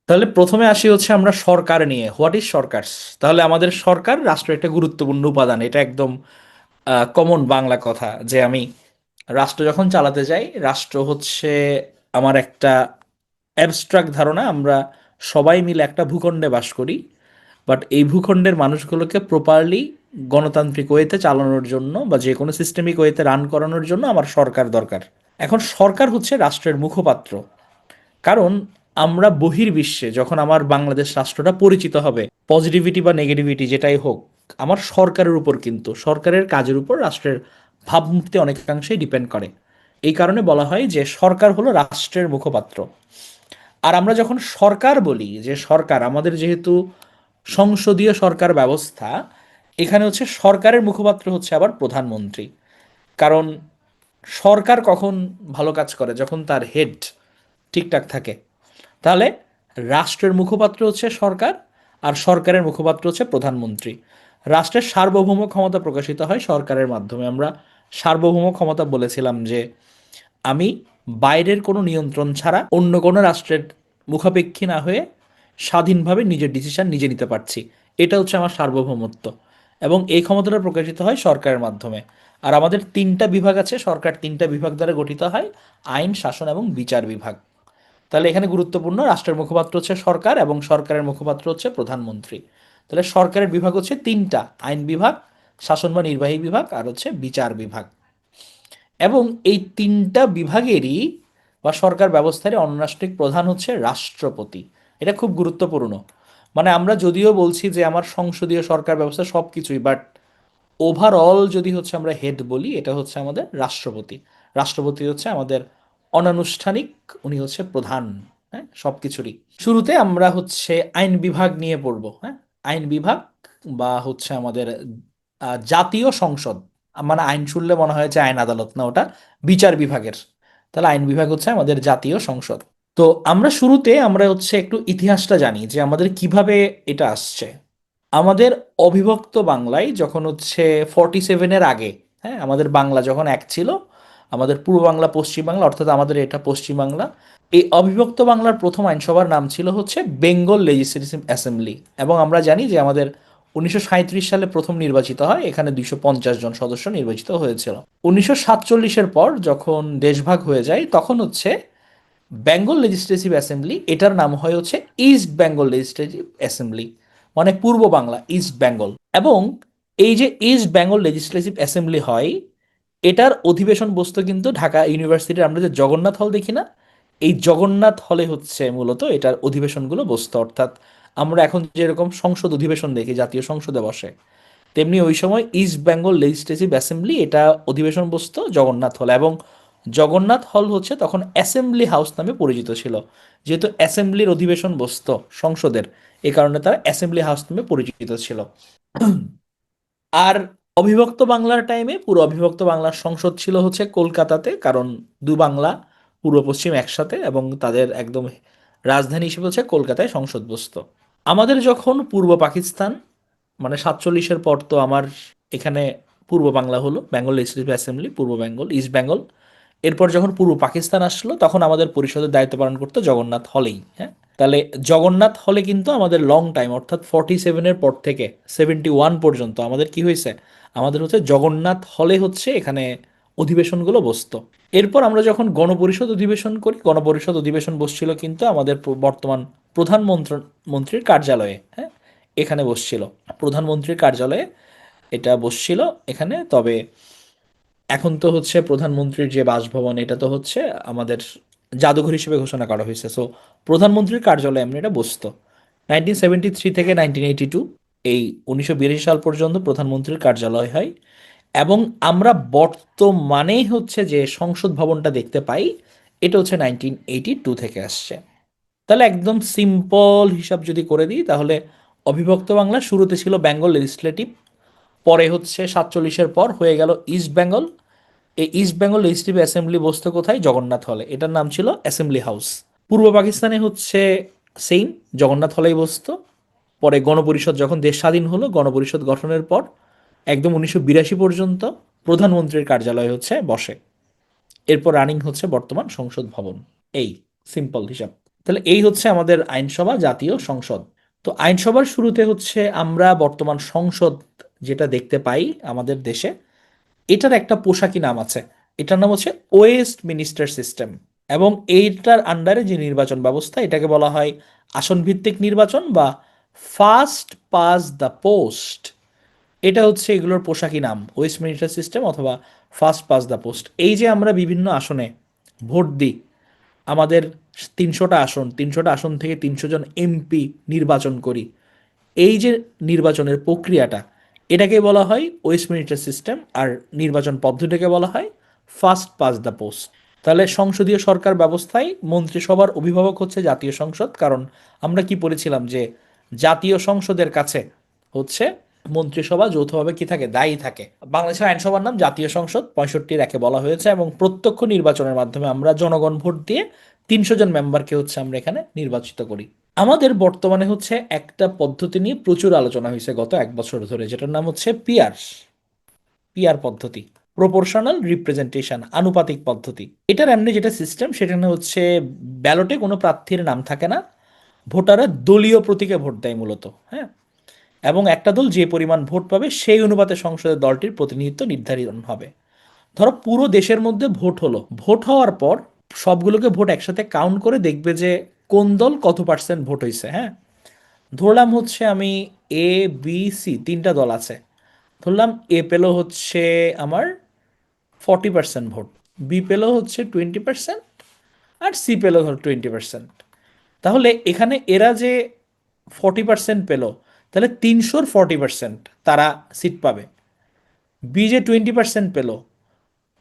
তাহলে প্রথমে আসি হচ্ছে আমরা সরকার নিয়ে, হোয়াট ইজ সরকার। তাহলে আমাদের সরকার রাষ্ট্রের একটা গুরুত্বপূর্ণ উপাদান, এটা একদম কমন বাংলা কথা যে আমি রাষ্ট্র যখন চালাতে যাই, রাষ্ট্র হচ্ছে আমার একটা অ্যাবস্ট্রাক্ট ধারণা। আমরা সবাই মিলে একটা ভূখণ্ডে বাস করি, বাট এই ভূখণ্ডের মানুষগুলোকে প্রপারলি গণতান্ত্রিক ওয়েতে চালানোর জন্য বা যে কোনো সিস্টেমিক ওয়েতে রান করানোর জন্য আমার সরকার দরকার। এখন সরকার হচ্ছে রাষ্ট্রের মুখপাত্র। কারণ আমরা বহির্বিশ্বে যখন আমার বাংলাদেশ রাষ্ট্রটা পরিচিত হবে, পজিটিভিটি বা নেগেটিভিটি যেটাই হোক, আমার সরকারের উপর, কিন্তু সরকারের কাজের উপর রাষ্ট্রের ভাবমূর্তি অনেকাংশেই ডিপেন্ড করে। এই কারণে বলা হয় যে সরকার হলো রাষ্ট্রের মুখপাত্র। আর আমরা যখন সরকার বলি, যে সরকার আমাদের যেহেতু সংসদীয় সরকার ব্যবস্থা, এখানে হচ্ছে সরকারের মুখপাত্র হচ্ছে আবার প্রধানমন্ত্রী। কারণ সরকার কখন ভালো কাজ করে, যখন তার হেড ঠিকঠাক থাকে। তাহলে রাষ্ট্রের মুখপাত্র হচ্ছে সরকার, আর সরকারের মুখপাত্র হচ্ছে প্রধানমন্ত্রী। রাষ্ট্রের সার্বভৌম ক্ষমতা প্রকাশিত হয় সরকারের মাধ্যমে। আমরা সার্বভৌম ক্ষমতা বলেছিলাম যে আমি বাইরের কোনো নিয়ন্ত্রণ ছাড়া অন্য কোনো রাষ্ট্রের মুখাপেক্ষী না হয়ে স্বাধীনভাবে নিজের ডিসিশন নিজে নিতে পারছি। এটা হচ্ছে আমার সার্বভৌমত্ব। এবং এই ক্ষমতাটা প্রকাশিত হয় সরকারের মাধ্যমে। আর আমাদের তিনটা বিভাগ আছে, সরকার তিনটা বিভাগ দ্বারা গঠিত হয়: আইন, শাসন এবং বিচার বিভাগ। তাহলে এখানে গুরুত্বপূর্ণ, রাষ্ট্রের মুখপাত্র হচ্ছে সরকার এবং সরকারের মুখপাত্র হচ্ছে প্রধানমন্ত্রী। তাহলে সরকারের বিভাগ হচ্ছে তিনটা: আইন বিভাগ, শাসন বা নির্বাহী বিভাগ, আর হচ্ছে বিচার বিভাগ। এবং এই তিনটা বিভাগেরই বা সরকার ব্যবস্থারই অন্যরাষ্ট্রিক প্রধান হচ্ছে রাষ্ট্রপতি। এটা খুব গুরুত্বপূর্ণ। মানে আমরা যদিও বলছি যে আমার সংসদীয় সরকার ব্যবস্থা সব কিছুই, বাট ওভারঅল যদি হচ্ছে আমরা হেড বলি, এটা হচ্ছে আমাদের রাষ্ট্রপতি। রাষ্ট্রপতি হচ্ছে আমাদের অনানুষ্ঠানিক, উনি হচ্ছে প্রধান, হ্যাঁ, সব কিছুরই। শুরুতে আমরা হচ্ছে আইন বিভাগ নিয়ে পড়বো, হ্যাঁ। আইন বিভাগ বা হচ্ছে আমাদের জাতীয় সংসদ। মানে আইন শুনলে মনে হয় যে আইন আদালত, না, ওটা বিচার বিভাগের। তাহলে আইন বিভাগ হচ্ছে আমাদের জাতীয় সংসদ। তো আমরা হচ্ছে একটু ইতিহাসটা জানি যে আমাদের কিভাবে এটা আসছে। আমাদের অবিভক্ত বাংলায় যখন হচ্ছে 47-এর আগে, হ্যাঁ, আমাদের বাংলা যখন এক ছিল, আমাদের পূর্ব বাংলা, পশ্চিম বাংলা, অর্থাৎ আমাদের এটা পশ্চিম বাংলা। এই অবিভক্ত বাংলার প্রথম আইনসভার নাম ছিল হচ্ছে বেঙ্গল লেজিসলেটিভ অ্যাসেম্বলি। এবং আমরা জানি যে আমাদের 1937 সালে প্রথম নির্বাচিত হয়, এখানে 250 জন সদস্য নির্বাচিত হয়েছিল। 1947-এর পর যখন দেশভাগ হয়ে যায়, তখন হচ্ছে বেঙ্গল লেজিসলেটিভ অ্যাসেম্বলি, এটার নাম হয় হচ্ছে ইস্ট বেঙ্গল লেজিসলেটিভ অ্যাসেম্বলি, মানে পূর্ব বাংলা, ইস্ট বেঙ্গল। এবং এই যে ইস্ট বেঙ্গল লেজিসলেটিভ অ্যাসেম্বলি হয়, এটার অধিবেশন বসতো কিন্তু ঢাকা ইউনিভার্সিটির আমরা যে জগন্নাথ হল দেখি না, এই জগন্নাথ হলে হচ্ছে মূলত এটার অধিবেশনগুলো বসতো। অর্থাৎ আমরা এখন যেরকম সংসদ অধিবেশন দেখি, জাতীয় সংসদে বসে, তেমনি ওই সময় ইস্ট বেঙ্গল লেজিসলেটিভ অ্যাসেম্বলি এটা অধিবেশন বসতো জগন্নাথ হল। এবং জগন্নাথ হল হচ্ছে তখন অ্যাসেম্বলি হাউস নামে পরিচিত ছিল। যেহেতু অ্যাসেম্বলির অধিবেশন বসতো সংসদের, এ কারণে তারা অ্যাসেম্বলি হাউস নামে পরিচিত ছিল। আর অবিভক্ত বাংলার টাইমে পুরো অবিভক্ত বাংলার সংসদ ছিল হচ্ছে কলকাতাতে, কারণ দু বাংলা পূর্ব পশ্চিম একসাথে, এবং তাদের একদম রাজধানী হিসেবে হচ্ছে কলকাতায় সংসদ বসতো। আমাদের যখন পূর্ব পাকিস্তান, মানে 47-এর পর তো আমার এখানে পূর্ব বাংলা হলো বেঙ্গল লেজিসলেটিভ অ্যাসেম্বলি, পূর্ব বেঙ্গল, ইস্ট বেঙ্গল। এরপর যখন পূর্ব পাকিস্তান আসলো, তখন আমাদের পরিষদের দায়িত্ব পালন করতো জগন্নাথ হলেই, হ্যাঁ। তাহলে জগন্নাথ হলে কিন্তু আমাদের লং টাইম, অর্থাৎ 47-এর পর থেকে 71 পর্যন্ত আমাদের কি হয়েছে, আমাদের হচ্ছে জগন্নাথ হলে হচ্ছে এখানে অধিবেশনগুলো বসতো। এরপর আমরা যখন গণপরিষদ অধিবেশন করি, গণপরিষদ অধিবেশন বসছিল কিন্তু আমাদের বর্তমান মন্ত্রীর কার্যালয়ে, হ্যাঁ, এখানে বসছিল প্রধানমন্ত্রীর কার্যালয়ে, এটা বসছিল এখানে। তবে এখন তো হচ্ছে প্রধানমন্ত্রীর যে বাসভবন, এটা তো হচ্ছে আমাদের জাদুঘর হিসেবে ঘোষণা করা হয়েছে। সো প্রধানমন্ত্রীর কার্যালয়ে এমনি এটা বসতো। 1973 থেকে 1982, এই 1982 সাল পর্যন্ত প্রধানমন্ত্রীর কার্যালয় হয়। এবং আমরা বর্তমানেই হচ্ছে যে সংসদ ভবনটা দেখতে পাই, এটা হচ্ছে 1982 থেকে আসছে। তাহলে একদম সিম্পল হিসাব যদি করে দিই, তাহলে অবিভক্ত বাংলা শুরুতে ছিল বেঙ্গল লেজিসলেটিভ, পরে হচ্ছে 47-এর পর হয়ে গেল ইস্ট বেঙ্গল। এই ইস্ট বেঙ্গল লেজিসলেটিভ অ্যাসেম্বলি বসতো কোথায়, জগন্নাথ হলে, এটার নাম ছিল অ্যাসেম্বলি হাউস। পূর্ব পাকিস্তানে হচ্ছে সেম, জগন্নাথ হলেই বসতো। পরে গণপরিষদ যখন দেশ স্বাধীন হলো, গণপরিষদ গঠনের পর একদম 1982 পর্যন্ত প্রধানমন্ত্রীর কার্যালয় হচ্ছে বসে। এরপর রানিং হচ্ছে বর্তমান সংসদ ভবন। এই সিম্পল হিসাব। তাহলে এই হচ্ছে আমাদের আইনসভা, জাতীয় সংসদ। তো আইনসভার শুরুতে হচ্ছে আমরা বর্তমান সংসদ যেটা দেখতে পাই আমাদের দেশে, এটার একটা পোশাকি নাম আছে। এটার নাম হচ্ছে ওয়েস্ট মিনিস্টার সিস্টেম। এবং এইটার আন্ডারে যে নির্বাচন ব্যবস্থা, এটাকে বলা হয় আসন ভিত্তিক নির্বাচন বা ফার্স্ট পাস দ্য পোস্ট। এটা হচ্ছে এগুলোর পোশাকি নাম, ওয়েস্ট মিনিস্টার সিস্টেম অথবা ফার্স্ট পাস দ্য পোস্ট। এই যে আমরা বিভিন্ন আসনে ভোট দিই, আমাদের 300টা আসন, 300টা আসন থেকে 300 জন এমপি নির্বাচন করি, এই যে নির্বাচনের প্রক্রিয়াটা, এটাকে বলা হয় ওয়েস্ট মিনিস্টার সিস্টেম। আর নির্বাচন পদ্ধতিকে বলা হয় ফার্স্ট পাস দ্য পোস্ট। তাহলে সংসদীয় সরকার ব্যবস্থায় মন্ত্রিসভার অভিভাবক হচ্ছে জাতীয় সংসদ। কারণ আমরা কি বলেছিলাম যে জাতীয় সংসদের কাছে হচ্ছে মন্ত্রিসভা যৌথভাবে কি থাকে, দায়ী থাকে। বাংলাদেশের আইনসভার নাম জাতীয় সংসদ, 65 একে বলা হয়েছে। এবং প্রত্যক্ষ নির্বাচনের মাধ্যমে আমরা জনগণ ভোট দিয়ে 300 জন মেম্বারকে হচ্ছে আমরা এখানে নির্বাচিত করি। আমাদের বর্তমানে হচ্ছে একটা পদ্ধতি নিয়ে প্রচুর আলোচনা হয়েছে গত 1 বছর ধরে, যেটার নাম হচ্ছে পিআর। পিআর পদ্ধতি, প্রপোর্শনাল রিপ্রেজেন্টেশন, আনুপাতিক পদ্ধতি। এটার এমনি যেটা সিস্টেম, সেটা হচ্ছে ব্যালটে কোনো প্রার্থীর নাম থাকে না, ভোটাররা দলীয় প্রতীকে ভোট দেয় মূলত। হ্যাঁ, এবং একটা দল যে পরিমাণ ভোট পাবে সেই অনুপাতে সংসদের দলটির প্রতিনিধিত্ব নির্ধারণ হবে। ধরো পুরো দেশের মধ্যে ভোট হলো, ভোট হওয়ার পর সবগুলোকে ভোট একসাথে কাউন্ট করে দেখবে যে কোন দল কত পার্সেন্ট ভোট হয়েছে। হ্যাঁ, ধরলাম হচ্ছে আমি এ, বি, সি, 3টা দল আছে। ধরলাম এ পেলো হচ্ছে আমার 40% ভোট, বি পেলো হচ্ছে 20%, আর সি পেলো ধর 20%। তাহলে এখানে এরা যে 40% পেলো, তাহলে 340% তারা সিট পাবে। বি যে 20% পেলো,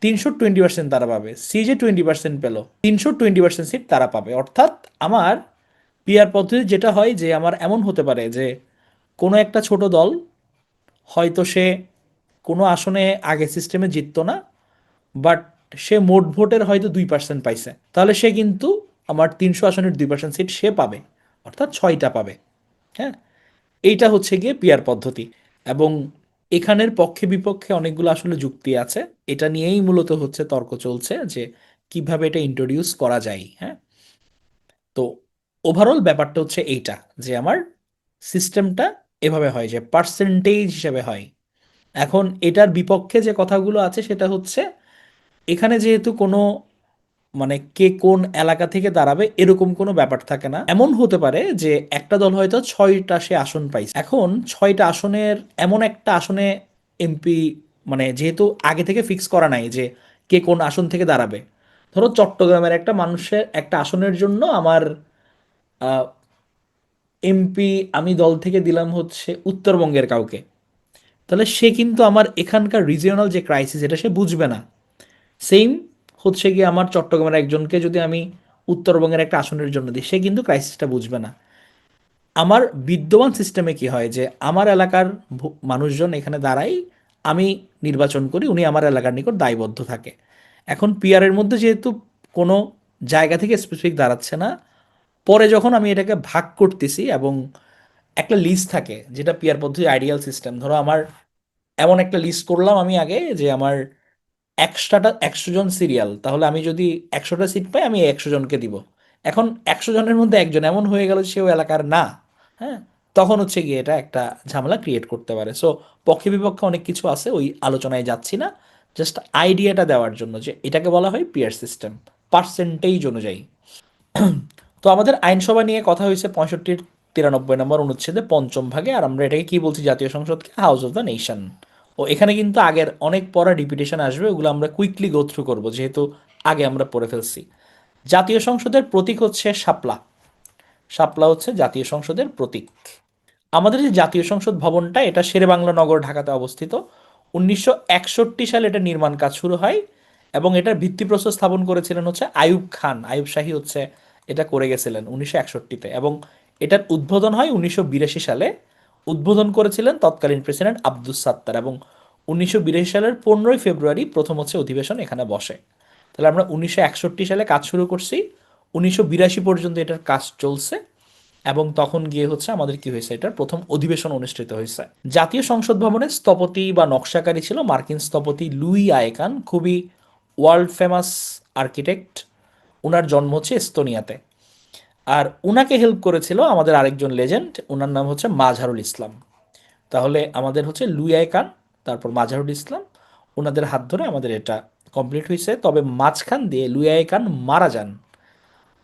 320% তারা পাবে। সি যে 20% পেলো, 320% সিট তারা পাবে। অর্থাৎ আমার পিআর পদ্ধতি যেটা হয় যে আমার এমন হতে পারে যে কোনো একটা ছোট দল হয়তো সে কোনো আসনে আগে সিস্টেমে জিততো না, বাট সে মোট ভোটের হয়তো 2% পাইছে, তাহলে সে কিন্তু আমার 300 আসনের 2% সিট সে পাবে, অর্থাৎ 6টা পাবে। হ্যাঁ, এইটা হচ্ছে গিয়ে পিআর পদ্ধতি। এবং এখানের পক্ষে বিপক্ষে অনেকগুলো আসলে যুক্তি আছে, এটা নিয়েই মূলত হচ্ছে তর্ক চলছে যে কিভাবে এটা ইন্ট্রোডিউস করা যায়। হ্যাঁ, তো ওভারঅল ব্যাপারটা হচ্ছে এইটা, যে আমার সিস্টেমটা এভাবে হয় যে পার্সেন্টেজ হিসেবে হয়। এখন এটার বিপক্ষে যে কথাগুলো আছে সেটা হচ্ছে, এখানে যেহেতু কোনো মানে কে কোন এলাকা থেকে দাঁড়াবে এরকম কোনো ব্যাপার থাকে না। এমন হতে পারে যে একটা দল হয়তো 6টা সে আসন পাইছে, এখন 6টা আসনের এমন একটা আসনে এমপি, মানে যেহেতু আগে থেকে ফিক্স করা নাই যে কে কোন আসন থেকে দাঁড়াবে। ধরো চট্টগ্রামের একটা মানুষের একটা আসনের জন্য আমার এমপি আমি দল থেকে দিলাম হচ্ছে উত্তরবঙ্গের কাউকে, তাহলে সে কিন্তু আমার এখানকার রিজিওনাল যে ক্রাইসিস এটা সে বুঝবে না। সেম হচ্ছে গিয়ে আমার চট্টগ্রামের একজনকে যদি আমি উত্তরবঙ্গের একটা আসনের জন্য দিই, সে কিন্তু ক্রাইসিসটা বুঝবে না। আমার বিদ্যমান সিস্টেমে কি হয় যে আমার এলাকার মানুষজন এখানে দাঁড়াই, আমি নির্বাচন করি, উনি আমার এলাকার নিকট দায়বদ্ধ থাকে। এখন পিআরের মধ্যে যেহেতু কোনো জায়গা থেকে স্পেসিফিক দাঁড়াচ্ছে না, পরে যখন আমি এটাকে ভাগ করতেছি এবং একটা লিস্ট থাকে, যেটা পিআর পদ্ধতির আইডিয়াল সিস্টেম। ধরো আমার এমন একটা লিস্ট করলাম আমি আগে যে আমার 100জন সিরিয়াল, তাহলে আমি যদি 100টা সিট পাই আমি 100 জনকে দিব। এখন 100 জনের মধ্যে একজন এমন হয়ে গেল সেও এলাকার না। হ্যাঁ, তখন হচ্ছে গিয়ে এটা একটা ঝামেলা ক্রিয়েট করতে পারে। সো পক্ষে বিপক্ষে অনেক কিছু আছে, ওই আলোচনায় যাচ্ছি না, জাস্ট আইডিয়াটা দেওয়ার জন্য যে এটাকে বলা হয় পিয়ার সিস্টেম, পার্সেন্টেজ অনুযায়ী। তো আমাদের আইনসভা নিয়ে কথা হয়েছে 65-র 93 নম্বর অনুচ্ছেদে 5ম ভাগে। আর আমরা এটাকে কি বলছি, জাতীয় সংসদকে হাউস অফ দ্য নেশন। ও এখানে কিন্তু আগের অনেক পড়া রিপিটেশন আসবে, ওগুলো আমরা কুইকলি গো থ্রু করবো যেহেতু আগে আমরা পড়ে ফেলছি। জাতীয় সংসদের প্রতীক হচ্ছে শাপলা। শাপলা হচ্ছে জাতীয় সংসদের প্রতীক। আমাদের যে জাতীয় সংসদ ভবনটা, এটা শেরেবাংলা নগর, ঢাকাতে অবস্থিত। 1961 সালে এটা নির্মাণ কাজ শুরু হয় এবং এটার ভিত্তিপ্রস্তর স্থাপন করেছিলেন হচ্ছে আইয়ুব খান, আইয়ুব শাহী হচ্ছে এটা করে গেছিলেন 1961-তে। এবং এটার উদ্বোধন হয় 1982 সালে। উদ্বোধন করেছিলেন তৎকালীন প্রেসিডেন্ট আব্দুস সাত্তার। এবং 1982 সালের 15ই ফেব্রুয়ারি প্রথম হচ্ছে অধিবেশন এখানে বসে। তাহলে আমরা 1961 সালে কাজ শুরু করছি, 1982 পর্যন্ত এটার কাজ চলছে। এবং তখন গিয়ে হচ্ছে আমাদের কি হয়েছে, এটার প্রথম অধিবেশন অনুষ্ঠিত হয়েছে। জাতীয় সংসদ ভবনের স্থপতি বা নকশাকারী ছিল মার্কিন স্থপতি লুই আয়েকান, খুবই ওয়ার্ল্ড ফেমাস আর্কিটেক্ট। ওনার জন্ম হচ্ছে এস্তোনিয়াতে। আর উনাকে হেল্প করেছিল আমাদের আরেকজন লেজেন্ড, ওনার নাম হচ্ছে মাজহারুল ইসলাম। তাহলে আমাদের হচ্ছে লুইয়াই কান, তারপর মাজহারুল ইসলাম, ওনাদের হাত ধরে আমাদের এটা কমপ্লিট হয়েছে। তবে মাঝখান দিয়ে লুইয়াই কান মারা যান।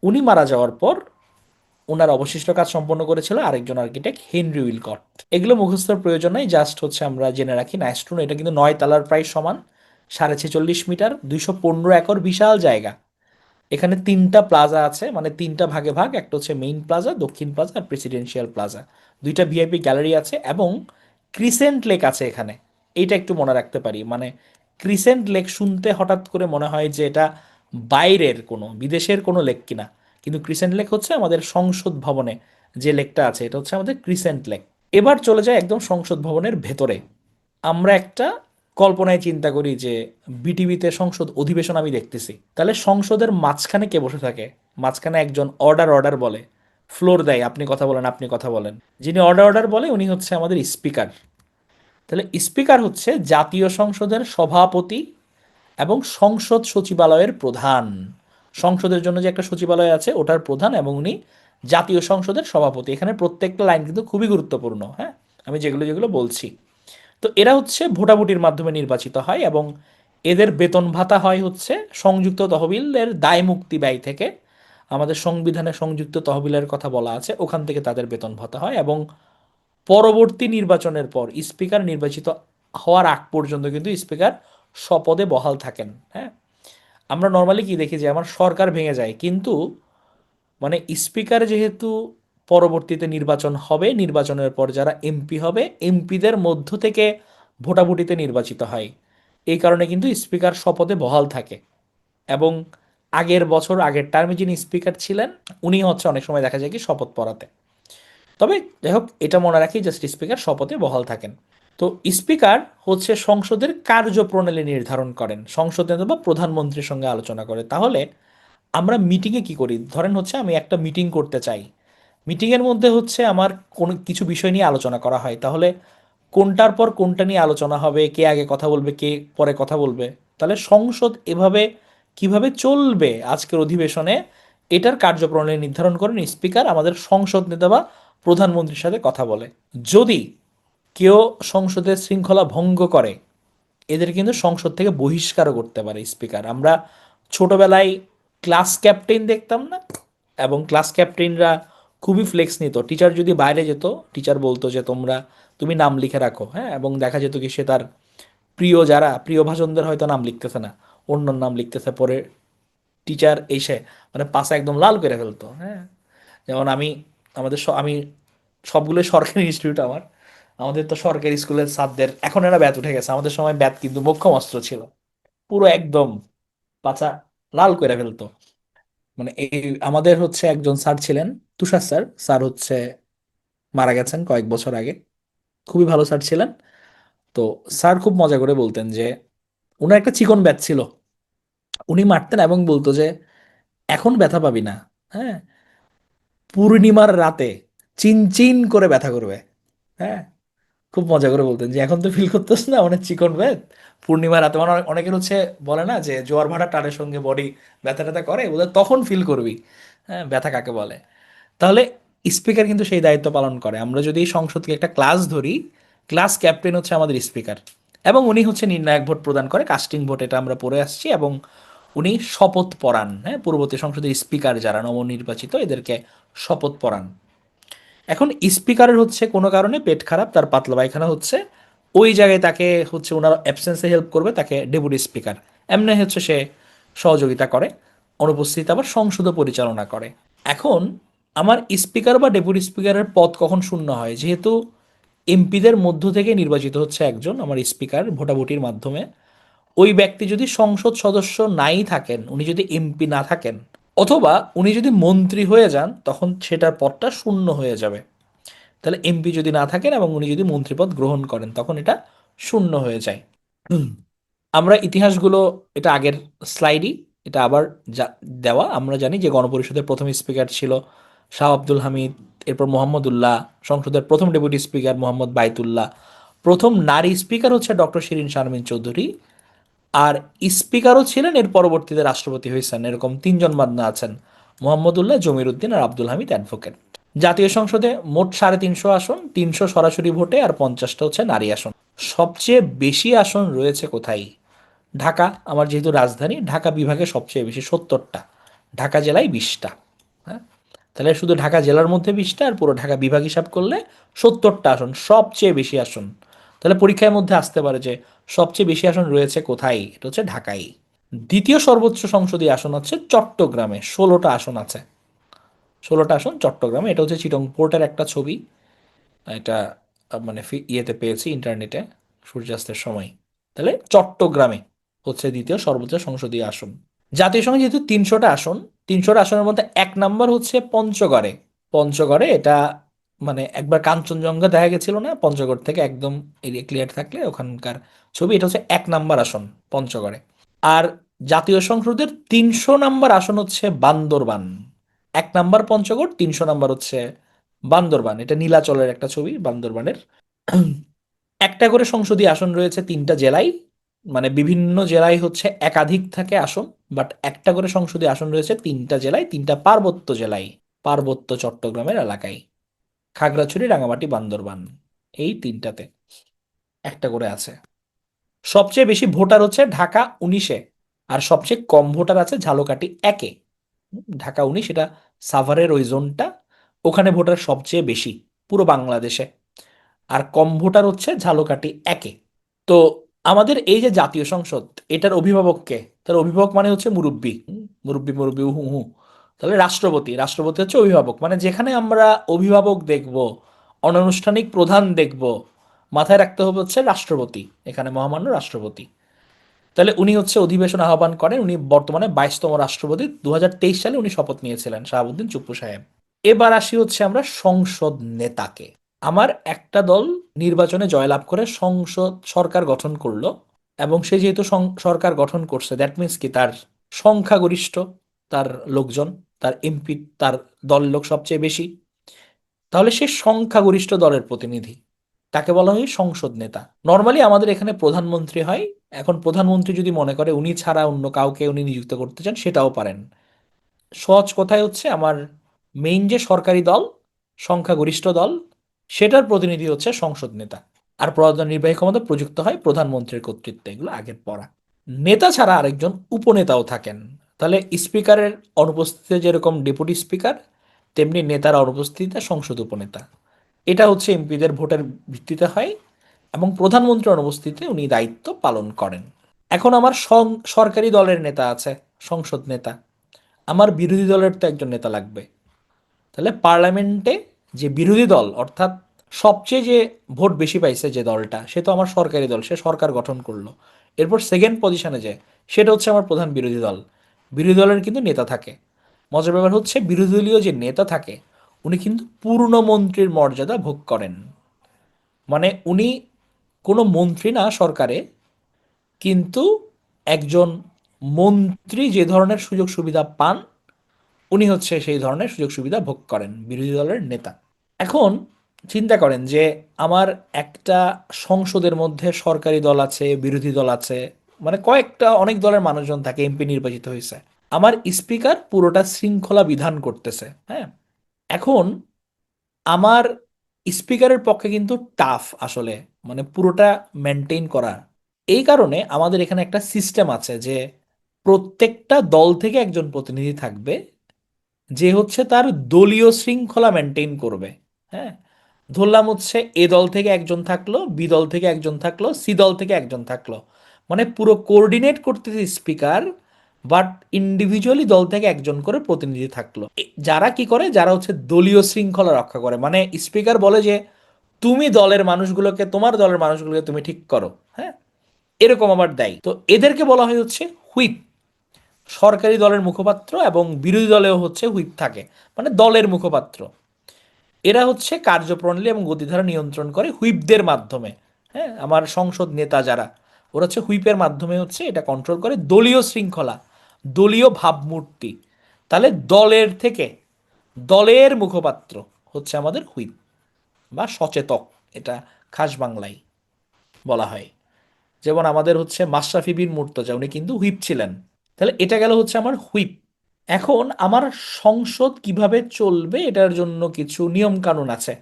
উনি মারা যাওয়ার পর ওনার অবশিষ্ট কাজ সম্পন্ন করেছিল আরেকজন আর্কিটেক্ট হেনরি উইলকট। এগুলো মুখস্থর প্রয়োজন নাই, জাস্ট হচ্ছে আমরা জেনে রাখি নাইস্ট্রুন এটা কিন্তু 9 তলার প্রায় সমান, 46.5 মিটার, 215 একর বিশাল জায়গা। এখানে 3টা প্লাজা আছে, মানে 3টা ভাগে ভাগ, একটা হচ্ছে মেইন প্লাজা, দক্ষিণ প্লাজা আর প্রেসিডেন্সিয়াল প্লাজা। 2টা ভিআইপি গ্যালারি আছে এবং ক্রিসেন্ট লেক আছে এখানে। এইটা একটু মনে রাখতে পারি, মানে ক্রিসেন্ট লেক শুনতে হঠাৎ করে মনে হয় যে এটা বাইরের কোনো বিদেশের কোনো লেক কিনা, কিন্তু ক্রিসেন্ট লেক হচ্ছে আমাদের সংসদ ভবনে যে লেকটা আছে, এটা হচ্ছে আমাদের ক্রিসেন্ট লেক। এবার চলে যায় একদম সংসদ ভবনের ভেতরে। আমরা একটা কল্পনায় চিন্তা করি যে বিটিভিতে সংসদ অধিবেশন আমি দেখতেছি, তাহলে সংসদের মাঝখানে কে বসে থাকে? মাঝখানে একজন অর্ডার অর্ডার বলে, ফ্লোর দেয়, আপনি কথা বলেন, আপনি কথা বলেন। যিনি অর্ডার অর্ডার বলে উনি হচ্ছে আমাদের স্পিকার। তাহলে স্পিকার হচ্ছে জাতীয় সংসদের সভাপতি এবং সংসদ সচিবালয়ের প্রধান। সংসদের জন্য যে একটা সচিবালয় আছে ওটার প্রধান, এবং উনি জাতীয় সংসদের সভাপতি। এখানে প্রত্যেকটা লাইন কিন্তু খুবই গুরুত্বপূর্ণ, হ্যাঁ, আমি যেগুলো যেগুলো বলছি। তো এরা হচ্ছে ভোটাভুটির মাধ্যমে নির্বাচিত হয় এবং এদের বেতন ভাতা হয় হচ্ছে সংযুক্ত তহবিলের দায় মুক্তি ব্যয় থেকে। আমাদের সংবিধানে সংযুক্ত তহবিলের কথা বলা আছে, ওখান থেকে তাদের বেতন ভাতা হয়। এবং পরবর্তী নির্বাচনের পর স্পিকার নির্বাচিত হওয়ার আগ পর্যন্ত কিন্তু স্পিকার স্বপদে বহাল থাকেন। হ্যাঁ, আমরা নর্মালি কি দেখি যে আমার সরকার ভেঙে যায়, কিন্তু মানে স্পিকার যেহেতু পরবর্তীতে নির্বাচন হবে, নির্বাচনের পর যারা এমপি হবে এমপিদের মধ্য থেকে ভোটাভুটিতে নির্বাচিত হয়, এই কারণে কিন্তু স্পিকার শপথে বহাল থাকে। এবং আগের বছর আগের টার্মে যিনি স্পিকার ছিলেন উনি হচ্ছে অনেক সময় দেখা যায় কি শপথ পড়াতে। তবে যাই হোক, এটা মনে রাখি জাস্ট স্পিকার শপথে বহাল থাকেন। তো স্পিকার হচ্ছে সংসদের কার্যপ্রণালী নির্ধারণ করেন, সংসদ নেতা বা প্রধানমন্ত্রীর সঙ্গে আলোচনা করে। তাহলে আমরা মিটিংয়ে কি করি? ধরেন হচ্ছে আমি একটা মিটিং করতে চাই, মিটিংয়ের মধ্যে হচ্ছে আমার কোনো কিছু বিষয় নিয়ে আলোচনা করা হয়, তাহলে কোনটার পর কোনটা নিয়ে আলোচনা হবে, কে আগে কথা বলবে, কে পরে কথা বলবে, তাহলে সংসদ এভাবে কিভাবে চলবে আজকের অধিবেশনে, এটার কার্যপ্রণালী নির্ধারণ করেন স্পিকার, আমাদের সংসদ নেতা বা প্রধানমন্ত্রীর সাথে কথা বলে। যদি কেউ সংসদের শৃঙ্খলা ভঙ্গ করে এদের কিন্তু সংসদ থেকে বহিষ্কারও করতে পারে স্পিকার। আমরা ছোটবেলায় ক্লাস ক্যাপ্টেন দেখতাম না, এবং ক্লাস ক্যাপ্টেনরা খুবই ফ্লেক্স নিত। টিচার যদি বাইরে যেত, টিচার বলতো যে তুমি নাম লিখে রাখো, হ্যাঁ, এবং দেখা যেত কি সে তার যারা প্রিয় ভাজনদের হয়তো নাম লিখতেছে না, অন্য নাম লিখতেছে, পরে টিচার এসে মানে পাশে একদম লাল করে ফেলতো। হ্যাঁ, যেমন আমি সবগুলো সরকারি ইনস্টিটিউট আমার, আমাদের তো সরকারি স্কুলের ছাত্রদের এখন এরা ব্যাত উঠে গেছে, আমাদের সময় ব্যাত কিন্তু মোক্ষম অস্ত্র ছিল, পুরো একদম পাছা লাল করে ফেলতো। মানে এই আমাদের হচ্ছে একজন স্যার ছিলেন, তুষার স্যার। স্যার হচ্ছে মারা গেছেন কয়েক বছর আগে, খুবই ভালো স্যার ছিলেন। তো স্যার খুব মজা করে বলতেন যে উনার একটা চিকন ব্যাট ছিল, উনি মারতেন এবং বলতো যে এখন ব্যথা পাবি না, হ্যাঁ, পূর্ণিমার রাতে চিনচিন করে ব্যথা করবে। হ্যাঁ, খুব মজা করে বলতেন যে এখন তো ফিল করতেছ না অনেক চিকন ব্যাথ, পূর্ণিমা রাতে মানে অনেকের হচ্ছে বলে না যে জোয়ার ভাটা টানের সঙ্গে বডি ব্যথা ট্যাথা করে, বলে তখন ফিল করবি হ্যাঁ ব্যথা কাকে বলে। তাহলে স্পিকার কিন্তু সেই দায়িত্ব পালন করে। আমরা যদি সংসদকে একটা ক্লাস ধরি, ক্লাস ক্যাপ্টেন হচ্ছে আমাদের স্পিকার, এবং উনি হচ্ছে নির্ণায়ক ভোট প্রদান করে, কাস্টিং ভোট, এটা আমরা পড়ে আসছি। এবং উনি শপথ পড়ান, হ্যাঁ, পূর্ববর্তী সংসদের স্পিকার যারা নবনির্বাচিত এদেরকে শপথ পড়ান। এখন স্পিকারের হচ্ছে কোনো কারণে পেট খারাপ, তার পাতলা পায়খানা হচ্ছে, ওই জায়গায় তাকে হচ্ছে ওনার অ্যাবসেন্সে হেল্প করবে তাকে ডেপুটি স্পিকার, এমনি হচ্ছে সে সহযোগিতা করে, অনুপস্থিত আবার সংসদও পরিচালনা করে। এখন আমার স্পিকার বা ডেপুটি স্পিকারের পদ কখন শূন্য হয়? যেহেতু এমপিদের মধ্য থেকে নির্বাচিত হচ্ছে একজন আমার স্পিকার ভোটাভুটির মাধ্যমে, ওই ব্যক্তি যদি সংসদ সদস্য নাই থাকেন, উনি যদি এমপি না থাকেন, অথবা উনি যদি মন্ত্রী হয়ে যান, তখন সেটার পদটা শূন্য হয়ে যাবে। তাহলে এমপি যদি না থাকেন এবং উনি যদি মন্ত্রীপদ গ্রহণ করেন তখন এটা শূন্য হয়ে যায়। আমরা ইতিহাসগুলো, এটা আগের স্লাইডই, এটা আবার দেওয়া। আমরা জানি যে গণপরিষদের প্রথম স্পিকার ছিল শাহ আব্দুল হামিদ, এরপর মোহাম্মদুল্লাহ, সংসদের প্রথম ডেপুটি স্পিকার মোহাম্মদ বাইতুল্লাহ, প্রথম নারী স্পিকার হচ্ছে ডক্টর শিরিন শারমিন চৌধুরী, আর স্পিকারও ছিলেন এর পরবর্তীতে রাষ্ট্রপতি হয়েছেন, এরকম তিনজন বাদনা আছেন। মোহাম্মদুল্লাহ, জমির উদ্দিন আর আব্দুল হামিদ অ্যাডভোকেট। জাতীয় সংসদে মোট 350 আসন, 300 সরাসরি ভোটে আর 50টা হচ্ছে নারী আসন। সবচেয়ে বেশি আসন রয়েছে কোথায়? ঢাকা, আমার যেহেতু রাজধানী, ঢাকা বিভাগে সবচেয়ে বেশি, 70টা। ঢাকা জেলায় 20টা। হ্যাঁ, তাহলে শুধু ঢাকা জেলার মধ্যে 20টা আর পুরো ঢাকা বিভাগ হিসাব করলে 70টা আসন, সবচেয়ে বেশি আসন। তাহলে পরীক্ষার মধ্যে আসতে পারে যে সবচেয়ে বেশি আসন রয়েছে কোথায়, এটা হচ্ছে ঢাকায়। দ্বিতীয় সর্বোচ্চ সংসদীয় আসন হচ্ছে চট্টগ্রামে, 16টা আসন আছে। 16টা আসন চট্টগ্রামে। এটা হচ্ছে চিটং পোর্টের একটা ছবি। এটা মানে ইয়েতে পেয়েছি ইন্টারনেটে, সূর্যাস্তের সময়। তাহলে চট্টগ্রামে হচ্ছে দ্বিতীয় সর্বোচ্চ সংসদীয় আসন। জাতীয় সংসদে যেহেতু 300টা আসন, 300টা আসনের মধ্যে 1 নম্বর হচ্ছে পঞ্চগড়ে। পঞ্চগড়ে এটা মানে একবার কাঞ্চনজঙ্ঘা দেখা গেছিল না, পঞ্চগড় থেকে একদম এরিয়া ক্লিয়ার থাকলে ওখানকার ছবি। এটা হচ্ছে 1 নম্বর আসন পঞ্চগড়ে। আর জাতীয় সংসদের 300 নম্বর আসন হচ্ছে বান্দরবান। 1 নম্বর পঞ্চগড়, 300 নম্বর হচ্ছে বান্দরবান। এটা নীলাচলের একটা ছবি বান্দরবানের। একটা করে সংসদীয় আসন রয়েছে 3টা জেলায়, মানে বিভিন্ন জেলায় হচ্ছে একাধিক থাকে আসন, বাট একটা করে সংসদীয় আসন রয়েছে 3টা জেলায়, 3টা পার্বত্য জেলায়, পার্বত্য চট্টগ্রামের এলাকায়, খাগড়াছড়ি, রাঙামাটি, বান্দরবান, এই 3টাতে একটা করে আছে। সবচেয়ে বেশি ভোটার হচ্ছে ঢাকা 19-এ, আর সবচেয়ে কম ভোটার আছে ঝালকাঠি 1-এ। ঢাকা 19 এটা সাভারের ওই জোনটা, ওখানে ভোটার সবচেয়ে বেশি পুরো বাংলাদেশে। আর কম ভোটার হচ্ছে ঝালকাঠি 1-এ। তো আমাদের এই যে জাতীয় সংসদ, এটার অভিভাবককে, তার অভিভাবক মানে হচ্ছে মুরব্বি, মুরব্বি মুরব্বি উহু হু। তাহলে রাষ্ট্রপতি, রাষ্ট্রপতি হচ্ছে অভিভাবক। মানে যেখানে আমরা অভিভাবক দেখব, অনানুষ্ঠানিক প্রধান দেখব, মাথায় রাখতে হবে হচ্ছে রাষ্ট্রপতি, এখানে মহামান্য রাষ্ট্রপতি। তাহলে উনি হচ্ছে অধিবেশন আহ্বান করেন। উনি বর্তমানে 22তম রাষ্ট্রপতি। 2023 সালে উনি শপথ নিয়েছিলেন, শাহাবুদ্দিন চুপ্পু সাহেব। এবার আসি হচ্ছে আমরা সংসদ নেতাকে। আমার একটা দল নির্বাচনে জয়লাভ করে সংসদ সরকার গঠন করলো, এবং সে যেহেতু সরকার গঠন করছে, দ্যাট মিন্স কি তার সংখ্যাগরিষ্ঠ, তার লোকজন, তার এমপি, তার দল লোক সবচেয়ে বেশি। তাহলে সে সংখ্যাগরিষ্ঠ দলের প্রতিনিধি, তাকে বলা হয় সংসদ নেতা। নর্মালি আমাদের এখানে প্রধানমন্ত্রী হয়। এখন প্রধানমন্ত্রী যদি মনে করে উনি ছাড়া অন্য কাউকে উনি নিযুক্ত করতে চান, সেটাও পারেন। সহজ কথায় হচ্ছে আমার মেইন যে সরকারি দল, সংখ্যাগরিষ্ঠ দল, সেটার প্রতিনিধি হচ্ছে সংসদ নেতা। আর প্রধান নির্বাহী ক্ষমতা প্রযুক্ত হয় প্রধানমন্ত্রীর কর্তৃত্বে, এগুলো আগের পড়া। নেতা ছাড়া আরেকজন উপনেতাও থাকেন। তাহলে স্পিকারের অনুপস্থিতিতে যেরকম ডেপুটি স্পিকার, তেমনি নেতার অনুপস্থিতিতে সংসদ উপনেতা। এটা হচ্ছে এমপিদের ভোটের ভিত্তিতে হয়, এবং প্রধানমন্ত্রীর অনুপস্থিতিতে উনি দায়িত্ব পালন করেন। এখন আমার সরকারি দলের নেতা আছে, সংসদ নেতা। আমার বিরোধী দলের তো একজন নেতা লাগবে। তাহলে পার্লামেন্টে যে বিরোধী দল, অর্থাৎ সবচেয়ে যে ভোট বেশি পাইছে যে দলটা, সে তো আমার সরকারি দল, সে সরকার গঠন করলো। এরপর সেকেন্ড পজিশনে যে, সেটা হচ্ছে আমার প্রধান বিরোধী দল। বিরোধী দলের কিন্তু নেতা থাকে। মজার ব্যাপার হচ্ছে বিরোধী দলীয় যে নেতা থাকে, উনি কিন্তু পূর্ণ মন্ত্রীর মর্যাদা ভোগ করেন। মানে উনি কোনো মন্ত্রী না সরকারে, কিন্তু একজন মন্ত্রী যে ধরনের সুযোগ সুবিধা পান, উনি হচ্ছে সেই ধরনের সুযোগ সুবিধা ভোগ করেন, বিরোধী দলের নেতা। এখন চিন্তা করেন যে আমার একটা সংসদের মধ্যে সরকারি দল আছে, বিরোধী দল আছে, মানে কয়েকটা অনেক দলের মানুষজন থাকে, এমপি নির্বাচিত হয়েছে। আমার স্পিকার পুরোটা শৃঙ্খলা বিধান করতেছে, হ্যাঁ। এখন আমার স্পিকারের পক্ষে কিন্তু টাফ আসলে, মানে পুরোটা মেনটেন করা। এই কারণে আমাদের এখানে একটা সিস্টেম আছে যে প্রত্যেকটা দল থেকে একজন প্রতিনিধি থাকবে, যে হচ্ছে তার দলীয় শৃঙ্খলা মেনটেন করবে। হ্যাঁ, ধরলাম হচ্ছে এ দল থেকে একজন থাকলো, বি দল থেকে একজন থাকলো, সি দল থেকে একজন থাকলো, মানে পুরো কোঅর্ডিনেট করতেছে স্পিকার, বাট ইন্ডিভিজুয়ালি দল থেকে একজন করে প্রতিনিধি থাকলো। যারা কি করে, যারা হচ্ছে দলীয় শৃঙ্খলা রক্ষা করে। মানে স্পিকার বলে যে তুমি দলের মানুষগুলোকে, তোমার দলের মানুষগুলোকে তুমি ঠিক করো, হ্যাঁ, এরকম আবার দেয়। তো এদেরকে বলা হয় হচ্ছে হুইপ। সরকারি দলের মুখপাত্র এবং বিরোধী দলেও হচ্ছে হুইপ থাকে, মানে দলের মুখপাত্র। এরা হচ্ছে কার্যপ্রণালী এবং গতিধারা নিয়ন্ত্রণ করে হুইপদের মাধ্যমে। হ্যাঁ, আমার সংসদ নেতা যারা, ওরা হচ্ছে হুইপের মাধ্যমে হচ্ছে এটা কন্ট্রোল করে, দলীয় শৃঙ্খলা, দলীয় ভাবমূর্তি। তাহলে দলের থেকে, দলের মুখপাত্র হচ্ছে আমাদের হুইপ বা সচেতক, এটা খাস বাংলায় বলা হয়। যেমন আমাদের হচ্ছে মাশরাফি বিন মুর্তজা, উনি কিন্তু হুইপ ছিলেন। তাহলে এটা গেল হচ্ছে আমার হুইপ। এখন আমার সংসদ কিভাবে চলবে এটার জন্য কিছু নিয়ম কানুন আছে।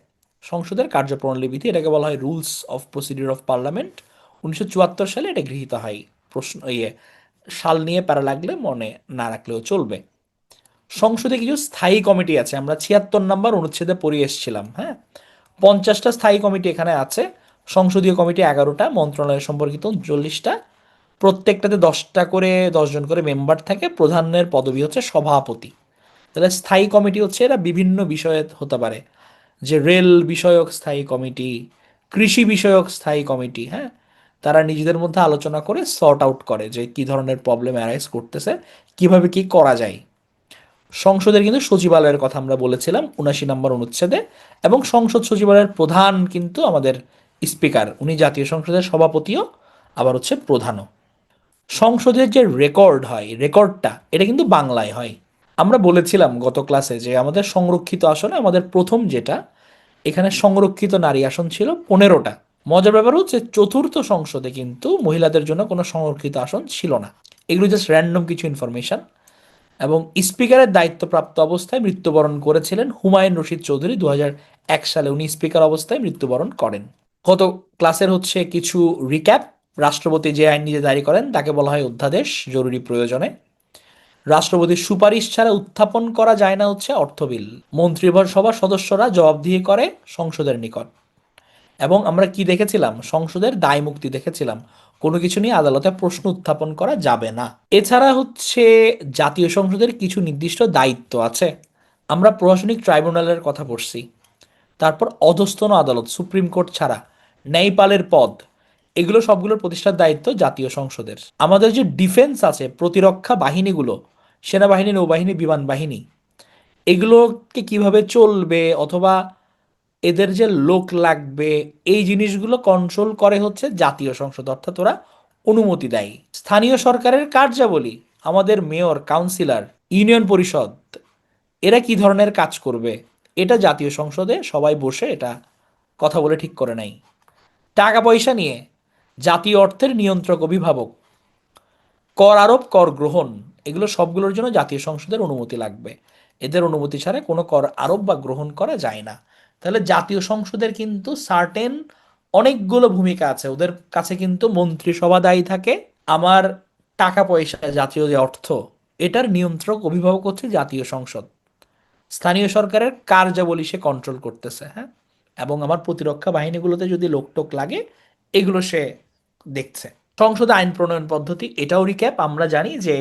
সংসদের কার্যপ্রণালী বিধি, এটাকে বলা হয় rules of procedure of parliament. 1974 সালে এটা গৃহীত হয়। প্রশ্ন সাল নিয়ে প্যারা লাগলে মনে না রাখলেও চলবে। সংসদে কিছু স্থায়ী কমিটি আছে, আমরা 76 নম্বর অনুচ্ছেদে পড়ে এসেছিলাম। হ্যাঁ, 50টা স্থায়ী কমিটি এখানে আছে। সংসদীয় কমিটি 11টা, মন্ত্রণালয় সম্পর্কিত 39টা। প্রত্যেকটাতে 10টা করে 10 জন করে মেম্বার থাকে। প্রধানের পদবি হচ্ছে সভাপতি। তাহলে স্থায়ী কমিটি হচ্ছে এরা বিভিন্ন বিষয়ে হতে পারে, যে রেল বিষয়ক স্থায়ী কমিটি, কৃষি বিষয়ক স্থায়ী কমিটি। হ্যাঁ, তারা নিজেদের মধ্যে আলোচনা করে সর্ট আউট করে যে কী ধরনের প্রবলেম অ্যারাইজ করতেছে, কিভাবে কি করা যায়। সংসদের কিন্তু সচিবালয়ের কথা আমরা বলেছিলাম 79 নম্বর অনুচ্ছেদে। এবং সংসদ সচিবালয়ের প্রধান কিন্তু আমাদের স্পিকার, উনি জাতীয় সংসদের সভাপতিও, আবার হচ্ছে প্রধানও। সংসদের যে রেকর্ড হয়, রেকর্ডটা এটা কিন্তু বাংলায় হয়। আমরা বলেছিলাম গত ক্লাসে যে আমাদের সংরক্ষিত আসনে আমাদের প্রথম যেটা, এখানে সংরক্ষিত নারী আসন ছিল 15টা। মজার ব্যাপার হচ্ছে চতুর্থ সংসদে কিন্তু মহিলাদের জন্য কোনো সংরক্ষিত আসন ছিল না। এগুলো জাস্ট র্যান্ডম কিছু ইনফরমেশন। এবং স্পিকারের দায়িত্বপ্রাপ্ত অবস্থায় মৃত্যুবরণ করেছিলেন হুমায়ুন রশিদ চৌধুরী। 2001 সালে উনি স্পিকার অবস্থায় মৃত্যুবরণ করেন। গত ক্লাসের হচ্ছে কিছু রিক্যাপ। রাষ্ট্রপতি যে আইন নিজে জারি করেন তাকে বলা হয় অধ্যাদেশ, জরুরি প্রয়োজনে। রাষ্ট্রপতির সুপারিশ ছাড়া উত্থাপন করা যায় না হচ্ছে অর্থ বিল। মন্ত্রিসভার সদস্যরা জবাবদিহি করে সংসদের নিকট। এবং আমরা কি দেখেছিলাম, সংসদের দায় মুক্তি দেখেছিলাম, কোনো কিছু নিয়ে আদালতে প্রশ্ন উত্থাপন করা যাবে না। এছাড়া হচ্ছে জাতীয় সংসদের কিছু নির্দিষ্ট দায়িত্ব আছে। আমরা প্রশাসনিক ট্রাইব্যুনালের কথা পড়ছি। তারপর অধস্তন আদালত, সুপ্রিম কোর্ট ছাড়া ন্যায়পালের পদ, এগুলো সবগুলোর প্রতিষ্ঠার দায়িত্ব জাতীয় সংসদের। আমাদের যে ডিফেন্স আছে, প্রতিরক্ষা বাহিনীগুলো, সেনাবাহিনী, নৌবাহিনী, বিমান বাহিনী, এগুলোকে কিভাবে চলবে অথবা এদের যে লোক লাগবে, এই জিনিসগুলো কন্ট্রোল করে হচ্ছে জাতীয় সংসদ, অর্থাৎ ওরা অনুমতি দেয়। স্থানীয় সরকারের কার্যাবলী, আমাদের মেয়র, কাউন্সিলর, ইউনিয়ন পরিষদ, এরা কি ধরনের কাজ করবে, এটা জাতীয় সংসদে সবাই বসে এটা কথা বলে ঠিক করে নেয়। টাকা পয়সা নিয়ে জাতীয় অর্থের নিয়ন্ত্রক, অভিভাবক, কর আরোপ, কর গ্রহণ, এগুলো সবগুলোর জন্য জাতীয় সংসদের অনুমতি লাগবে। এদের অনুমতি ছাড়া কোনো কর আরোপ বা গ্রহণ করা যায় না। তাহলে জাতীয় সংসদের কিন্তু সার্টেন অনেকগুলো ভূমিকা আছে। ওদের কাছে কিন্তু মন্ত্রিসভা দায়ী থাকে। আমার টাকা পয়সা, জাতীয় যে অর্থ, এটার নিয়ন্ত্রক, অভিভাবক হচ্ছে জাতীয় সংসদ। স্থানীয় সরকারের কার্যাবলী সে কন্ট্রোল করতেছে। হ্যাঁ, এবং আমার প্রতিরক্ষা বাহিনীগুলোতে যদি লোকটোক লাগে, এগুলো সে দেখছে। সংসদে আইন প্রণয়ন পদ্ধতি, এটাও রিক্যাপ। আমরা জানি যে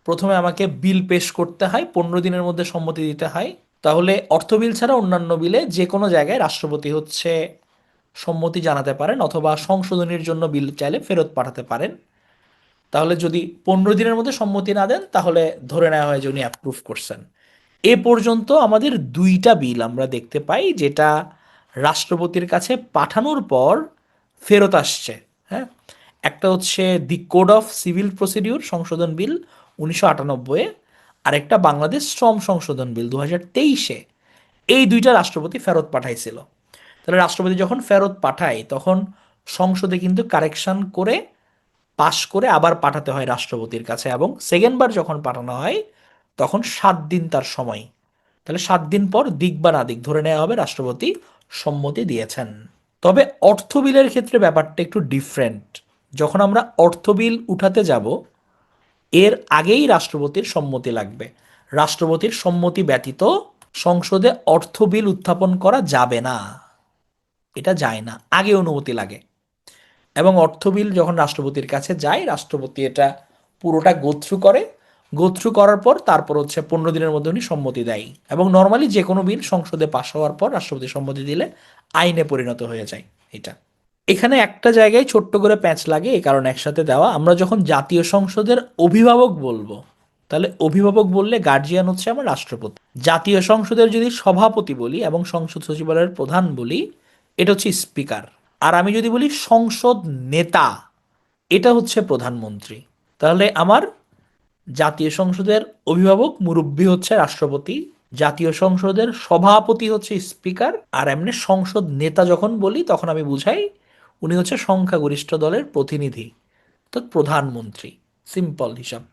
প্রথমে আমাকে বিল পেশ করতে হয়, 15 দিনের মধ্যে সম্মতি দিতে হয়। তাহলে অর্থ বিল ছাড়া অন্যান্য বিলে যে কোনো জায়গায় রাষ্ট্রপতি হচ্ছে সম্মতি জানাতে পারেন, অথবা সংশোধনীর জন্য বিল চাইলে ফেরত পাঠাতে পারেন। তাহলে যদি 15 দিনের মধ্যে সম্মতি না দেন, তাহলে ধরে নেওয়া হয় যে উনি অ্যাপ্রুভ করছেন। এ পর্যন্ত আমাদের 2টা বিল আমরা দেখতে পাই যেটা রাষ্ট্রপতির কাছে পাঠানোর পর ফেরত আসছে। হ্যাঁ, একটা হচ্ছে দি কোড অফ সিভিল প্রসিডিউর সংশোধন বিল 1998-এ, আর একটা বাংলাদেশ শ্রম সংশোধন বিল 2023-এ। এই 2টা রাষ্ট্রপতি ফেরত পাঠাইছিল। তাহলে রাষ্ট্রপতি যখন ফেরত পাঠায় তখন সংসদে কিন্তু কারেকশন করে পাশ করে আবার পাঠাতে হয় রাষ্ট্রপতির কাছে, এবং সেকেন্ডবার যখন পাঠানো হয় তখন 7 দিন তার সময়। তাহলে 7 দিন পর দিক বা না দিক ধরে নেওয়া হবে রাষ্ট্রপতি সম্মতি দিয়েছেন। তবে অর্থ বিলের ক্ষেত্রে ব্যাপারটা একটু ডিফারেন্ট। যখন আমরা অর্থ বিল উঠাতে যাব, এর আগেই রাষ্ট্রপতির সম্মতি লাগবে। রাষ্ট্রপতির সম্মতি ব্যতীত সংসদে অর্থ বিল উত্থাপন করা যাবে না। এটা যায় না, আগে অনুমতি লাগে। এবং অর্থ বিল যখন রাষ্ট্রপতির কাছে যায়, রাষ্ট্রপতি এটা পুরোটা গোথ্রু করে। গোথ্রু করার পর তারপর হচ্ছে 15 দিনের মধ্যে উনি সম্মতি দেয়। এবং নর্মালি যে কোনো বিল সংসদে পাশ হওয়ার পর রাষ্ট্রপতি সম্মতি দিলে আইনে পরিণত হয়ে যায় এটা। এখানে একটা জায়গায় ছোট্ট করে প্যাঁচ লাগে, এই কারণে একসাথে দেওয়া। আমরা যখন জাতীয় সংসদের অভিভাবক বলবো, তাহলে অভিভাবক বললে গার্জিয়ান হচ্ছে আমার রাষ্ট্রপতি। জাতীয় সংসদের যদি সভাপতি বলি এবং সংসদ সচিবালয়ের প্রধান বলি, এটা হচ্ছে স্পিকার। আর আমি যদি বলি সংসদ নেতা, এটা হচ্ছে প্রধানমন্ত্রী। তাহলে আমার জাতীয় সংসদের অভিভাবক মুরব্বি হচ্ছে রাষ্ট্রপতি, জাতীয় সংসদের সভাপতি হচ্ছে স্পিকার, আর এমনি সংসদ নেতা যখন বলি তখন আমি বুঝাই উনি হচ্ছে সংখ্যাগরিষ্ঠ দলের প্রতিনিধি, তো প্রধানমন্ত্রী। সিম্পল হিসাব।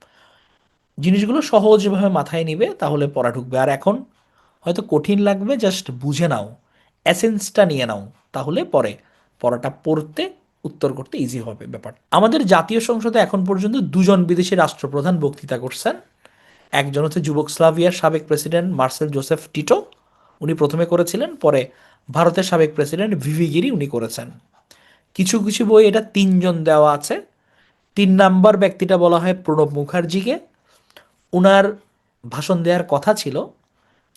জিনিসগুলো সহজভাবে মাথায় নিবে তাহলে পড়া ঢুকবে। আর এখন হয়তো কঠিন লাগবে, জাস্ট বুঝে নাও, এসেন্সটা নিয়ে নাও, তাহলে পরে পড়াটা পড়তে উত্তর করতে ইজি হবে ব্যাপার। আমাদের জাতীয় সংসদে এখন পর্যন্ত দুজন বিদেশি রাষ্ট্রপ্রধান বক্তৃতা করছেন। একজন হচ্ছে যুগোস্লাভিয়ার সাবেক প্রেসিডেন্ট মার্সেল জোসেফ টিটো, উনি প্রথমে করেছিলেন, পরে ভারতের সাবেক প্রেসিডেন্ট ভিভি গিরি উনি করেছেন। কিছু কিছু বই এটা তিনজন দেওয়া আছে। 3 নাম্বার ব্যক্তিটা বলা হয় প্রণব মুখার্জিকে। উনার ভাষণ দেওয়ার কথা ছিল,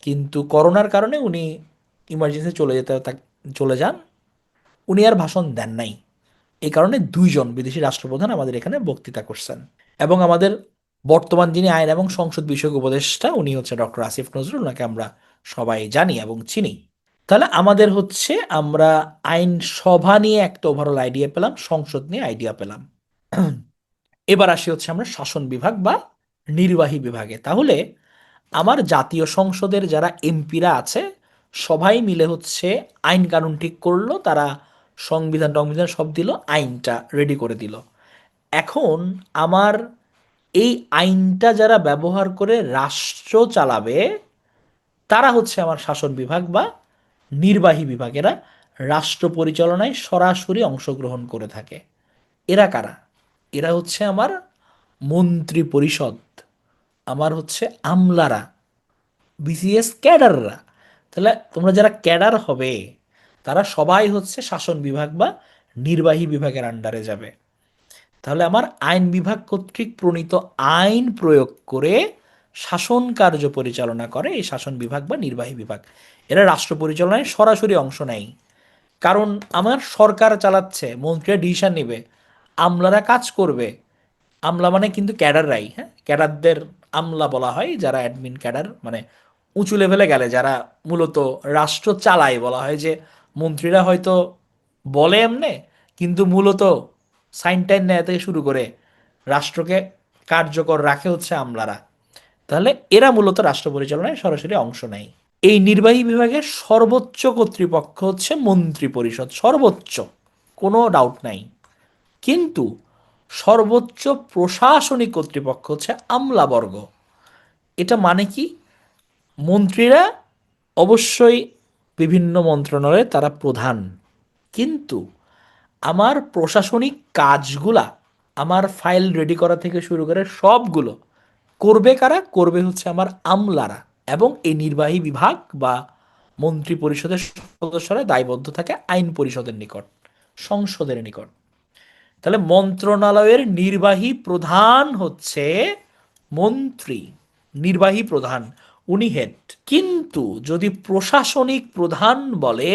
কিন্তু করোনার কারণে উনি ইমার্জেন্সি চলে যান, উনি আর ভাষণ দেন নাই। এই কারণে 2জন বিদেশি রাষ্ট্রপ্রধান আমাদের এখানে বক্তৃতা করছেন। এবং আমাদের বর্তমান যিনি আইন এবং সংসদ বিষয়ক উপদেষ্টা উনি হচ্ছে ডক্টর আসিফ নজরুল, ওনাকে আমরা সবাই জানি এবং চিনি। তাহলে আমাদের হচ্ছে আমরা আইন সভা নিয়ে একটা ওভারঅল আইডিয়া পেলাম, সংসদ নিয়ে আইডিয়া পেলাম। এবার আসি হচ্ছে আমরা শাসন বিভাগ বা নির্বাহী বিভাগে। তাহলে আমার জাতীয় সংসদের যারা এমপিরা আছে সবাই মিলে হচ্ছে আইন কানুন ঠিক করলো, তারা সংবিধান টংবিধান সব দিল, আইনটা রেডি করে দিল। এখন আমার এই আইনটা যারা ব্যবহার করে রাষ্ট্র চালাবে তারা হচ্ছে আমার শাসন বিভাগ বা নির্বাহী বিভাগ। এরা রাষ্ট্র পরিচালনায় সরাসরি অংশগ্রহণ করে থাকে। এরা কারা? এরা হচ্ছে আমার মন্ত্রী পরিষদ, আমার হচ্ছে আমলারা, বিসিএস ক্যাডাররা। তাহলে তোমরা যারা ক্যাডার হবে তারা সবাই হচ্ছে শাসন বিভাগ বা নির্বাহী বিভাগের আন্ডারে যাবে। তাহলে আমার আইন বিভাগ কর্তৃক প্রণীত আইন প্রয়োগ করে শাসন কার্য পরিচালনা করে এই শাসন বিভাগ বা নির্বাহী বিভাগ। এরা রাষ্ট্র পরিচালনায় সরাসরি অংশ নেয়। কারণ আমার সরকার চালাচ্ছে, মন্ত্রীরা ডিসিশন নেবে, আমলারা কাজ করবে। আমলা মানে কিন্তু ক্যাডাররাই, হ্যাঁ, ক্যাডারদের আমলা বলা হয়, যারা অ্যাডমিন ক্যাডার মানে উঁচু লেভেলে গেলে যারা মূলত রাষ্ট্র চালায়। বলা হয় যে মন্ত্রীরা হয়তো বলে এমনে, কিন্তু মূলত সাইন টাইন নেয় থেকে শুরু করে রাষ্ট্রকে কার্যকর রাখে হচ্ছে আমলারা। তাহলে এরা মূলত রাষ্ট্র পরিচালনায় সরাসরি অংশ নেয়। এই নির্বাহী বিভাগের সর্বোচ্চ কর্তৃপক্ষ হচ্ছে মন্ত্রী পরিষদ, সর্বোচ্চ, কোনো ডাউট নাই। কিন্তু সর্বোচ্চ প্রশাসনিক কর্তৃপক্ষ হচ্ছে আমলাবর্গ। এটা মানে কি? মন্ত্রীরা অবশ্যই বিভিন্ন মন্ত্রণালয়ে তারা প্রধান, কিন্তু আমার প্রশাসনিক কাজগুলা, আমার ফাইল রেডি করা থেকে শুরু করে সবগুলো করবে কারা? করবে হচ্ছে আমার আমলারা। এবং এই নির্বাহী বিভাগ বা মন্ত্রী পরিষদের সদস্যরা দায়বদ্ধ থাকে আইন পরিষদের নিকট, সংসদের নিকট। তাহলে মন্ত্রণালয়ের নির্বাহী প্রধান হচ্ছে মন্ত্রী, নির্বাহী প্রধান, উনি হেড। কিন্তু যদি প্রশাসনিক প্রধান বলে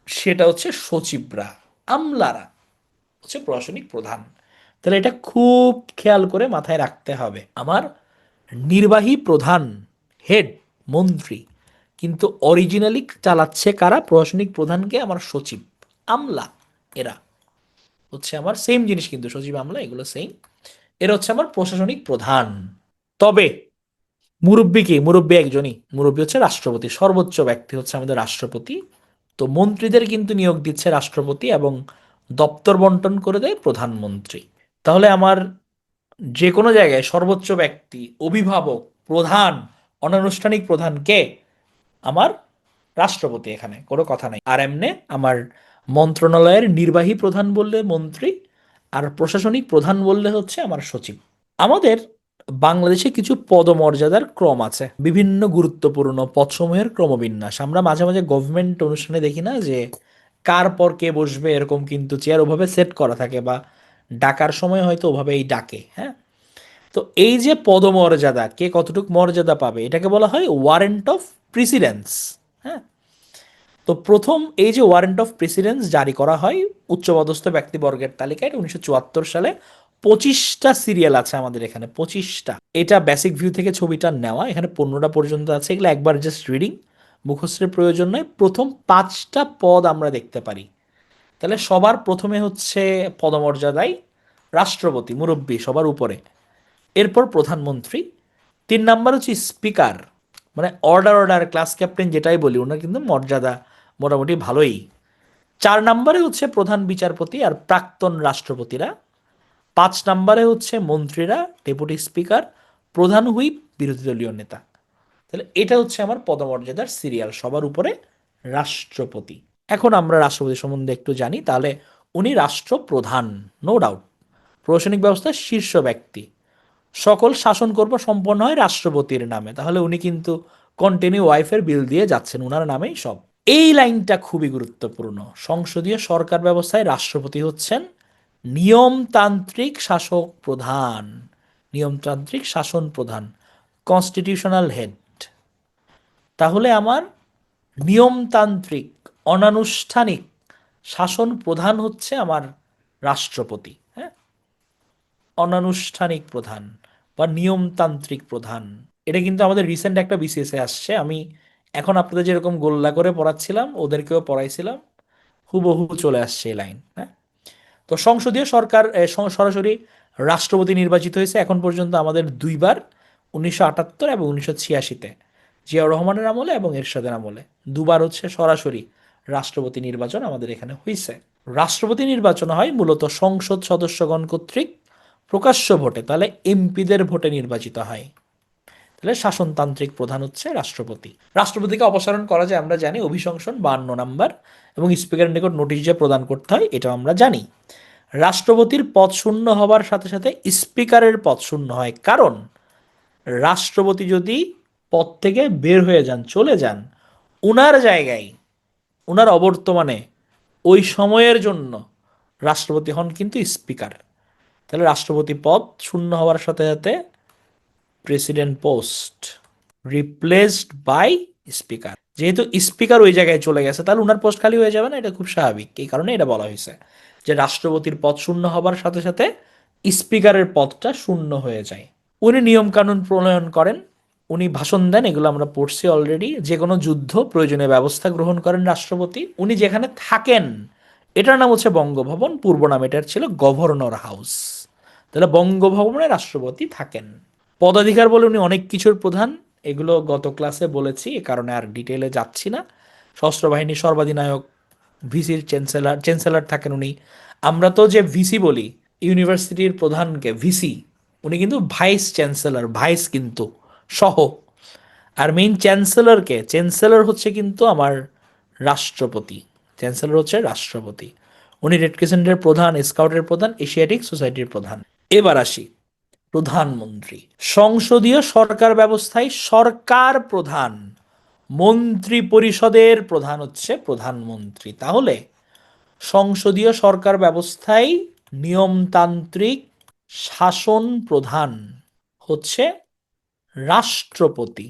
সেটা হচ্ছে সচিবরা, আমলারা হচ্ছে প্রশাসনিক প্রধান। তাহলে এটা খুব খেয়াল করে মাথায় রাখতে হবে। আমার নির্বাহী প্রধান, হেড, মন্ত্রী, কিন্তু অরিজিনালি চালাচ্ছে কারা? প্রশাসনিক প্রধানকে আমার সচিব, আমলা, এরা হচ্ছে আমার সেম জিনিস, কিন্তু সচিব আমলা এগুলো সেম। এরা হচ্ছে আমার প্রশাসনিক প্রধান। তবে মুরব্বী কি? মুরব্বী একজনই, মুরব্বী হচ্ছে রাষ্ট্রপতি, সর্বোচ্চ ব্যক্তি হচ্ছে আমাদের রাষ্ট্রপতি। তো মন্ত্রীদের কিন্তু নিয়োগ দিচ্ছে রাষ্ট্রপতি এবং দপ্তর বন্টন করে দেয় প্রধানমন্ত্রী। তাহলে আমার যে কোনো জায়গায় সর্বোচ্চ ব্যক্তি, অভিভাবক, প্রধান, অনানুষ্ঠানিক প্রধান কে? আমার রাষ্ট্রপতি, এখানে কোনো কথা নাই। আর এমনে আমার মন্ত্রণালয়ের নির্বাহী প্রধান বললে মন্ত্রী, আর প্রশাসনিক প্রধান বললে হচ্ছে আমার সচিব। আমাদের বাংলাদেশে কিছু পদমর্যাদার ক্রম আছে, বিভিন্ন গুরুত্বপূর্ণ পদসমূহের ক্রমবিন্যাস। আমরা মাঝে মাঝে গভর্নমেন্ট অনুষ্ঠানে দেখি না যে কার পর কে বসবে, এরকম কিন্তু চেয়ার ওভাবে সেট করা থাকে, বা ডাকার সময় হয়তো ওভাবেই ডাকে, হ্যাঁ। তো এই যে পদমর্যাদা, কে কতটুকু মর্যাদা পাবে, এটাকে বলা হয় ওয়ারেন্ট অফ প্রিসিডেন্স, হ্যাঁ। তো প্রথম এই যে ওয়ারেন্ট অফ প্রেসিডেন্স জারি করা হয় উচ্চপদস্থ ব্যক্তিবর্গের তালিকায় 1974 সালে। 25টা সিরিয়াল আছে আমাদের এখানে, 25টা। এটা বেসিক ভিউ থেকে ছবিটা নেওয়া, এখানে 15টা পর্যন্ত আছে। এগুলো একবার জাস্ট রিডিং, মুখস্থের প্রয়োজন নয়। প্রথম 5টা পদ আমরা দেখতে পারি। তাহলে সবার প্রথমে হচ্ছে পদমর্যাদায় রাষ্ট্রপতি, মুরব্বী, সবার উপরে। এরপর প্রধানমন্ত্রী। 3 নাম্বার হচ্ছে স্পিকার, মানে অর্ডার ক্লাস ক্যাপ্টেন যেটাই বলি, ওনার কিন্তু মর্যাদা মোটামুটি ভালোই। 4 নাম্বারে হচ্ছে প্রধান বিচারপতি আর প্রাক্তন রাষ্ট্রপতিরা। 5 নাম্বারে হচ্ছে মন্ত্রীরা, ডেপুটি স্পিকার। প্রধান হুইপ বিরোধী দলীয় নেতা। তাহলে এটা হচ্ছে আমার পদমর্যাদার সিরিয়াল, সবার উপরে রাষ্ট্রপতি। এখন আমরা রাষ্ট্রপতি সম্বন্ধে একটু জানি, তাহলে উনি রাষ্ট্রপ্রধান, নো ডাউট, প্রশাসনিক ব্যবস্থার শীর্ষ ব্যক্তি। সকল শাসনকর্ম সম্পন্ন হয় রাষ্ট্রপতির নামে, তাহলে উনি কিন্তু কন্টিনিউ ওয়াইফের বিল দিয়ে যাচ্ছেন, উনার নামেই সব। এই লাইনটা খুবই গুরুত্বপূর্ণ। সংসদীয় সরকার ব্যবস্থায় রাষ্ট্রপতি হচ্ছেন নিয়মতান্ত্রিক শাসক প্রধান, নিয়মতান্ত্রিক শাসন প্রধান, কনস্টিটিউশনাল হেড। তাহলে আমার নিয়মতান্ত্রিক অনানুষ্ঠানিক শাসন প্রধান হচ্ছে আমার রাষ্ট্রপতি। হ্যাঁ, অনানুষ্ঠানিক প্রধান বা নিয়মতান্ত্রিক প্রধান, এটা কিন্তু আমাদের রিসেন্ট একটা বিসিএসে আসছে। আমি এখন আপনাদের যেরকম গোল্লা করে পড়াচ্ছিলাম ওদেরকেও পড়াইছিলাম, হুবহু চলে আসছে এই লাইন। হ্যাঁ, তো সংসদীয় সরকার সরাসরি রাষ্ট্রপতি নির্বাচিত হয়েছে এখন পর্যন্ত আমাদের দুইবার, 1978 এবং 1986-তে, জিয়াউর রহমানের আমলে এবং এরশাদের আমলে। দুবার হচ্ছে সরাসরি রাষ্ট্রপতি নির্বাচন আমাদের এখানে হয়েছে। রাষ্ট্রপতি নির্বাচন হয় মূলত সংসদ সদস্যগণ কর্তৃক প্রকাশ্য ভোটে, তাহলে এমপিদের ভোটে নির্বাচিত হয়। তাহলে শাসনতান্ত্রিক প্রধান হচ্ছে রাষ্ট্রপতি। রাষ্ট্রপতিকে অপসারণ করা যায় আমরা জানি, অভিশংসন 52 নাম্বার, এবং স্পিকারের নিকট নোটিশ যে প্রদান করতে হয় এটাও আমরা জানি। রাষ্ট্রপতির পদ শূন্য হবার সাথে সাথে স্পিকারের পদ শূন্য হয়, কারণ রাষ্ট্রপতি যদি পদ থেকে বের হয়ে যান, চলে যান, উনার জায়গায়, উনার অবর্তমানে ওই সময়ের জন্য রাষ্ট্রপতি হন কিন্তু স্পিকার। তাহলে রাষ্ট্রপতি পদ শূন্য হওয়ার সাথে সাথে president post replaced by speaker, যেহেতু স্পিকার ওই জায়গায় চলে গেছে তাহলে উনার পোস্ট খালি হয়ে যাবে না, এটা খুব স্বাভাবিক। এই কারণে এটা বলা হয়েছে যে রাষ্ট্রপতির পদ শূন্য হবার সাথে সাথে স্পিকারের পদটা শূন্য হয়ে যায়। উনি নিয়ম কানুন প্রণয়ন করেন, উনি ভাষণ দেন, এগুলো আমরা পড়ছি অলরেডি। যে কোনো যুদ্ধ প্রয়োজনীয় ব্যবস্থা গ্রহণ করেন রাষ্ট্রপতি। উনি যেখানে থাকেন এটার নাম হচ্ছে বঙ্গভবন, পূর্ব নাম এটার ছিল গভর্নর হাউস। তাহলে বঙ্গভবনে রাষ্ট্রপতি থাকেন। পদাধিকার বলে উনি অনেক কিছুর প্রধান, এগুলো গত ক্লাসে বলেছি, এ কারণে আর ডিটেলে যাচ্ছি না। সশস্ত্র বাহিনীর সর্বাধিনায়ক, ভিসির চ্যান্সেলর, চ্যান্সেলর থাকেন উনি। আমরা তো যে ভিসি বলি, ইউনিভার্সিটির প্রধানকে ভিসি, উনি কিন্তু ভাইস চ্যান্সেলর, ভাইস কিন্তু সহ। আর মেইন চ্যান্সেলরকে, চ্যান্সেলর হচ্ছে কিন্তু আমার রাষ্ট্রপতি, চ্যান্সেলর হচ্ছে রাষ্ট্রপতি। উনি রেড ক্রিসেন্টের প্রধান, স্কাউটের প্রধান, এশিয়াটিক সোসাইটির প্রধান। এবার আসি প্রধানমন্ত্রী। সংসদীয় সরকার ব্যবস্থায় সরকার প্রধান, মন্ত্রী পরিষদের প্রধান হচ্ছে প্রধানমন্ত্রী। তাহলে সংসদীয় সরকার ব্যবস্থায় নিয়মতান্ত্রিক শাসন প্রধান হচ্ছে রাষ্ট্রপতি।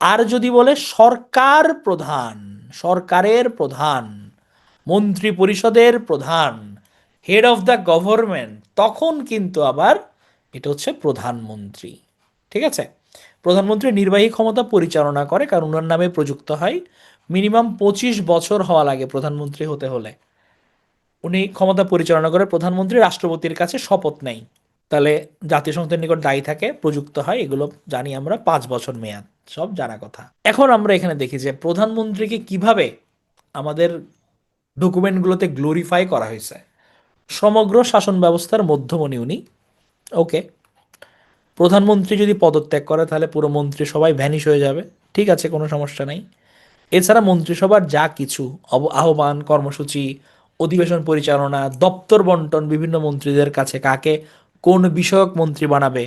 আর যদি বলে সরকার প্রধান, সরকারের প্রধান, মন্ত্রী পরিষদের প্রধান, হেড অফ দ্য গভর্নমেন্ট, তখন কিন্তু আবার এটা হচ্ছে প্রধানমন্ত্রী। ঠিক আছে, প্রধানমন্ত্রী নির্বাহী ক্ষমতা পরিচালনা করে, কারণ ওনার নামে প্রযুক্ত হয়। মিনিমাম 25 বছর হওয়া লাগে প্রধানমন্ত্রী হতে হলে। উনি ক্ষমতা পরিচালনা করে, প্রধানমন্ত্রী রাষ্ট্রপতির কাছে শপথ নেয়, তাহলে জাতীয় সংসদের নিকট দায়ী থাকে, প্রযুক্ত হয়, এগুলো জানি আমরা, 5 বছর মেয়াদ, সব জানা কথা। এখন আমরা এখানে দেখি যে প্রধানমন্ত্রীকে কিভাবে আমাদের ডকুমেন্টগুলোতে গ্লোরিফাই করা হয়েছে। সমগ্র শাসন ব্যবস্থার মধ্যমণি উনি। ওকে, প্রধানমন্ত্রী যদি পদত্যাগ করে তাহলে পুরো মন্ত্রিসভায় ভ্যানিশ হয়ে যাবে, ঠিক আছে, কোনো সমস্যা নেই। এছাড়া মন্ত্রিসভার যা কিছু আহ্বান, কর্মসূচি, অধিবেশন পরিচালনা, দপ্তর বন্টন, বিভিন্ন মন্ত্রীদের কাছে কাকে কোন বিষয়ক মন্ত্রী বানাবে,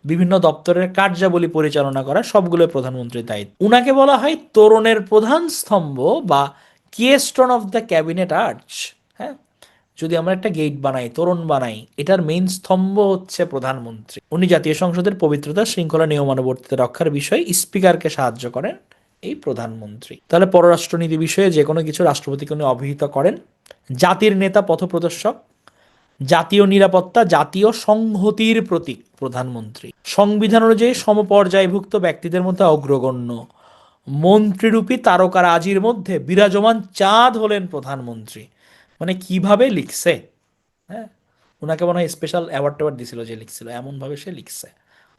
বিভিন্ন দপ্তরের কার্যাবলী পরিচালনা করা, সবগুলো প্রধানমন্ত্রীর দায়িত্ব। উনাকে বলা হয় তোরণের প্রধান স্তম্ভ বা কিয়েস্টন অফ দ্য ক্যাবিনেট আর্চ। হ্যাঁ, যদি আমরা একটা গেট বানাই, তোরণ বানাই, এটার মেইন স্তম্ভ হচ্ছে প্রধানমন্ত্রী। উনি জাতীয় সংসদের পবিত্রতা, শৃঙ্খলা, নিয়মানুবর্তিতা রক্ষার বিষয়ে স্পিকারকে সাহায্য করেন এই প্রধানমন্ত্রী। তাহলে পররাষ্ট্রনীতি বিষয়ে যে কোনো কিছু রাষ্ট্রপতিকে উনি অবহিত করেন। জাতির নেতা, পথপ্রদর্শক, জাতীয় নিরাপত্তা, জাতীয় সংহতির প্রতীক প্রধানমন্ত্রী। সংবিধান অনুযায়ী সমপর্যায়ভুক্ত ব্যক্তিদের মধ্যে অগ্রগণ্য, মন্ত্রীরূপী তারকারাজির মধ্যে বিরাজমান চাঁদ হলেন প্রধানমন্ত্রী। মানে কিভাবে লিখছে, হ্যাঁ, ওনাকে মনে হয় স্পেশাল অ্যাওয়ার্ড ট্যাওয়ার্ড দিছিল যে লিখছিল, এমনভাবে সে লিখছে।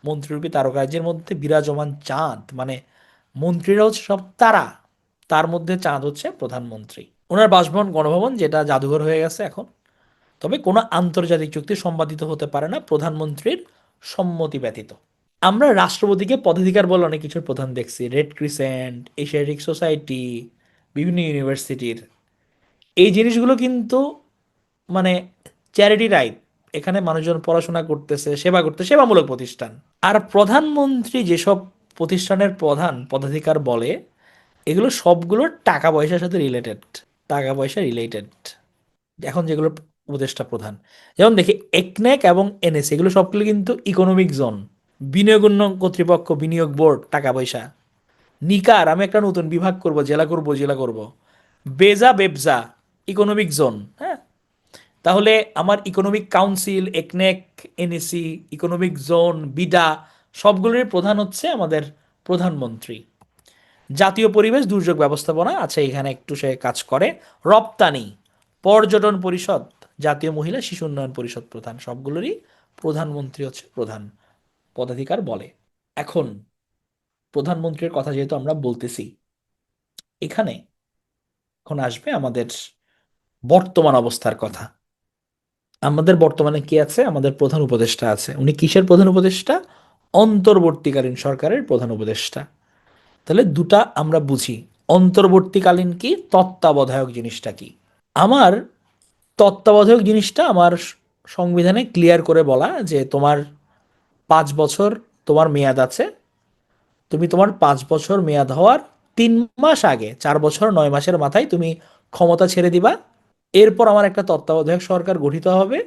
মন্ত্রীরূপী তারকারাজির মধ্যে বিরাজমান চাঁদ, মানে মন্ত্রীরা হচ্ছে সব তারা, তার মধ্যে চাঁদ হচ্ছে প্রধানমন্ত্রী। ওনার বাসভবন গণভবন, যেটা জাদুঘর হয়ে গেছে এখন। তবে কোনো আন্তর্জাতিক চুক্তি সম্পাদিত হতে পারে না প্রধানমন্ত্রীর সম্মতি ব্যতীত। আমরা রাষ্ট্রপতিকে পদাধিকার বলে অনেক কিছুর প্রধান দেখছি, রেড ক্রিসেন্ট, এশিয়াটিক সোসাইটি, বিভিন্ন ইউনিভার্সিটির। এই জিনিসগুলো কিন্তু মানে চ্যারিটি টাইপ, এখানে মানুষজন পড়াশোনা করতেছে, সেবা করতে, সেবামূলক প্রতিষ্ঠান। আর প্রধানমন্ত্রী যেসব প্রতিষ্ঠানের প্রধান পদাধিকার বলে, এগুলো সবগুলো টাকা পয়সার সাথে রিলেটেড, টাকা পয়সা রিলেটেড। এখন যেগুলো উপদেষ্টা প্রধান, যেমন দেখি একনেক এবং এনএস, এগুলো সবগুলো কিন্তু ইকোনমিক জোন। বিনিয়োগ উন্নয়ন কর্তৃপক্ষ, বিনিয়োগ বোর্ড, টাকা পয়সা। নিকার, আমি একটা নতুন বিভাগ করব, জেলা করব, জেলা করব। বেজা, বেবজা, ইকোনমিক জোন। হ্যাঁ, তাহলে আমার ইকোনমিক কাউন্সিল, একনেক, এনএসি, ইকোনমিক জোন, বিডা, সবগুলোরই প্রধান হচ্ছে আমাদের প্রধানমন্ত্রী। জাতীয় পরিবেশ দুর্যোগ ব্যবস্থাপনা আছে, এখানে একটু সে কাজ করে। রপ্তানি, পর্যটন পরিষদ, জাতীয় মহিলা শিশু উন্নয়ন পরিষদ প্রধান, সবগুলোরই প্রধানমন্ত্রী হচ্ছে প্রধান পদাধিকার বলে। এখন প্রধানমন্ত্রীর কথা যেহেতু আমরা বলতেছি, এখানে এখন আসবে আমাদের বর্তমান অবস্থার কথা। আমাদের বর্তমানে কি আছে? আমাদের প্রধান উপদেষ্টা আছে। উনি কিসের প্রধান উপদেষ্টা? অন্তর্বর্তীকালীন সরকারের প্রধান উপদেষ্টা। তাহলে দুটা আমরা বুঝি, অন্তর্বর্তীকালীন কি, তত্ত্বাবধায়ক জিনিসটা কি। আমার তত্ত্বাবধায়ক জিনিসটা আমার সংবিধানে ক্লিয়ার করে বলা যে তোমার 5 বছর তোমার মেয়াদ আছে, তুমি তোমার 5 বছর মেয়াদ হওয়ার 3 মাস আগে, 4 বছর 9 মাসের মাথায় তুমি ক্ষমতা ছেড়ে দিবা। এরপর আমার একটা তত্ত্বাবধায়ক সরকার গঠিত হবে,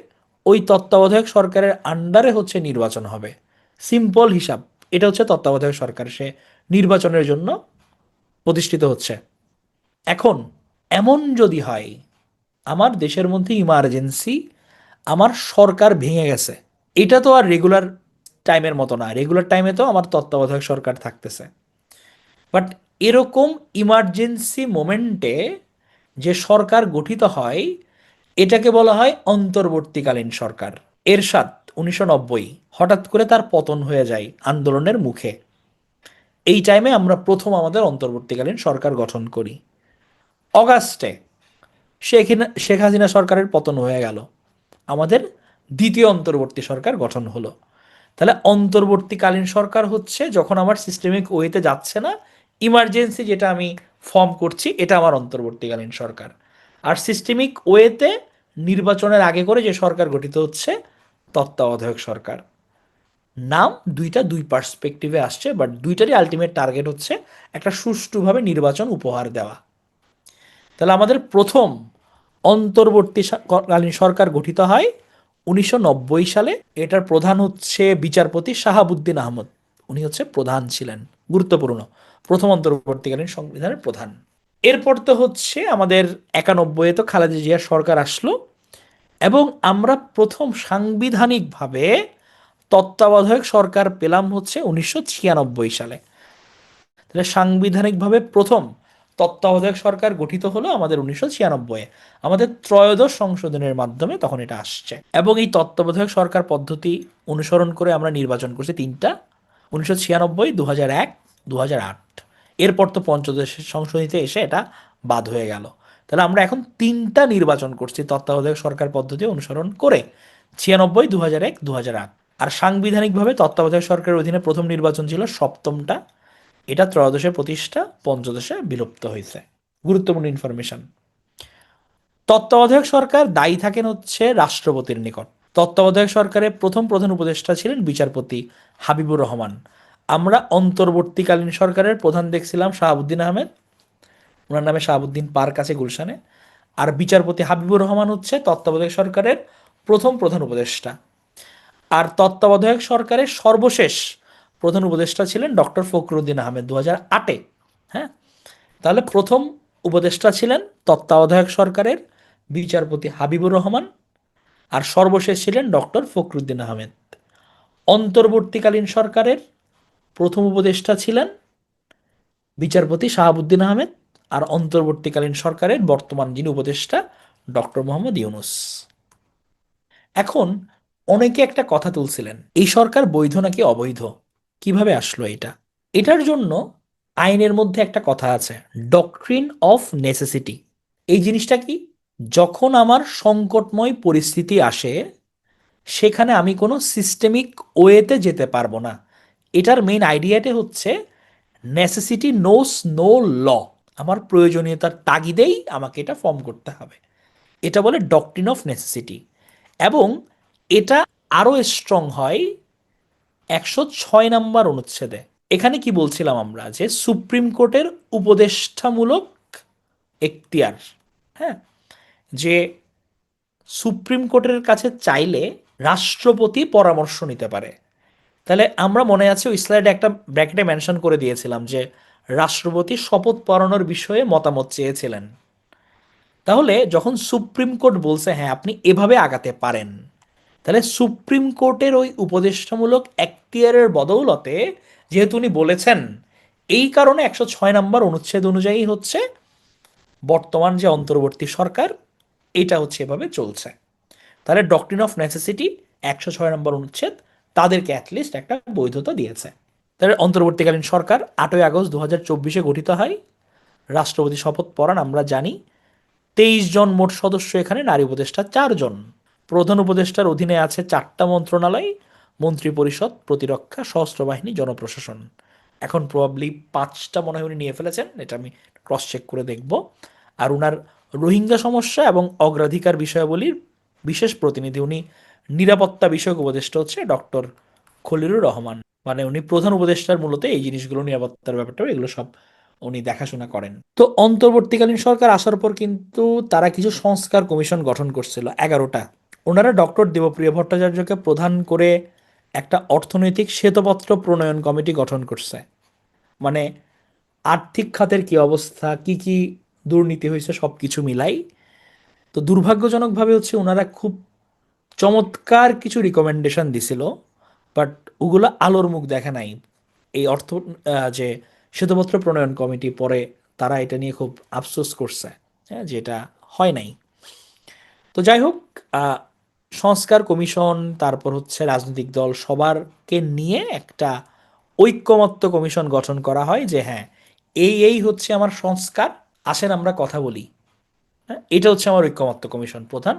ওই তত্ত্বাবধায়ক সরকারের আন্ডারে হচ্ছে নির্বাচন হবে। সিম্পল হিসাব। এটা হচ্ছে তত্ত্বাবধায়ক সরকার, সে নির্বাচনের জন্য প্রতিষ্ঠিত হচ্ছে। এখন এমন যদি হয় আমার দেশের মধ্যে ইমার্জেন্সি, আমার সরকার ভেঙে গেছে, এটা তো আর রেগুলার টাইমের মতো না। রেগুলার টাইমে তো আমার তত্ত্বাবধায়ক সরকার থাকতেছে, বাট এরকম ইমার্জেন্সি মোমেন্টে যে সরকার গঠিত হয়, এটাকে বলা হয় অন্তর্বর্তীকালীন সরকার। এরশাদ 1990, হঠাৎ করে তার পতন হয়ে যায় আন্দোলনের মুখে। এই টাইমে আমরা প্রথম আমাদের অন্তর্বর্তীকালীন সরকার গঠন করি। অগাস্টে শেখ হাসিনা সরকারের পতন হয়ে গেল, আমাদের দ্বিতীয় অন্তর্বর্তী সরকার গঠন হলো। তাহলে অন্তর্বর্তীকালীন সরকার হচ্ছে যখন আমার সিস্টেমিক ওয়েতে যাচ্ছে না, ইমার্জেন্সি যেটা আমি ফর্ম করছি, এটা আমার অন্তর্বর্তীকালীন সরকার। আর সিস্টেমিক ওয়েতে নির্বাচনের আগে করে যে সরকার গঠিত হচ্ছে, তত্ত্বাবধায়ক সরকার। নাম দুইটা দুই পার্সপেক্টিভে আসছে, বাট দুইটারই আলটিমেট টার্গেট হচ্ছে একটা সুষ্ঠুভাবে নির্বাচন উপহার দেওয়া। তাহলে আমাদের প্রথম অন্তর্বর্তীকালীন সরকার গঠিত হয় 1990 সালে। এটার প্রধান হচ্ছে বিচারপতি শাহাবুদ্দিন আহমদ। উনি হচ্ছে প্রধান ছিলেন, গুরুত্বপূর্ণ, প্রথম অন্তর্বর্তীকালীন সংবিধানের প্রধান। এরপর তো হচ্ছে আমাদের 91-এ তো খালেদা জিয়ার সরকার আসলো, এবং আমরা প্রথম সাংবিধানিকভাবে তত্ত্বাবধায়ক সরকার পেলাম হচ্ছে 1996 সালে। তাহলে সাংবিধানিকভাবে প্রথম তত্ত্বাবধায়ক সরকার গঠিত হলো আমাদের 1996-এ, আমাদের ত্রয়োদশ সংশোধনের মাধ্যমে তখন এটা আসছে। এবং এই তত্ত্বাবধায়ক সরকার পদ্ধতি অনুসরণ করে আমরা নির্বাচন করছি তিনটা: 1996, 2001, 2008। এরপর তো পঞ্চদশ সংশোধনীতে এসে এটা বাদ হয়ে গেল। তাহলে আমরা এখন তিনটা নির্বাচন করছি তত্ত্বাবধায়ক সরকার পদ্ধতি অনুসরণ করে: 96, 2001, 2008। আর সাংবিধানিকভাবে তত্ত্বাবধায়ক সরকারের অধীনে প্রথম নির্বাচন ছিল সপ্তমটা, এটা ত্রয়োদশে প্রতিষ্ঠা, পঞ্চদশে বিলুপ্ত হয়েছে। গুরুত্বপূর্ণ ইনফরমেশন। তত্ত্বাবধায়ক সরকার দায়ী থাকেন হচ্ছে রাষ্ট্রপতির নিকট। তত্ত্বাবধায়ক সরকারের প্রথম প্রধান উপদেষ্টা ছিলেন বিচারপতি হাবিবুর রহমান। আমরা অন্তর্বর্তীকালীন সরকারের প্রধান দেখছিলাম শাহাবুদ্দিন আহমেদ, ওনার নামে শাহাবুদ্দিন পার্ক আছে গুলশানে। আর বিচারপতি হাবিবুর রহমান হচ্ছে তত্ত্বাবধায়ক সরকারের প্রথম প্রধান উপদেষ্টা। আর তত্ত্বাবধায়ক সরকারের সর্বশেষ প্রধান উপদেষ্টা ছিলেন ডক্টর ফখরুদ্দিন আহমেদ 2008-এ। হ্যাঁ, তাহলে প্রথম উপদেষ্টা ছিলেন তত্ত্বাবধায়ক সরকারের বিচারপতি হাবিবুর রহমান, আর সর্বশেষ ছিলেন ডক্টর ফখরুদ্দিন আহমেদ। অন্তর্বর্তীকালীন সরকারের প্রথম উপদেষ্টা ছিলেন বিচারপতি শাহাবুদ্দিন আহমেদ, আর অন্তর্বর্তীকালীন সরকারের বর্তমান যিনি উপদেষ্টা, ডক্টর মোহাম্মদ ইউনুস। এখন অনেকে একটা কথা তুলছিলেন, এই সরকার বৈধ নাকি অবৈধ, কিভাবে আসলো এটা। এটার জন্য আইনের মধ্যে একটা কথা আছে, ডক্ট্রিন অফ নেসেসিটি। এই জিনিসটা কি? যখন আমার সংকটময় পরিস্থিতি আসে, সেখানে আমি কোনো সিস্টেমিক ওয়েতে যেতে পারবো না, এটার মেইন আইডিয়াটা হচ্ছে নেসেসিটি নোস নো ল, আমার প্রয়োজনীয়তার তাগিদেই আমাকে এটা ফর্ম করতে হবে। এটা বলে ডক্ট্রিন অফ নেসেসিটি। এবং এটা আরও স্ট্রং হয় 106 নম্বর অনুচ্ছেদে। এখানে কি বলছিলাম আমরা, যে সুপ্রিম কোর্টের উপদেষ্টামূলক এখতিয়ার, হ্যাঁ, যে সুপ্রিম কোর্টের কাছে চাইলে রাষ্ট্রপতি পরামর্শ নিতে পারে। তাহলে আমরা মনে আছে ওই স্লাইডে একটা ব্র্যাকেটে মেনশন করে দিয়েছিলাম যে রাষ্ট্রপতি শপথ পড়ানোর বিষয়ে মতামত চেয়েছিলেন। তাহলে যখন সুপ্রিম কোর্ট বলছে হ্যাঁ আপনি এভাবে আগাতে পারেন, তাহলে সুপ্রিম কোর্টের ওই উপদেষ্টামূলক এখতিয়ারের বদৌলতে যেহেতু উনি বলেছেন, এই কারণে 106 নম্বর অনুচ্ছেদ অনুযায়ী হচ্ছে বর্তমান যে অন্তর্বর্তী সরকার এটা হচ্ছে এভাবে চলছে। তাহলে ডক্ট্রিন অফ নেসেসিটি 106 নম্বর অনুচ্ছেদ তাদেরকে অ্যাটলিস্ট একটা বৈধতা দিয়েছে। তাহলে অন্তর্বর্তীকালীন সরকার 8ই আগস্ট 2024 গঠিত হয়। রাষ্ট্রপতি শপথ পড়ান আমরা জানি। 23 জন মোট সদস্য, এখানে নারী উপদেষ্টা 4 জন। প্রধান উপদেষ্টার অধীনে আছে 4টা মন্ত্রণালয়, মন্ত্রী পরিষদ, প্রতিরক্ষা, সশস্ত্র বাহিনী, জনপ্রশাসন। এখন প্রবাবলি 5টা মনে হয় উনি নিয়ে ফেলেছেন, এটা আমি ক্রস চেক করে দেখব। আর উনার রোহিঙ্গা সমস্যা এবং অগ্রাধিকার বিষয়াবলীর বিশেষ প্রতিনিধি, উনি নিরাপত্তা বিষয়ক উপদেষ্টা হচ্ছে ডক্টর খলিলুর রহমান। মানে উনি প্রধান উপদেষ্টার মূলত এই জিনিসগুলো, নিরাপত্তার ব্যাপারটা এগুলো সব উনি দেখাশোনা করেন। তো অন্তর্বর্তীকালীন সরকার আসার পর কিন্তু তারা কিছু সংস্কার কমিশন গঠন করছিল 11টা। ওনারা ডক্টর দেবপ্রিয় ভট্টাচার্যকে প্রধান করে একটা অর্থনৈতিক শ্বেতপত্র প্রণয়ন কমিটি গঠন করছে। মানে আর্থিক খাতের কি অবস্থা, কি কি দুর্নীতি হয়েছে সব কিছু মিলাই। তো দুর্ভাগ্যজনকভাবে হচ্ছে ওনারা খুব চমৎকার কিছু রিকমেন্ডেশন দিছিল, বাট ওগুলো আলোর মুখ দেখে নাই। এই যে শ্বেতপত্র প্রণয়ন কমিটি পরে তারা এটা নিয়ে খুব আফসোস করছে, হ্যাঁ, যে এটা হয় নাই। তো যাই হোক, আহ, সংস্কার কমিশন, তারপর হচ্ছে রাজনৈতিক দল সবারকে নিয়ে একটা ঐক্যমত্য কমিশন গঠন করা হয় যে হ্যাঁ এই হচ্ছে আমার সংস্কার, আসেন আমরা কথা বলি। হ্যাঁ, এটা হচ্ছে আমার ঐক্যমত্য কমিশন। প্রধান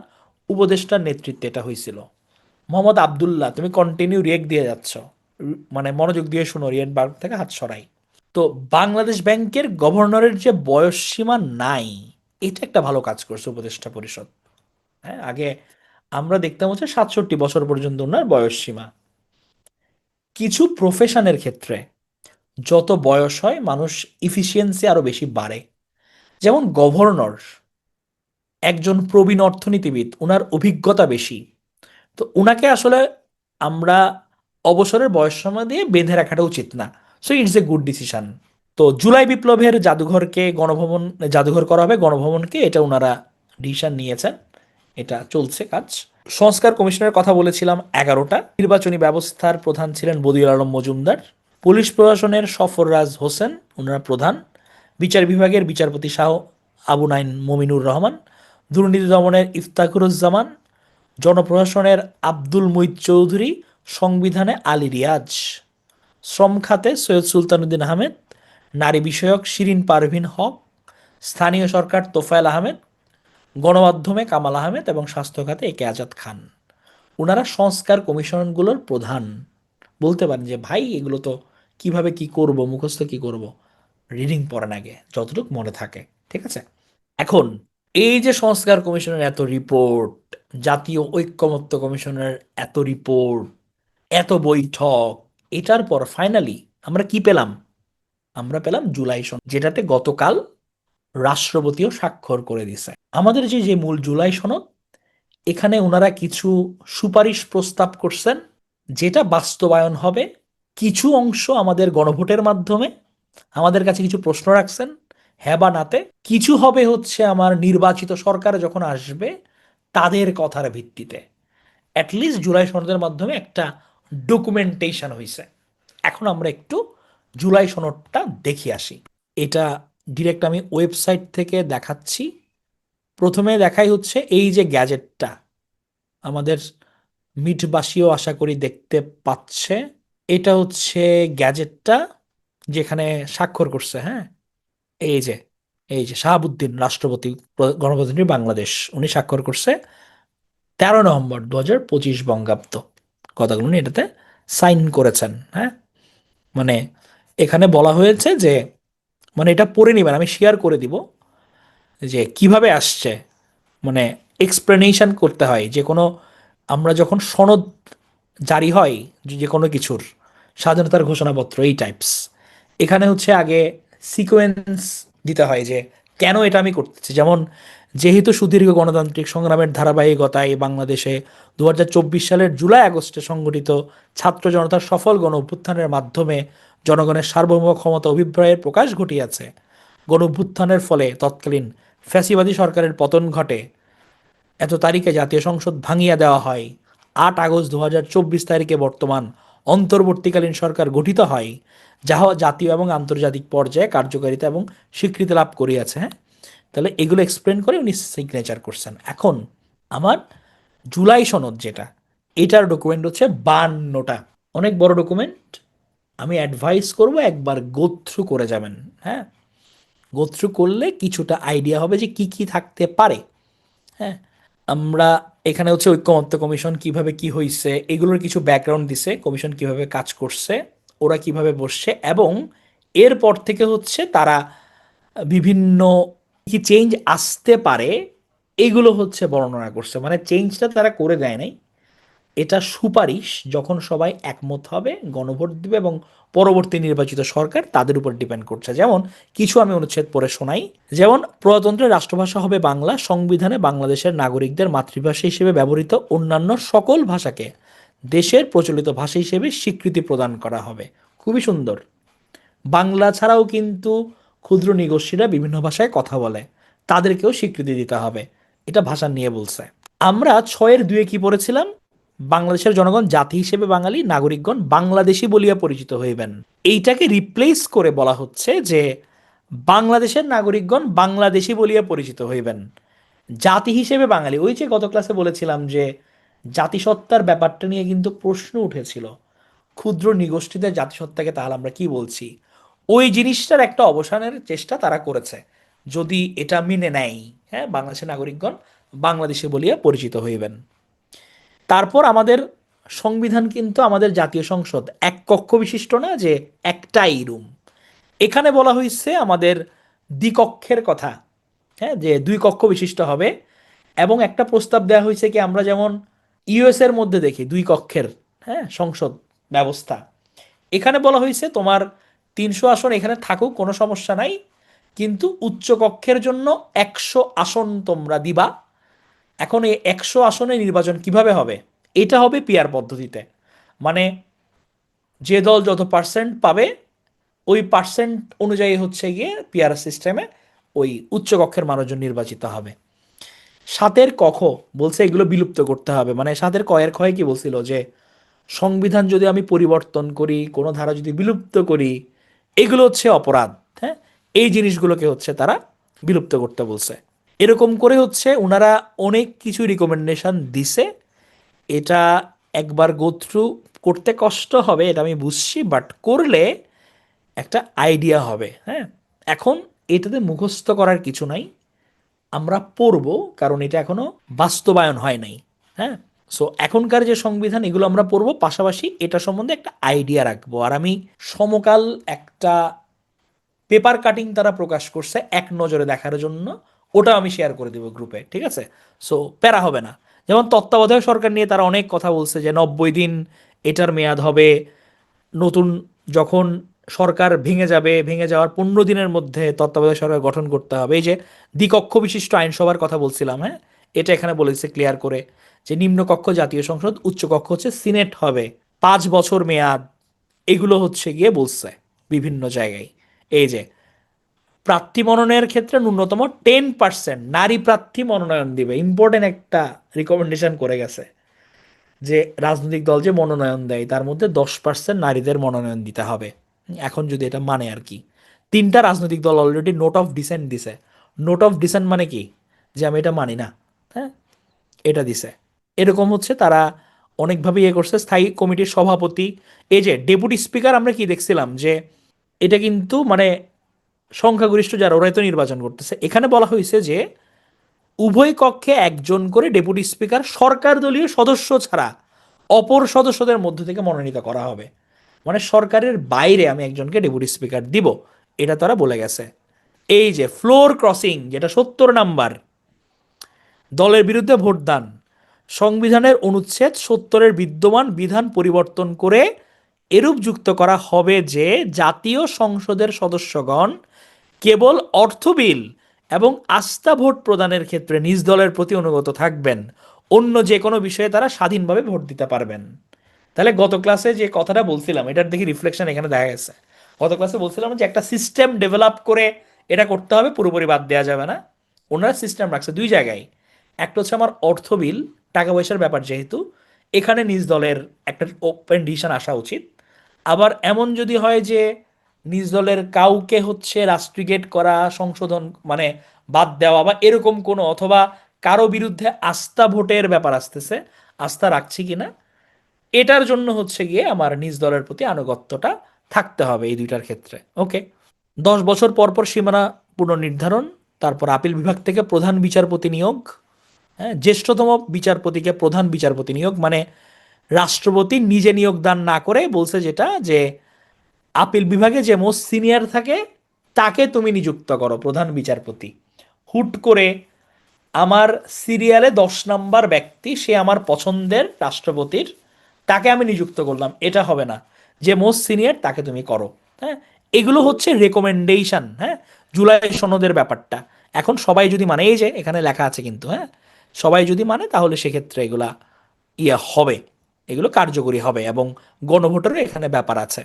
উপদেষ্টার নেতৃত্বে এটা হয়েছিল। মোহাম্মদ আবদুল্লাহ, তুমি কন্টিনিউ রিয়েক্ট দিয়ে যাচ্ছ, মানে মনোযোগ দিয়ে শুনো, রিয়েক্ট বার থেকে হাত সরাই। তো বাংলাদেশ ব্যাংকের গভর্নরের যে বয়স সীমা নাই, এটা একটা ভালো কাজ করছে উপদেষ্টা পরিষদ। হ্যাঁ, আগে আমরা দেখতাম হচ্ছে 67 বছর পর্যন্ত ওনার বয়স সীমা। কিছু প্রফেশনের ক্ষেত্রে যত বয়স হয় মানুষ ইফিসিয়েন্সি আরো বেশি বাড়ে। যেমন গভর্নর একজন প্রবীণ অর্থনীতিবিদ, ওনার অভিজ্ঞতা বেশি। তো ওনাকে আসলে আমরা অবসরের বয়স সীমা দিয়ে বেঁধে রাখাটা উচিত না। So it's a good decision. তো জুলাই বিপ্লবের জাদুঘরকে গণভবন, জাদুঘর করা হবে গণভবনকে, এটা ওনারা ডিসিশন নিয়েছেন, এটা চলছে কাজ। সংস্কার কমিশনের কথা বলেছিলাম 11টা। নির্বাচনী ব্যবস্থার প্রধান ছিলেন বদিউল আলম মজুমদার। পুলিশ প্রশাসনের সফররাজ হোসেন ওনারা প্রধান। বিচার বিভাগের বিচারপতি শাহ আবু নাইন মমিনুর রহমান। দুর্নীতি দমনের ইফতাকুরুজ্জামান। জনপ্রশাসনের আব্দুল মুইদ চৌধুরী। সংবিধানে আলী রিয়াজ। শ্রম খাতে সৈয়দ সুলতানুদ্দিন আহমেদ। নারী বিষয়ক শিরিন পারভিন হক। স্থানীয় সরকার তোফায়েল আহমেদ। গণমাধ্যমে কামাল আহমেদ এবং স্বাস্থ্য খাতে এ কে আজাদ খান। ওনারা সংস্কার কমিশনগুলোর প্রধান। বলতে পারেন যে ভাই এগুলো তো কিভাবে কি করব, মুখস্থ কি করব, রিডিং পড়েন আগে যতটুকু মনে থাকে। ঠিক আছে। এখন এই যে সংস্কার কমিশনের এত রিপোর্ট, জাতীয় ঐক্যমত্য কমিশনের এত রিপোর্ট, এত বৈঠক, এটার পর ফাইনালি আমরা কি পেলাম? আমরা পেলাম জুলাই সনদ, যেটাতে গতকাল রাষ্ট্রপতিও স্বাক্ষর করে দিছে। আমাদের যে যে মূল জুলাই সনদ, এখানে ওনারা কিছু সুপারিশ প্রস্তাব করছেন যেটা বাস্তবায়ন হবে। কিছু অংশ আমাদের গণভোটের মাধ্যমে, আমাদের কাছে কিছু প্রশ্ন রাখছেন, হ্যাঁ বা নাতে। কিছু হবে হচ্ছে আমার নির্বাচিত সরকার যখন আসবে তাদের কথার ভিত্তিতে। অ্যাটলিস্ট জুলাই সনদের মাধ্যমে একটা ডকুমেন্টেশন হয়েছে। এখন আমরা একটু জুলাই সনদটা দেখি আসি। এটা ডিরেক্ট আমি ওয়েবসাইট থেকে দেখাচ্ছি। প্রথমে দেখাই হচ্ছে এই যে গ্যাজেটটা, আমাদের মিটবাসীও আশা করি দেখতে পাচ্ছে। এটা হচ্ছে গ্যাজেটটা যেখানে স্বাক্ষর করছে, হ্যাঁ, এই যে শাহাবুদ্দিন রাষ্ট্রপতি, গণপ্রজাতন্ত্রী বাংলাদেশ, উনি স্বাক্ষর করছে 13 নভেম্বর 2025 বঙ্গাব্দ। কথাগুলো উনি এটাতে সাইন করেছেন। হ্যাঁ, মানে এখানে বলা হয়েছে যে, মানে এটা পড়ে নিবেন, আমি শেয়ার করে দিব যে কিভাবে আসছে, মানে এক্সপ্লেনেশন করতে হয় যে কোনো, আমরা যখন সনদ জারি হয় যে যে কোনো কিছুর, স্বাধীনতার ঘোষণাপত্র এই টাইপস, এখানে হচ্ছে আগে সিকোয়েন্স দিতে হয় যে কেন এটা আমি করতেছি। যেমন যেহেতু সুদীর্ঘ গণতান্ত্রিক সংগ্রামের ধারাবাহিকতায় বাংলাদেশে 2024 সালের জুলাই আগস্টে সংগঠিত ছাত্র জনতার সফল গণ অভ্যুত্থানের মাধ্যমে জনগণের সার্বভৌম ক্ষমতা অভিপ্রায়ের প্রকাশ ঘটিয়াছে। গণ অভ্যুত্থানের ফলে তৎকালীন ফ্যাসিবাদী সরকারের পতন ঘটে, এত তারিখে জাতীয় সংসদ ভাঙিয়া দেওয়া হয়, 8 আগস্ট 2024 তারিখে বর্তমান অন্তর্বর্তীকালীন সরকার গঠিত হয়, যাহা জাতীয় এবং আন্তর্জাতিক পর্যায়ে কার্যকারিতা এবং স্বীকৃতি লাভ করিয়াছে। হ্যাঁ, তাহলে এগুলো এক্সপ্লেন করে উনি সিগনেচার করছেন। এখন আমার জুলাই সনদ যেটা, এটার ডকুমেন্ট হচ্ছে 52টা, অনেক বড় ডকুমেন্ট। আমি অ্যাডভাইস করব একবার গো থ্রু করে যাবেন। হ্যাঁ, গো থ্রু করলে কিছুটা আইডিয়া হবে যে কি কি থাকতে পারে। হ্যাঁ, আমরা এখানে হচ্ছে ঐক্যমত্য কমিশন কিভাবে কি হয়েছে এগুলোর কিছু ব্যাকগ্রাউন্ড দিছে, কমিশন কিভাবে কাজ করছে, ওরা কিভাবে বসছে, এবং এরপর থেকে হচ্ছে তারা বিভিন্ন কি চেঞ্জ আসতে পারে এগুলো হচ্ছে বর্ণনা করছে। মানে চেঞ্জটা তারা করে দেয় নাই, এটা সুপারিশ, যখন সবাই একমত হবে গণভোট দিবে এবং পরবর্তী নির্বাচিত সরকার তাদের উপর ডিপেন্ড করছে। যেমন কিছু আমি অনুচ্ছেদ পড়ে শোনাই। যেমন প্রজাতন্ত্রের রাষ্ট্রভাষা হবে বাংলা, সংবিধানে বাংলাদেশের নাগরিকদের মাতৃভাষা হিসেবে ব্যবহৃত অন্যান্য সকল ভাষাকে দেশের প্রচলিত ভাষা হিসেবে স্বীকৃতি প্রদান করা হবে। খুবই সুন্দর। বাংলা ছাড়াও কিন্তু ক্ষুদ্র নৃগোষ্ঠীরা বিভিন্ন ভাষায় কথা বলে, তাদেরকেও স্বীকৃতি দিতে হবে। এটা ভাষা নিয়ে বলছে। আমরা 6-2 কি পড়েছিলাম? বাংলাদেশের জনগণ জাতি হিসেবে বাঙালি, নাগরিকগণ বাংলাদেশি বলিয়া পরিচিত হইবেন। এইটাকে রিপ্লেস করে বলা হচ্ছে যে বাংলাদেশের নাগরিকগণ বাংলাদেশি বলিয়া পরিচিত হইবেন, জাতি হিসেবে বাঙালি। ওই যে গত ক্লাসে বলেছিলাম যে জাতিসত্তার ব্যাপারটা নিয়ে কিন্তু প্রশ্ন উঠেছিল, ক্ষুদ্র নিগোষ্ঠীদের জাতিসত্তাকে তাহলে আমরা কি বলছি, ওই জিনিসটার একটা অবসানের চেষ্টা তারা করেছে। যদি এটা মেনে নেয়, হ্যাঁ, বাংলাদেশের নাগরিকগণ বাংলাদেশি বলিয়া পরিচিত হইবেন। তারপর আমাদের সংবিধান কিন্তু আমাদের জাতীয় সংসদ এক কক্ষ বিশিষ্ট না, যে একটাই রুম। এখানে বলা হয়েছে আমাদের দ্বিকক্ষের কথা, হ্যাঁ, যে 2 কক্ষ বিশিষ্ট হবে। এবং একটা প্রস্তাব দেওয়া হয়েছে কি, আমরা যেমন ইউএস এর মধ্যে দেখি 2 কক্ষের, হ্যাঁ, সংসদ ব্যবস্থা। এখানে বলা হয়েছে তোমার 300 আসন এখানে থাকুক, কোনো সমস্যা নাই, কিন্তু উচ্চ কক্ষের জন্য 100 আসন তোমরা দিবা। এখন এই 100 আসনে নির্বাচন কিভাবে হবে? এটা হবে পিয়ার পদ্ধতিতে। মানে যে দল যত পার্সেন্ট পাবে ওই পার্সেন্ট অনুযায়ী হচ্ছে গিয়ে পিয়ার সিস্টেমে ওই উচ্চকক্ষের মানুষজন নির্বাচিত হবে। 7-ক বলছে এগুলো বিলুপ্ত করতে হবে। মানে 7-ক ক্ষয় কি বলছিল যে সংবিধান যদি আমি পরিবর্তন করি, কোনো ধারা যদি বিলুপ্ত করি, এগুলো হচ্ছে অপরাধ। হ্যাঁ, এই জিনিসগুলোকে হচ্ছে তারা বিলুপ্ত করতে বলছে। এরকম করে হচ্ছে ওনারা অনেক কিছু রিকমেন্ডেশন দিছে। এটা একবার গো থ্রু করতে কষ্ট হবে, এটা আমি বুঝছি, বাট করলে একটা আইডিয়া হবে। হ্যাঁ, এখন এটাতে মুখস্থ করার কিছু নাই, আমরা পড়ব, কারণ এটা এখনো বাস্তবায়ন হয় নাই। হ্যাঁ, সো এখনকার যে সংবিধান এগুলো আমরা পড়বো, পাশাপাশি এটা সম্বন্ধে একটা আইডিয়া রাখবো। আর আমি সমকাল একটা পেপার কাটিং তারা প্রকাশ করছে এক নজরে দেখার জন্য, ওটা আমি শেয়ার করে দেবো গ্রুপে, ঠিক আছে? সো প্যারা হবে না। যেমন তত্ত্বাবধায়ক সরকার নিয়ে তারা অনেক কথা বলছে যে 90 দিন এটার মেয়াদ হবে, নতুন যখন সরকার ভেঙে যাবে, ভেঙে যাওয়ার 15 দিনের মধ্যে তত্ত্বাবধায়ক সরকার গঠন করতে হবে। এই যে দ্বিকক্ষ বিশিষ্ট আইনসভার কথা বলছিলাম, হ্যাঁ, এটা এখানে বলেছে ক্লিয়ার করে যে নিম্নকক্ষ জাতীয় সংসদ, উচ্চকক্ষ হচ্ছে সিনেট হবে, 5 বছর মেয়াদ, এগুলো হচ্ছে গিয়ে বলছে বিভিন্ন জায়গায়। এই যে প্রার্থী মনোনয়নের ক্ষেত্রে ন্যূনতম 10% নারী প্রার্থী মনোনয়ন দিবে, ইম্পর্টেন্ট একটা রিকমেন্ডেশন করে গেছে যে রাজনৈতিক দল যে মনোনয়ন দেয় তার মধ্যে 10% নারীদের মনোনয়ন দিতে হবে। এখন যদি এটা মানে আর কি, 3টা রাজনৈতিক দল অলরেডি নোট অফ ডিসেন্ট দিছে। নোট অফ ডিসেন্ট মানে কি, যে আমি এটা মানি না। হ্যাঁ, এটা দিছে। এরকম হচ্ছে তারা অনেকভাবে ইয়ে করছে। স্থায়ী কমিটির সভাপতি, এই যে ডেপুটি স্পিকার, আমরা কি দেখছিলাম যে এটা কিন্তু মানে সংখ্যাগরিষ্ঠ যারা ওরাই তো নির্বাচন করতেছে। এখানে বলা হয়েছে যে উভয় কক্ষে একজন করে ডেপুটি স্পিকার সরকার দলীয় সদস্য ছাড়া অপর সদস্যদের মধ্য থেকে মনোনীত করা হবে। মানে সরকারের বাইরে আমি একজনকে ডেপুটি স্পিকার দিব, এটা তারা বলে গেছে। এই যে ফ্লোর ক্রসিং, যেটা 70 নাম্বার, দলের বিরুদ্ধে ভোটদান, সংবিধানের অনুচ্ছেদ 70-এর বিদ্যমান বিধান পরিবর্তন করে এরূপ যুক্ত করা হবে যে জাতীয় সংসদের সদস্যগণ কেবল অর্থ বিল এবং আস্থা ভোট প্রদানের ক্ষেত্রে নিজ দলের প্রতি অনুগত থাকবেন, অন্য যে কোনো বিষয়ে তারা স্বাধীনভাবে ভোট দিতে পারবেন। তাহলে গত ক্লাসে যে কথাটা বলছিলাম এটার দেখি রিফ্লেকশন এখানে দেখা গেছে। গত ক্লাসে বলছিলাম যে একটা সিস্টেম ডেভেলপ করে এটা করতে হবে, পুরোপুরি বাদ দেওয়া যাবে না। ওনারা সিস্টেম রাখছে দুই জায়গায়। একটা হচ্ছে আমার অর্থ বিল, টাকা পয়সার ব্যাপার যেহেতু, এখানে নিজ দলের একটা ওপেন ডিসিশন আসা উচিত। আবার এমন যদি হয় যে নিজ দলের কাউকে হচ্ছে রাস্ট্রিগেট করা, সংশোধন মানে বাদ দেওয়া বা এরকম কোনো, অথবা কারো বিরুদ্ধে আস্থা ভোটের ব্যাপার আসতেছে, আস্থা রাখছি কিনা, এটার জন্য হচ্ছে গিয়ে আমার নিজ দলের প্রতি আনুগত্যটা থাকতে হবে এই দুইটার ক্ষেত্রে। ওকে। 10 বছর পর পর সীমানা পুনর্নির্ধারণ, তারপর আপিল বিভাগ থেকে প্রধান বিচারপতি নিয়োগ, হ্যাঁ, জ্যেষ্ঠতম বিচারপতিকে প্রধান বিচারপতি নিয়োগ, মানে রাষ্ট্রপতি নিজে নিয়োগ দান না করে বলছে যেটা, যে আপিল বিভাগে যে মোস্ট সিনিয়র থাকে তাকে তুমি নিযুক্ত করো প্রধান বিচারপতি। হুট করে আমার সিরিয়ালে 10 নাম্বার ব্যক্তি, সে আমার পছন্দের রাষ্ট্রপতির, তাকে আমি নিযুক্ত করলাম, এটা হবে না। যে মোস্ট সিনিয়র তাকে তুমি করো। হ্যাঁ, এগুলো হচ্ছে রেকমেন্ডেশন। হ্যাঁ, জুলাই সনদের ব্যাপারটা এখন সবাই যদি মানে, এই যে এখানে লেখা আছে কিন্তু, হ্যাঁ, সবাই যদি মানে তাহলে সেক্ষেত্রে এগুলা হবে, এগুলো কার্যকরী হবে এবং গণভোটেরও এখানে ব্যাপার আছে।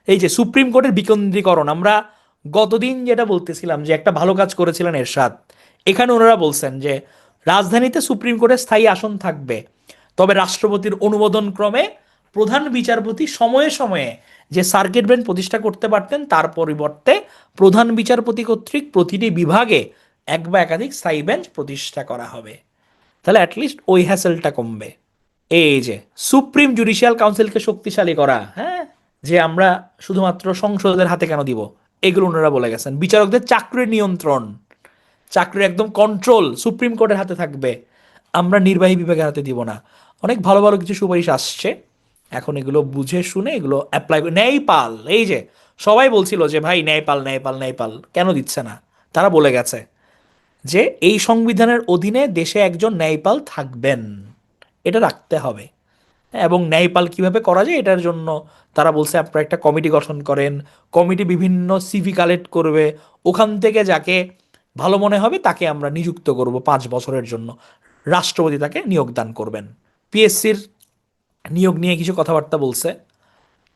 এই যে সুপ্রিম কোর্টের বিকেন্দ্রীকরণ, আমরা গতদিন যেটা বলতেছিলাম যে একটা ভালো কাজ করেছিলেন এরশাদ, এখানে ওনারা বলছেন যে রাজধানীতে সুপ্রিম কোর্টের স্থায়ী আসন থাকবে, তবে রাষ্ট্রপতির অনুমোদন ক্রমে প্রধান বিচারপতি সময়ে সময়ে যে সার্কিট বেঞ্চ প্রতিষ্ঠা করতে পারতেন তার পরিবর্তে প্রধান বিচারপতি কর্তৃক প্রতিটি বিভাগে এক বা একাধিক স্থায়ী বেঞ্চ প্রতিষ্ঠা করা হবে। তাহলে অ্যাটলিস্ট ওই হ্যাসেলটা কমবে। এই যে সুপ্রিম জুডিশিয়াল কাউন্সিলকে শক্তিশালী করা, হ্যাঁ, যে আমরা শুধুমাত্র সংসদের হাতে কেন দিব, এগুলো ওনারা বলে গেছেন। বিচারকদের চাকরির নিয়ন্ত্রণ, চাকরির একদম কন্ট্রোল সুপ্রিম কোর্টের হাতে থাকবে, আমরা নির্বাহী বিভাগের হাতে দিব না। অনেক ভালো ভালো কিছু সুপারিশ আসছে, এখন এগুলো বুঝে শুনে এগুলো অ্যাপ্লাই করে। ন্যায়পাল, এই যে সবাই বলছিল যে ভাই ন্যায়পাল ন্যায়পাল ন্যায়পাল কেন দিচ্ছে না, তারা বলে গেছে যে এই সংবিধানের অধীনে দেশে একজন ন্যায়পাল থাকবেন, এটা রাখতে হবে। এবং ন্যায়পাল কিভাবে করা যায় এটার জন্য তারা বলছে আপনারা একটা কমিটি গঠন করেন, কমিটি বিভিন্ন সিভি কালেক্ট করবে, ওখান থেকে যাকে ভালো মনে হবে তাকে আমরা নিযুক্ত করব 5 বছরের জন্য, রাষ্ট্রপতি তাকে নিয়োগ দান করবেন। পিএসসির নিয়োগ নিয়ে কিছু কথাবার্তা বলছে,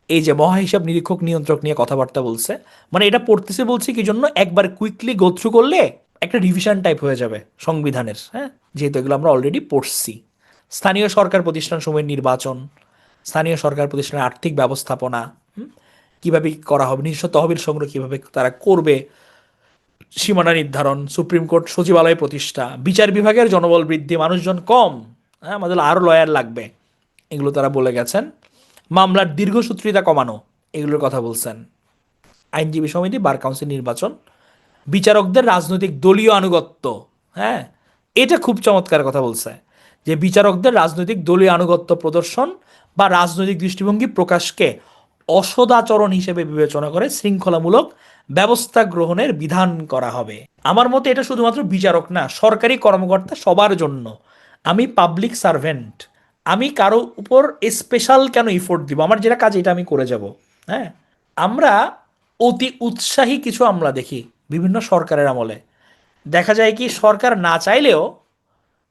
এই যে মহাহিসাব নিরীক্ষক নিয়ন্ত্রক নিয়ে কথাবার্তা বলছে। মানে এটা পড়তেছে বলছি কি জন্য, একবার কুইকলি গো থ্রু করলে একটা রিভিশন টাইপ হয়ে যাবে সংবিধানের, হ্যাঁ, যেহেতু এগুলো আমরা অলরেডি পড়ছি। স্থানীয় সরকার প্রতিষ্ঠান সময়ের নির্বাচন, স্থানীয় সরকার প্রতিষ্ঠানের আর্থিক ব্যবস্থাপনা, কিভাবে করা হবে, নিজস্ব তহবিল সংগ্রহ কিভাবে তারা করবে, সীমানা নির্ধারণ, সুপ্রিম কোর্ট সচিবালয় প্রতিষ্ঠা, বিচার বিভাগের জনবল বৃদ্ধি, মানুষজন কম, হ্যাঁ, আমাদের আরও লয়ার লাগবে, এগুলো তারা বলে গেছেন। মামলার দীর্ঘসূত্রিতা কমানো, এগুলোর কথা বলছেন। আইনজীবী সমিতি, বার কাউন্সিল নির্বাচন, বিচারকদের রাজনৈতিক দলীয় আনুগত্য, হ্যাঁ, এটা খুব চমৎকার কথা বলছে, যে বিচারকদের রাজনৈতিক দলীয় আনুগত্য প্রদর্শন বা রাজনৈতিক দৃষ্টিভঙ্গি প্রকাশকে অসদাচরণ হিসেবে বিবেচনা করে শৃঙ্খলামূলক ব্যবস্থা গ্রহণের বিধান করা হবে। আমার মতে এটা শুধুমাত্র বিচারক না, সরকারি কর্মকর্তা সবার জন্য। আমি পাবলিক সার্ভেন্ট, আমি কারো উপর স্পেশাল কেন ইফোর্ট দিব, আমার যেটা কাজ এটা আমি করে যাব। হ্যাঁ, আমরা অতি উৎসাহী কিছু আমরা দেখি বিভিন্ন সরকারের আমলে, দেখা যায় কি সরকার না চাইলেও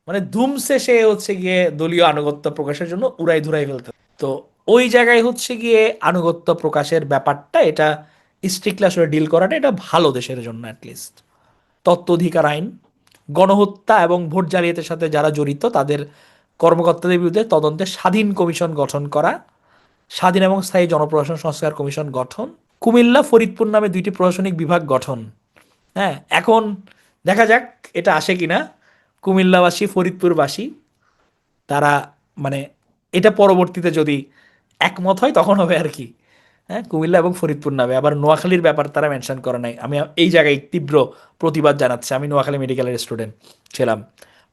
মানে ধুমসে সে হচ্ছে গিয়ে দলীয় আনুগত্য প্রকাশের জন্য উড়াই ধুরাই ফেলতে। তো ওই জায়গায় হচ্ছে গিয়ে আনুগত্য প্রকাশের ব্যাপারটা, এটা স্ট্রিক্টলি আসলে ডিল করাটা এটা ভালো দেশের জন্য অ্যাটলিস্ট। তথ্য অধিকার আইন, গণহত্যা এবং ভোট জালিয়াতির সাথে যারা জড়িত তাদের কর্মকর্তাদের বিরুদ্ধে তদন্তে স্বাধীন কমিশন গঠন করা, স্বাধীন এবং স্থায়ী জনপ্রশাসন সংস্কার কমিশন গঠন, কুমিল্লা ফরিদপুর নামে দুইটি প্রশাসনিক বিভাগ গঠন। হ্যাঁ, এখন দেখা যাক এটা আসে কিনা। কুমিল্লাবাসী ফরিদপুরবাসী তারা মানে এটা পরবর্তীতে যদি একমত হয় তখন হবে আর কি। হ্যাঁ, কুমিল্লা এবং ফরিদপুর নামে, আবার নোয়াখালীর ব্যাপার তারা মেনশন করে নাই। আমি এই জায়গায় তীব্র প্রতিবাদ জানাচ্ছি, আমি নোয়াখালী মেডিকেলের স্টুডেন্ট ছিলাম।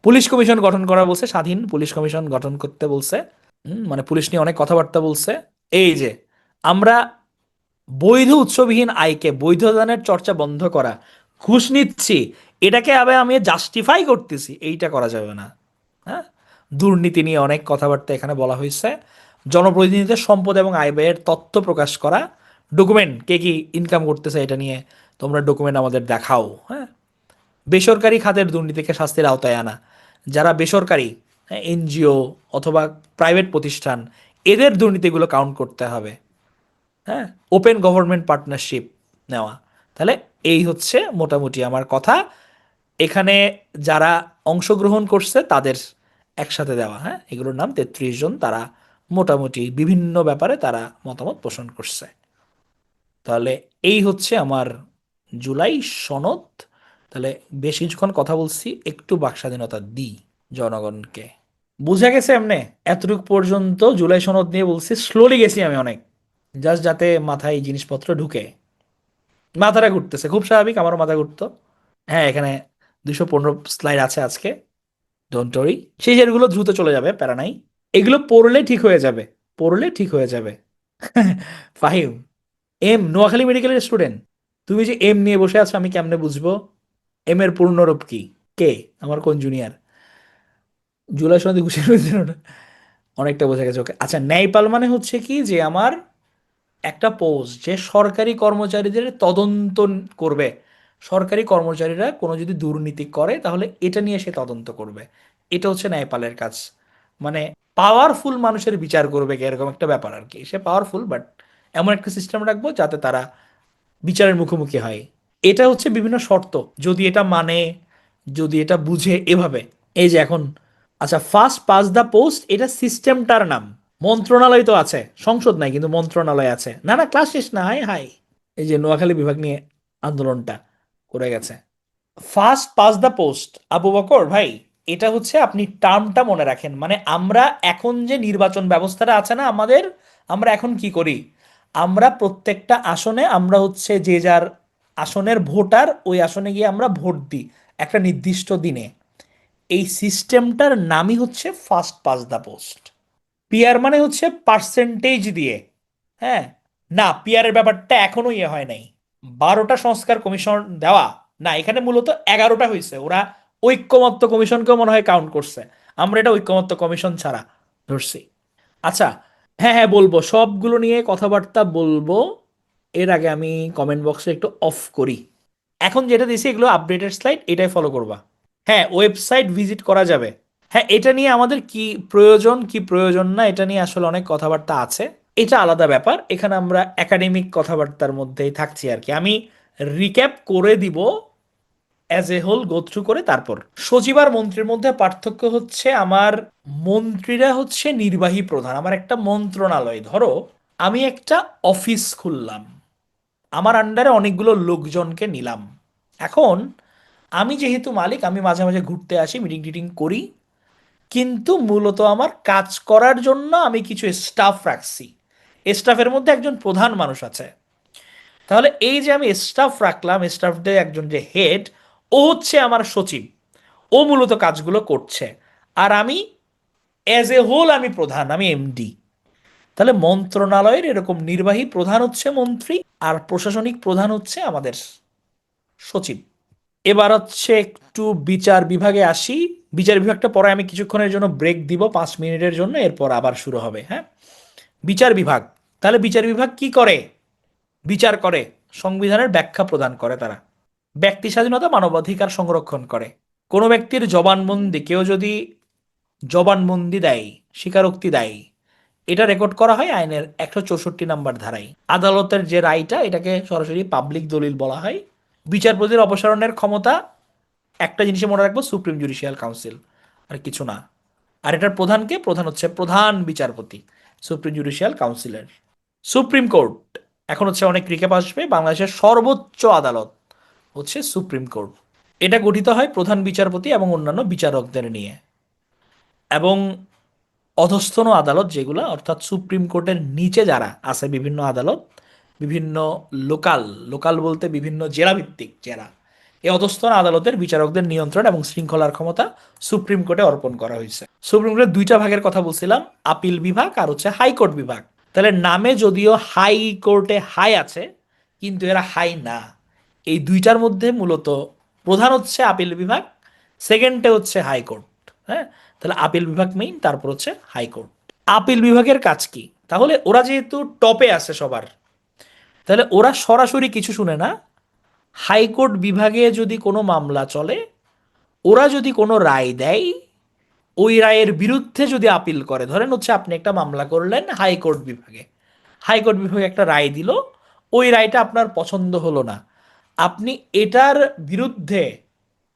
পুলিশ কমিশন গঠন করা বলছে, স্বাধীন পুলিশ কমিশন গঠন করতে বলছে। মানে পুলিশ নিয়ে অনেক কথাবার্তা বলছে। এই যে আমরা বৈধ উৎসবিহীন আয়কে বৈধ দানের চর্চা বন্ধ করা, ঘুষ নিচ্ছি, এটাকে আবার আমি জাস্টিফাই করতেছি, এইটা করা যাবে না। হ্যাঁ, দুর্নীতি নিয়ে অনেক কথাবার্তা এখানে বলা হয়েছে। জনপ্রতিনিধিদের সম্পদ এবং আয় ব্যয়ের তথ্য প্রকাশ করা, ডকুমেন্ট কে কি ইনকাম করতেছে এটা নিয়ে তোমরা ডকুমেন্ট আমাদের দেখাও। হ্যাঁ, বেসরকারি খাতের দুর্নীতিকে শাস্তির আওতায় আনা, যারা বেসরকারি এনজিও অথবা প্রাইভেট প্রতিষ্ঠান, এদের দুর্নীতিগুলো কাউন্ট করতে হবে। হ্যাঁ, ওপেন গভর্নমেন্ট পার্টনারশিপ নেওয়া। তাহলে এই হচ্ছে মোটামুটি আমার কথা। এখানে যারা অংশগ্রহণ করছে তাদের একসাথে দেওয়া, হ্যাঁ, এগুলোর নাম 33 জন, তারা মোটামুটি বিভিন্ন ব্যাপারে তারা মতামত পোষণ করছে। তাহলে এই হচ্ছে আমার জুলাই সনদ। তাহলে বেশ কিছুক্ষণ কথা বলছি, একটু বাকস্বাধীনতা দিই জনগণকে। বুঝা গেছে এমনি? এতটুকু পর্যন্ত জুলাই সনদ নিয়ে বলছি, স্লোলি গেছি আমি অনেক, জাস্ট যাতে মাথায় জিনিসপত্র ঢুকে। মাথাটা ঘুরতেছে, খুব স্বাভাবিক, আমারও মাথা ঘুরতো। হ্যাঁ, এখানে 215 স্লাইড আছে আজকে, ডোন্ট ওরি। সেই যেগুলো দ্রুত চলে যাবে, প্যারা নাই। এগুলো পড়লে ঠিক হয়ে যাবে, পড়লে ঠিক হয়ে যাবে। ফাহিম, এম নোয়াখালী মেডিকেলের স্টুডেন্ট, তুমি যে এম নিয়ে বসে আছো, আমি কেমনে বুঝবো এম এর পূর্ণরূপ কি? কে আমার কোন জুনিয়র? জুলাই সনদে ঘুষে ফেলছিল না? অনেকটা বোঝা গেছে, ওকে। আচ্ছা, ন্যায়পাল মানে হচ্ছে কি, যে আমার একটা পোস্ট, যে সরকারি কর্মচারীদের তদন্ত করবে। সরকারি কর্মচারীরা কোনো যদি দুর্নীতি করে তাহলে এটা নিয়ে সে তদন্ত করবে। এটা হচ্ছে ন্যায়পালের কাজ। মানে পাওয়ারফুল মানুষের বিচার করবে কি, এরকম একটা ব্যাপার আর কি। সে পাওয়ারফুল, বাট এমন একটা সিস্টেম রাখবো যাতে তারা বিচারের মুখোমুখি হয়। এটা হচ্ছে বিভিন্ন শর্ত, যদি এটা মানে, যদি এটা বুঝে এভাবে। এই যে এখন, আচ্ছা, ফার্স্ট পাস দ্য পোস্ট, এটা সিস্টেমটার নাম। মন্ত্রণালয় তো আছে, সংসদ নাই, কিন্তু মন্ত্রণালয় আছে। না না, ক্লাস শেষ না, হাই হাই। এই যে নোয়াখালী বিভাগ নিয়ে আন্দোলনটা করে গেছে। First past the post, Abu Bakr ভাই, এটা হচ্ছে, আপনি টার্মটা মনে রাখেন। মানে আমরা এখন যে নির্বাচন ব্যবস্থাটা আছে না আমাদের, আমরা এখন কি করি, আমরা প্রত্যেকটা আসনে আমরা হচ্ছে যে যার আসনের ভোটার, ওই আসনে গিয়ে আমরা ভোট দিই একটা নির্দিষ্ট দিনে। এই সিস্টেমটার নামই হচ্ছে ফার্স্ট পাস দ্য পোস্ট। পিয়ার মানে হচ্ছে পার্সেন্টেজ দিয়ে। হ্যাঁ, না, পিয়ারের ব্যাপারটা এখনো ইয়ে হয় নাই। 12টা সংস্কার কমিশন দেওয়া, না, এখানে মূলত 11টা হয়েছে। ওরা ঐক্যমত্য কমিশনকেও মনে হয় কাউন্ট করছে। আমরা এটা ঐক্যমত্য কমিশন ছাড়া ধরছি। আচ্ছা, হ্যাঁ হ্যাঁ, বলবো, সবগুলো নিয়ে কথাবার্তা বলবো। এর আগে আমি কমেন্ট বক্সে একটু অফ করি। এখন যেটা দিছি এগুলো আপডেটেড স্লাইড, এটাই ফলো করবা। হ্যাঁ, ওয়েবসাইট ভিজিট করা যাবে। হ্যাঁ, এটা নিয়ে আমাদের কি প্রয়োজন কি প্রয়োজন না, এটা নিয়ে আসলে অনেক কথাবার্তা আছে। এটা আলাদা ব্যাপার, এখানে আমরা একাডেমিক কথাবার্তার মধ্যেই থাকছি আর কি। আমি রিক্যাপ করে দিব as a whole, go through করে তারপর। সচিব আর মন্ত্রীর মধ্যে পার্থক্য হচ্ছে, আমার মন্ত্রীরা হচ্ছে নির্বাহী প্রধান। আমার একটা মন্ত্রণালয়, ধরো আমি একটা অফিস খুললাম, আমার আন্ডারে অনেকগুলো লোকজনকে নিলাম। এখন আমি যেহেতু মালিক, আমি মাঝে মাঝে ঘুরতে আসি, মিটিং টিটিং করি, কিন্তু মূলত আমার কাজ করার জন্য আমি কিছু স্টাফ রাখছি। স্টাফের মধ্যে একজন প্রধান মানুষ আছে। তাহলে এই যে আমি স্টাফ রাখলাম, স্টাফদের একজন যে হেড, ও হচ্ছে আমার সচিব। ও মূলত কাজগুলো করছে, আর আমি অ্যাজ এ হোল আমি প্রধান, আমি এমডি। তাহলে মন্ত্রণালয়ের এরকম নির্বাহী প্রধান হচ্ছে মন্ত্রী, আর প্রশাসনিক প্রধান হচ্ছে আমাদের সচিব। এবার হচ্ছে একটু বিচার বিভাগে আসি। বিচার বিভাগটা পরে আমি কিছুক্ষণের জন্য ব্রেক দিব, 5 মিনিটের জন্য, এরপর আবার শুরু হবে। হ্যাঁ, বিচার বিভাগ। তাহলে বিচার বিভাগ কি করে? বিচার করে, সংবিধানের ব্যাখ্যা প্রদান করে তারা, ব্যক্তি স্বাধীনতা মানবাধিকার সংরক্ষণ করে। কোনো ব্যক্তির জবানবন্দি, কেউ যদি জবানবন্দি দেয়, স্বীকারোক্তি দেয়, এটা রেকর্ড করা হয় আইনের 164 নম্বর ধারায়। আদালতের যে রায়টা, এটাকে সরাসরি পাবলিক দলিল বলা হয়। বিচারপতির অপসারণের ক্ষমতা, একটা জিনিসে মনে রাখবো, সুপ্রিম জুডিশিয়াল কাউন্সিল, আর কিছু না। আর এটার প্রধানকে, প্রধান হচ্ছে প্রধান বিচারপতি, সুপ্রিম জুডিশিয়াল কাউন্সিলের। সুপ্রিম কোর্ট, এখন হচ্ছে অনেক রিক্যাপ আসবে, বাংলাদেশের সর্বোচ্চ আদালত হচ্ছে সুপ্রিম কোর্ট। এটা গঠিত হয় প্রধান বিচারপতি এবং অন্যান্য বিচারকদের নিয়ে। এবং অধস্তন আদালত যেগুলো, অর্থাৎ সুপ্রিম কোর্টের নিচে যারা আছে, বিভিন্ন আদালত, বিভিন্ন লোকাল, লোকাল বলতে বিভিন্ন জেলা ভিত্তিক জেলা, এই অধস্তন আদালতের বিচারকদের নিয়ন্ত্রণ এবং শৃঙ্খলার ক্ষমতা সুপ্রিম কোর্টে অর্পণ করা হয়েছে। সুপ্রিম কোর্টের দুইটা ভাগের কথা বলছিলাম, আপিল বিভাগ আর হচ্ছে হাইকোর্ট বিভাগ। তাহলে নামে যদিও হাই কোর্টে হাই আছে, কিন্তু এরা হাই না। এই দুইটার মধ্যে মূলত প্রধান হচ্ছে আপিল বিভাগ, সেকেন্ডে হচ্ছে হাইকোর্ট। হ্যাঁ, তাহলে আপিল বিভাগ মেইন, তারপর হচ্ছে হাইকোর্ট। আপিল বিভাগের কাজ কি? তাহলে ওরা যেহেতু টপে আছে সবার, তাহলে ওরা সরাসরি কিছু শুনে না। হাইকোর্ট বিভাগে যদি কোনো মামলা চলে, ওরা যদি কোনো রায় দেয়, ওই রায়ের বিরুদ্ধে যদি আপিল করে, ধরেন হচ্ছে আপনি একটা মামলা করলেন হাইকোর্ট বিভাগে, হাইকোর্ট বিভাগে একটা রায় দিল, ওই রায়টা আপনার পছন্দ হলো না, আপনি এটার বিরুদ্ধে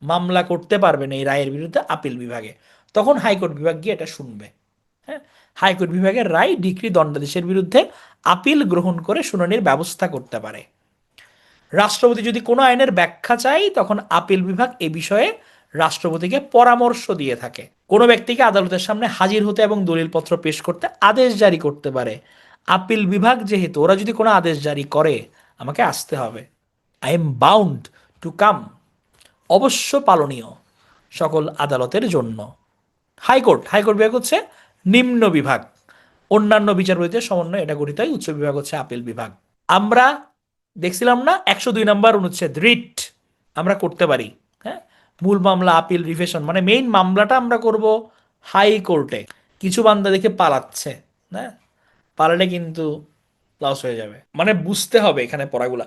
মামলা করতে পারবেন এই রায়ের বিরুদ্ধে আপিল বিভাগে। তখন হাইকোর্ট বিভাগ গিয়ে এটা শুনবে। হ্যাঁ, হাইকোর্ট বিভাগের রায় ডিক্রি দণ্ডাদেশের বিরুদ্ধে আপিল গ্রহণ করে শুনানির ব্যবস্থা করতে পারে। রাষ্ট্রপতি যদি কোনো আইনের ব্যাখ্যা চায়, তখন আপিল বিভাগ এ বিষয়ে রাষ্ট্রপতিকে পরামর্শ দিয়ে থাকে। কোনো ব্যক্তিকে আদালতের সামনে হাজির হতে এবং দলিলপত্র পেশ করতে আদেশ জারি করতে পারে। আপিল বিভাগ যেহেতু, ওরা যদি কোনো আদেশ জারি করে, আমাকে আসতে হবে, I am bound to come, অবশ্য পালনীয় সকল আদালতের জন্য। হাইকোর্ট, হাইকোর্ট বিভাগ হচ্ছে নিম্ন বিভাগ, অন্যান্য বিচারপতিদের সমন্বয়ে এটা গঠিত হয়। উচ্চ বিভাগ হচ্ছে আপিল বিভাগ। আমরা দেখছিলাম না 102 নম্বর অনুচ্ছেদ রিট আমরা করতে পারি। হ্যাঁ, মূল মামলা, আপিল, রিভিশন, মানে মেইন মামলাটা আমরা করব হাইকোর্টে। কিছু বান্দা দেখে পালাচ্ছে, হ্যাঁ, পালালে কিন্তু লস হয়ে যাবে, মানে বুঝতে হবে এখানে পড়াগুলা।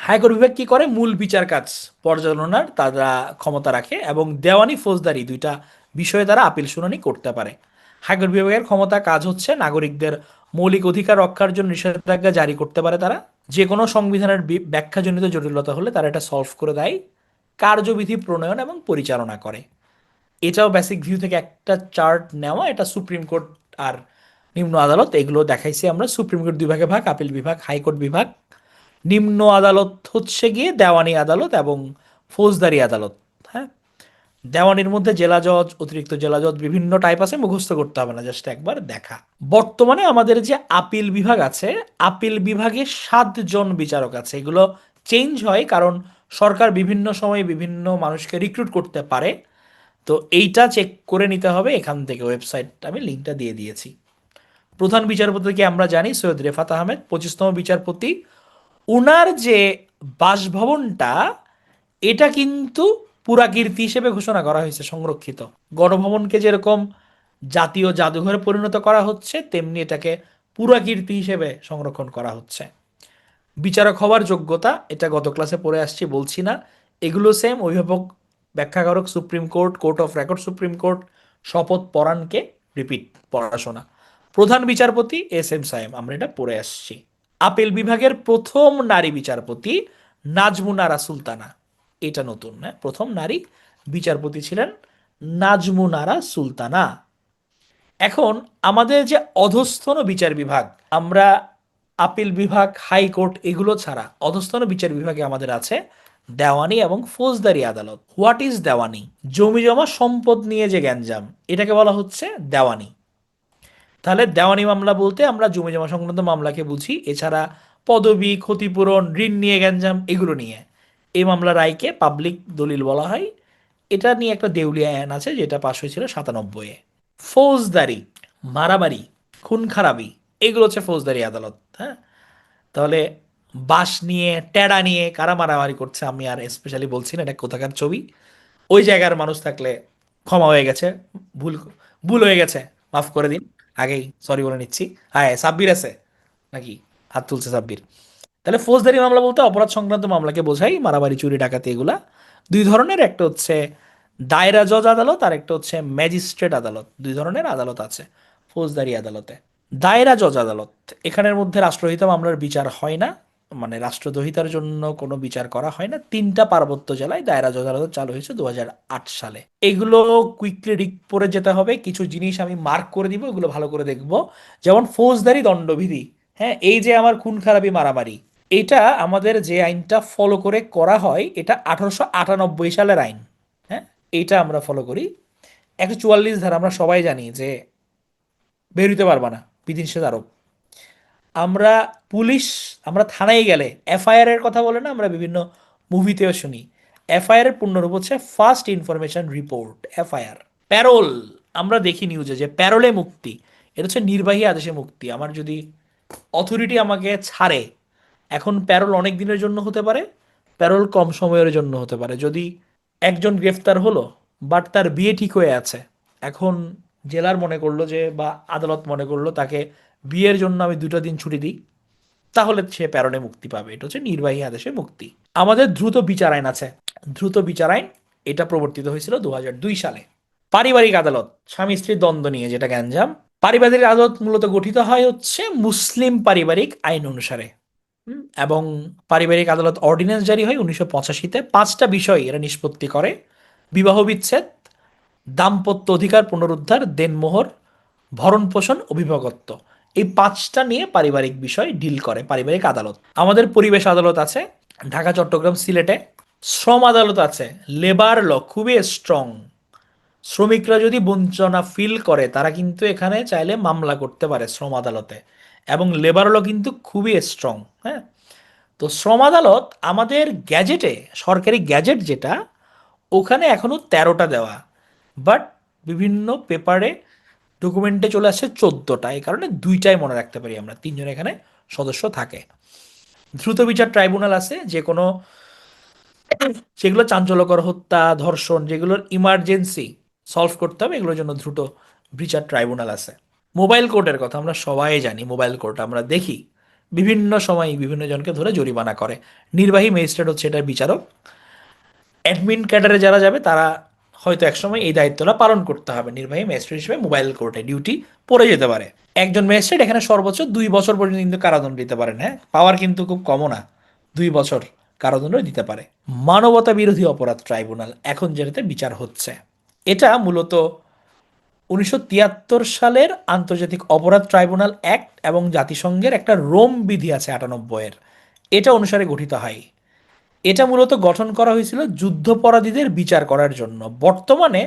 হাইকোর্ট বিভাগ কি করে? মূল বিচার কাজ পর্যালোচনার তারা ক্ষমতা রাখে এবং দেওয়ানি ফৌজদারি দুইটা বিষয়ে তারা আপিল শুনানি করতে পারে। হাইকোর্ট বিভাগের ক্ষমতা কাজ হচ্ছে নাগরিকদের মৌলিক অধিকার রক্ষার জন্য নিষেধাজ্ঞা জারি করতে পারে তারা। যে কোনো সংবিধানের ব্যাখ্যাজনিত জটিলতা হলে তারা এটা সলভ করে দেয়, কার্যবিধি প্রণয়ন এবং পরিচালনা করে। এটাও বেসিক ভিউ থেকে একটা চার্ট নেওয়া। এটা সুপ্রিম কোর্ট আর নিম্ন আদালত এগুলো দেখাইছি আমরা। সুপ্রিম কোর্ট দুই ভাগে ভাগ, আপিল বিভাগ, হাইকোর্ট বিভাগ। নিম্ন আদালত হচ্ছে গিয়ে দেওয়ানি আদালত এবং ফৌজদারি আদালত। হ্যাঁ, দেওয়ানির মধ্যে জেলা জজ, অতিরিক্ত জেলা জজ, বিভিন্ন টাইপ আছে, মুখস্থ করতে হবে না, জাস্ট একবার দেখা। বর্তমানে আমাদের যে আপিল বিভাগ আছে, আপিল বিভাগে 7 জন বিচারক আছে। এগুলো চেঞ্জ হয় কারণ সরকার বিভিন্ন সময় বিভিন্ন মানুষকে রিক্রুট করতে পারে। তো এইটা চেক করে নিতে হবে এখান থেকে, ওয়েবসাইট আমি লিঙ্কটা দিয়ে দিয়েছি। প্রধান বিচারপতিকে আমরা জানি সৈয়দ রেফাত আহমেদ, 25তম বিচারপতি। উনার যে বাসভবনটা, এটা কিন্তু পুরাকীর্তি হিসেবে ঘোষণা করা হয়েছে, সংরক্ষিত। গণভবনকে যেরকম জাতীয় জাদুঘরে পরিণত করা হচ্ছে, তেমনি এটাকে পুরাকীর্তি হিসেবে সংরক্ষণ করা হচ্ছে। বিচারক হওয়ার যোগ্যতা, এটা গত ক্লাসে পড়ে আসছি, বলছি না। এগুলো সেম, অভিভাবক, ব্যাখ্যাকারক, supreme court, court of record, supreme court, শপথ পরাণকে রিপিট পড়াশোনা। প্রধান বিচারপতি এস এম সায়েম, আমরা এটা পড়ে আসছি। আপিল বিভাগের প্রথম নারী বিচারপতি নাজমুনারা সুলতানা। এটা নতুন, হ্যাঁ, প্রথম নারী বিচারপতি ছিলেন নাজমুনারা সুলতানা। এখন আমাদের যে অধস্থন বিচার বিভাগ, আমরা আপিল বিভাগ, হাইকোর্ট এগুলো ছাড়া অধস্থন বিচার বিভাগে আমাদের আছে দেওয়ানি এবং ফৌজদারি আদালত। হোয়াট ইজ দেওয়ানি? জমি জমা সম্পদ নিয়ে যে গ্যাঞ্জাম, এটাকে বলা হচ্ছে দেওয়ানি। তাহলে দেওয়ানি মামলা বলতে আমরা জমি জমা সংক্রান্ত মামলাকে বুঝি। এছাড়া পদবি, ক্ষতিপূরণ, ঋণ নিয়ে গ্যাঞ্জাম, এগুলো নিয়ে এই মামলার রায়কে পাবলিক দলিল বলা হয়। এটা নিয়ে একটা দেউলিয়া আইন আছে যেটা পাশ হয়েছিল 97-এ। ফৌজদারি, মারামারি, খুন খারাপি, এগুলো হচ্ছে ফৌজদারি আদালত। হ্যাঁ, তাহলে বাঁশ নিয়ে, টেডা নিয়ে কারা মারামারি করছে, আমি আর স্পেশালি বলছি না, এটা কোথাকার ছবি। ওই জায়গার মানুষ থাকলে ক্ষমা হয়ে গেছে, ভুল ভুল হয়ে গেছে, মাফ করে দিন, আগেই সরি বলে নিচ্ছি। হ্যাঁ, সাব্বির আছে নাকি? হাত তুলছে সাব্বির। তাহলে ফৌজদারি মামলা বলতে অপরাধ সংক্রান্ত মামলাকে বোঝাই, মারামারি, চুরি, ডাকাতি, এগুলা। দুই ধরনের, একটা হচ্ছে দায়রা জজ আদালত আর একটা হচ্ছে ম্যাজিস্ট্রেট আদালত। দুই ধরনের আদালত আছে ফৌজদারি আদালতে। দায়রা জজ আদালত, এখানের মধ্যে রাষ্ট্রহিত মামলার বিচার হয় না, মানে রাষ্ট্রদ্রোহিতার জন্য কোনো বিচার করা হয় না। 3টা পার্বত্য জেলায় দায়রা জজ আদালত চালু হয়েছে 2008 সালে। এগুলো কুইকলি রিক পড়ে যেতে হবে, কিছু জিনিস আমি মার্ক করে দিব, এগুলো ভালো করে দেখব। যেমন ফৌজদারি দণ্ডবিধি, হ্যাঁ, এই যে আমার খুন খারাপি, মারামারি, এটা আমাদের যে আইনটা ফলো করে করা হয়, এটা 1898 সালের আইন। হ্যাঁ, এইটা আমরা ফলো করি। 144 ধারা আমরা সবাই জানি যে বেরোতে পারবা না, বিধিনিষেধ আরোপ। আমরা পুলিশ, আমরা থানায় গেলে এফআইআর এর কথা বলে না, আমরা বিভিন্ন মুভিতেও শুনি। এফআইআর এর পূর্ণরূপ হচ্ছে first information report, FIR. Parole, আমরা দেখি নিউজে যে প্যারোলে মুক্তি, এটা হচ্ছে নির্বাহী আদেশে মুক্তি। আমার যদি অথরিটি আমাকে ছাড়ে, এখন প্যারোল অনেক দিনের জন্য হতে পারে, প্যারোল কম সময়ের জন্য হতে পারে। যদি একজন গ্রেফতার হলো বাট তার বিয়ে ঠিক হয়ে আছে, এখন জেলার মনে করলো যে, বা আদালত মনে করলো তাকে বিয়ের জন্য আমি 2টা দিন ছুটি দিই, তাহলে সে প্যারোলে মুক্তি পাবে। এটা হচ্ছে নির্বাহী আদেশে মুক্তি। আমাদের দ্রুত বিচার আইন আছে। দ্রুত বিচার আইন এটা প্রবর্তিত হয়েছিল 2002 সালে। পারিবারিক আদালত, স্বামী স্ত্রীর দ্বন্দ্ব নিয়ে যেটা গ্যাঞ্জাম, পারিবারিক আদালত মূলত গঠিত হয় হচ্ছে মুসলিম পারিবারিক আইন অনুসারে। এবং পারিবারিক আদালত অর্ডিন্যান্স জারি হয় 1985-তে। 5টা বিষয় এরা নিষ্পত্তি করে: বিবাহ বিচ্ছেদ, দাম্পত্য অধিকার পুনরুদ্ধার, দেনমোহর, ভরণ পোষণ, অভিভাবকত্ব। এই 5টা নিয়ে পারিবারিক বিষয় ডিল করে পারিবারিক আদালত। আমাদের পরিবেশ আদালত আছে ঢাকা, চট্টগ্রাম, সিলেটে। শ্রম আদালত আছে, লেবার ল খুবই স্ট্রং। শ্রমিকরা যদি বঞ্চনা ফিল করে তারা কিন্তু এখানে চাইলে মামলা করতে পারে শ্রম আদালতে। এবং লেবার ল কিন্তু খুবই স্ট্রং। হ্যাঁ, তো শ্রম আদালত আমাদের গ্যাজেটে, সরকারি গ্যাজেট যেটা, ওখানে এখনো 13টা দেওয়া, বাট বিভিন্ন পেপারে ডকুমেন্টে চলে আসছে 14টা। এই কারণে 2টাই মনে রাখতে পারি আমরা, 3জন এখানে সদস্য থাকে। দ্রুত বিচার ট্রাইব্যুনাল আছে, যে কোনো যেগুলো চাঞ্চল্যকর হত্যা, ধর্ষণ, যেগুলোর ইমার্জেন্সি সলভ করতে হবে, এগুলোর জন্য দ্রুত বিচার ট্রাইব্যুনাল আছে। মোবাইল কোর্টের কথা আমরা সবাই জানি। মোবাইল কোর্ট আমরা দেখি বিভিন্ন সময় বিভিন্ন জনকে ধরে জরিমানা করে। নির্বাহী ম্যাজিস্ট্রেট হচ্ছে এটার বিচারক। অ্যাডমিন ক্যাডারে যারা যাবে তারা হয়তো একসময় এই দায়িত্বটা পালন করতে হবে। নির্বাহী ম্যাজিস্ট্রেট হিসেবে মোবাইল কোর্টে ডিউটি পড়ে যেতে পারে। একজন ম্যাজিস্ট্রেট এখানে সর্বোচ্চ 2 বছর পর্যন্ত কিন্তু কারাদণ্ড দিতে পারেন। হ্যাঁ, পাওয়ার কিন্তু খুব কমও না, 2 বছর কারাদণ্ড দিতে পারে। মানবতা বিরোধী অপরাধ ট্রাইব্যুনাল এখন যেটাতে বিচার হচ্ছে, এটা মূলত 1973 সালের আন্তর্জাতিক অপরাধ ট্রাইব্যুনাল অ্যাক্ট এবং জাতিসংঘের একটা রোম বিধি আছে 98-এর, এটা অনুসারে গঠিত হয়। এটা মূলত গঠন করা হয়েছিল যুদ্ধাপরাধীদের বিচার করার জন্য। বর্তমানে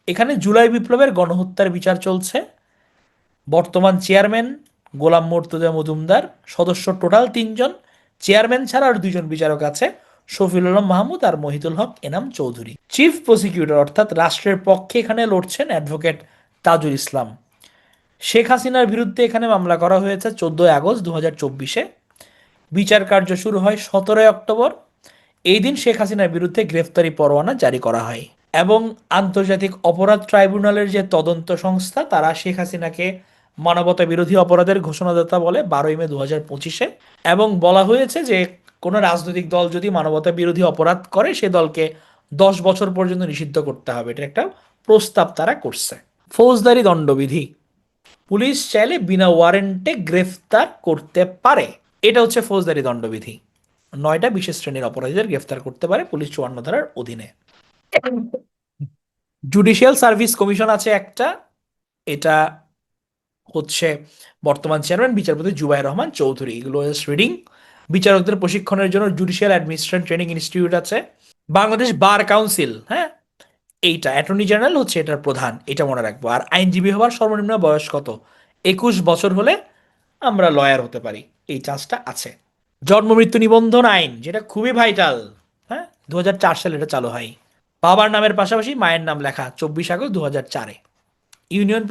এখানে জুলাই বিপ্লবের গণহত্যার বিচার চলছে। বর্তমান চেয়ারম্যান গোলাম মর্তুজা মজুমদার, সদস্য টোটাল 3জন, চেয়ারম্যান ছাড়া আর 2জন বিচারক আছে, শফিউল আলম মাহমুদ আর মহিদুল হক এনাম চৌধুরী। চিফ প্রসিকিউটর অর্থাৎ রাষ্ট্রের পক্ষে এখানে লড়ছেন অ্যাডভোকেট তাজুল ইসলাম। শেখ হাসিনার বিরুদ্ধে এখানে মামলা করা হয়েছে 14 আগস্ট 2024-এ। বিচার কার্য শুরু হয় 17 অক্টোবর। এই দিন শেখ হাসিনার বিরুদ্ধে গ্রেফতারি পরোয়ানা জারি করা হয়। এবং আন্তর্জাতিক অপরাধ ট্রাইব্যুনালের যে তদন্ত সংস্থা, তারা শেখ হাসিনাকে মানবতা বিরোধী অপরাধের ঘোষণাদাতা বলে 12ই মে 2025-এ। এবং বলা হয়েছে যে কোনো রাজনৈতিক দল যদি মানবতা বিরোধী অপরাধ করে সে দলকে 10 বছর পর্যন্ত নিষিদ্ধ করতে হবে। এটা একটা প্রস্তাব তারা করছে। ফৌজদারি দণ্ডবিধি, পুলিশ চাইলে বিনা ওয়ারেন্টে গ্রেফতার করতে পারে। এটা হচ্ছে ফৌজদারি দণ্ডবিধি। 9টা বিশেষ শ্রেণীর অপরাধীদের গ্রেফতার করতে পারে পুলিশ 54 ধারার অধীনে। জুডিশিয়াল সার্ভিস কমিশন আছে একটা, এটা হচ্ছে বর্তমান চেয়ারম্যান বিচারপতি জুবাইর রহমান চৌধুরী। এগুলো রিডিং। বিচারকদের প্রশিক্ষণের জন্য জুডিশিয়াল অ্যাডমিনিস্ট্রেশন ট্রেনিং ইনস্টিটিউট আছে। বাংলাদেশ বার কাউন্সিল, হ্যাঁ, এইটা অ্যাটর্নি জেনারেল হচ্ছে এটার প্রধান, এটা মনে রাখবো। আর আইনজীবী হওয়ার সর্বনিম্ন বয়স কত? 21 বছর হলে আমরা লয়ার হতে পারি, এই চান্সটা আছে। জন্ম মৃত্যু নিবন্ধন আইন, যেটা খুবই ভাইটাল। হ্যাঁ, 2004 সালে এটা চালু হয়। বাবার নামের পাশাপাশি মায়ের নাম লেখা 24 আগস্ট 2004-এ। ইউনিয়ন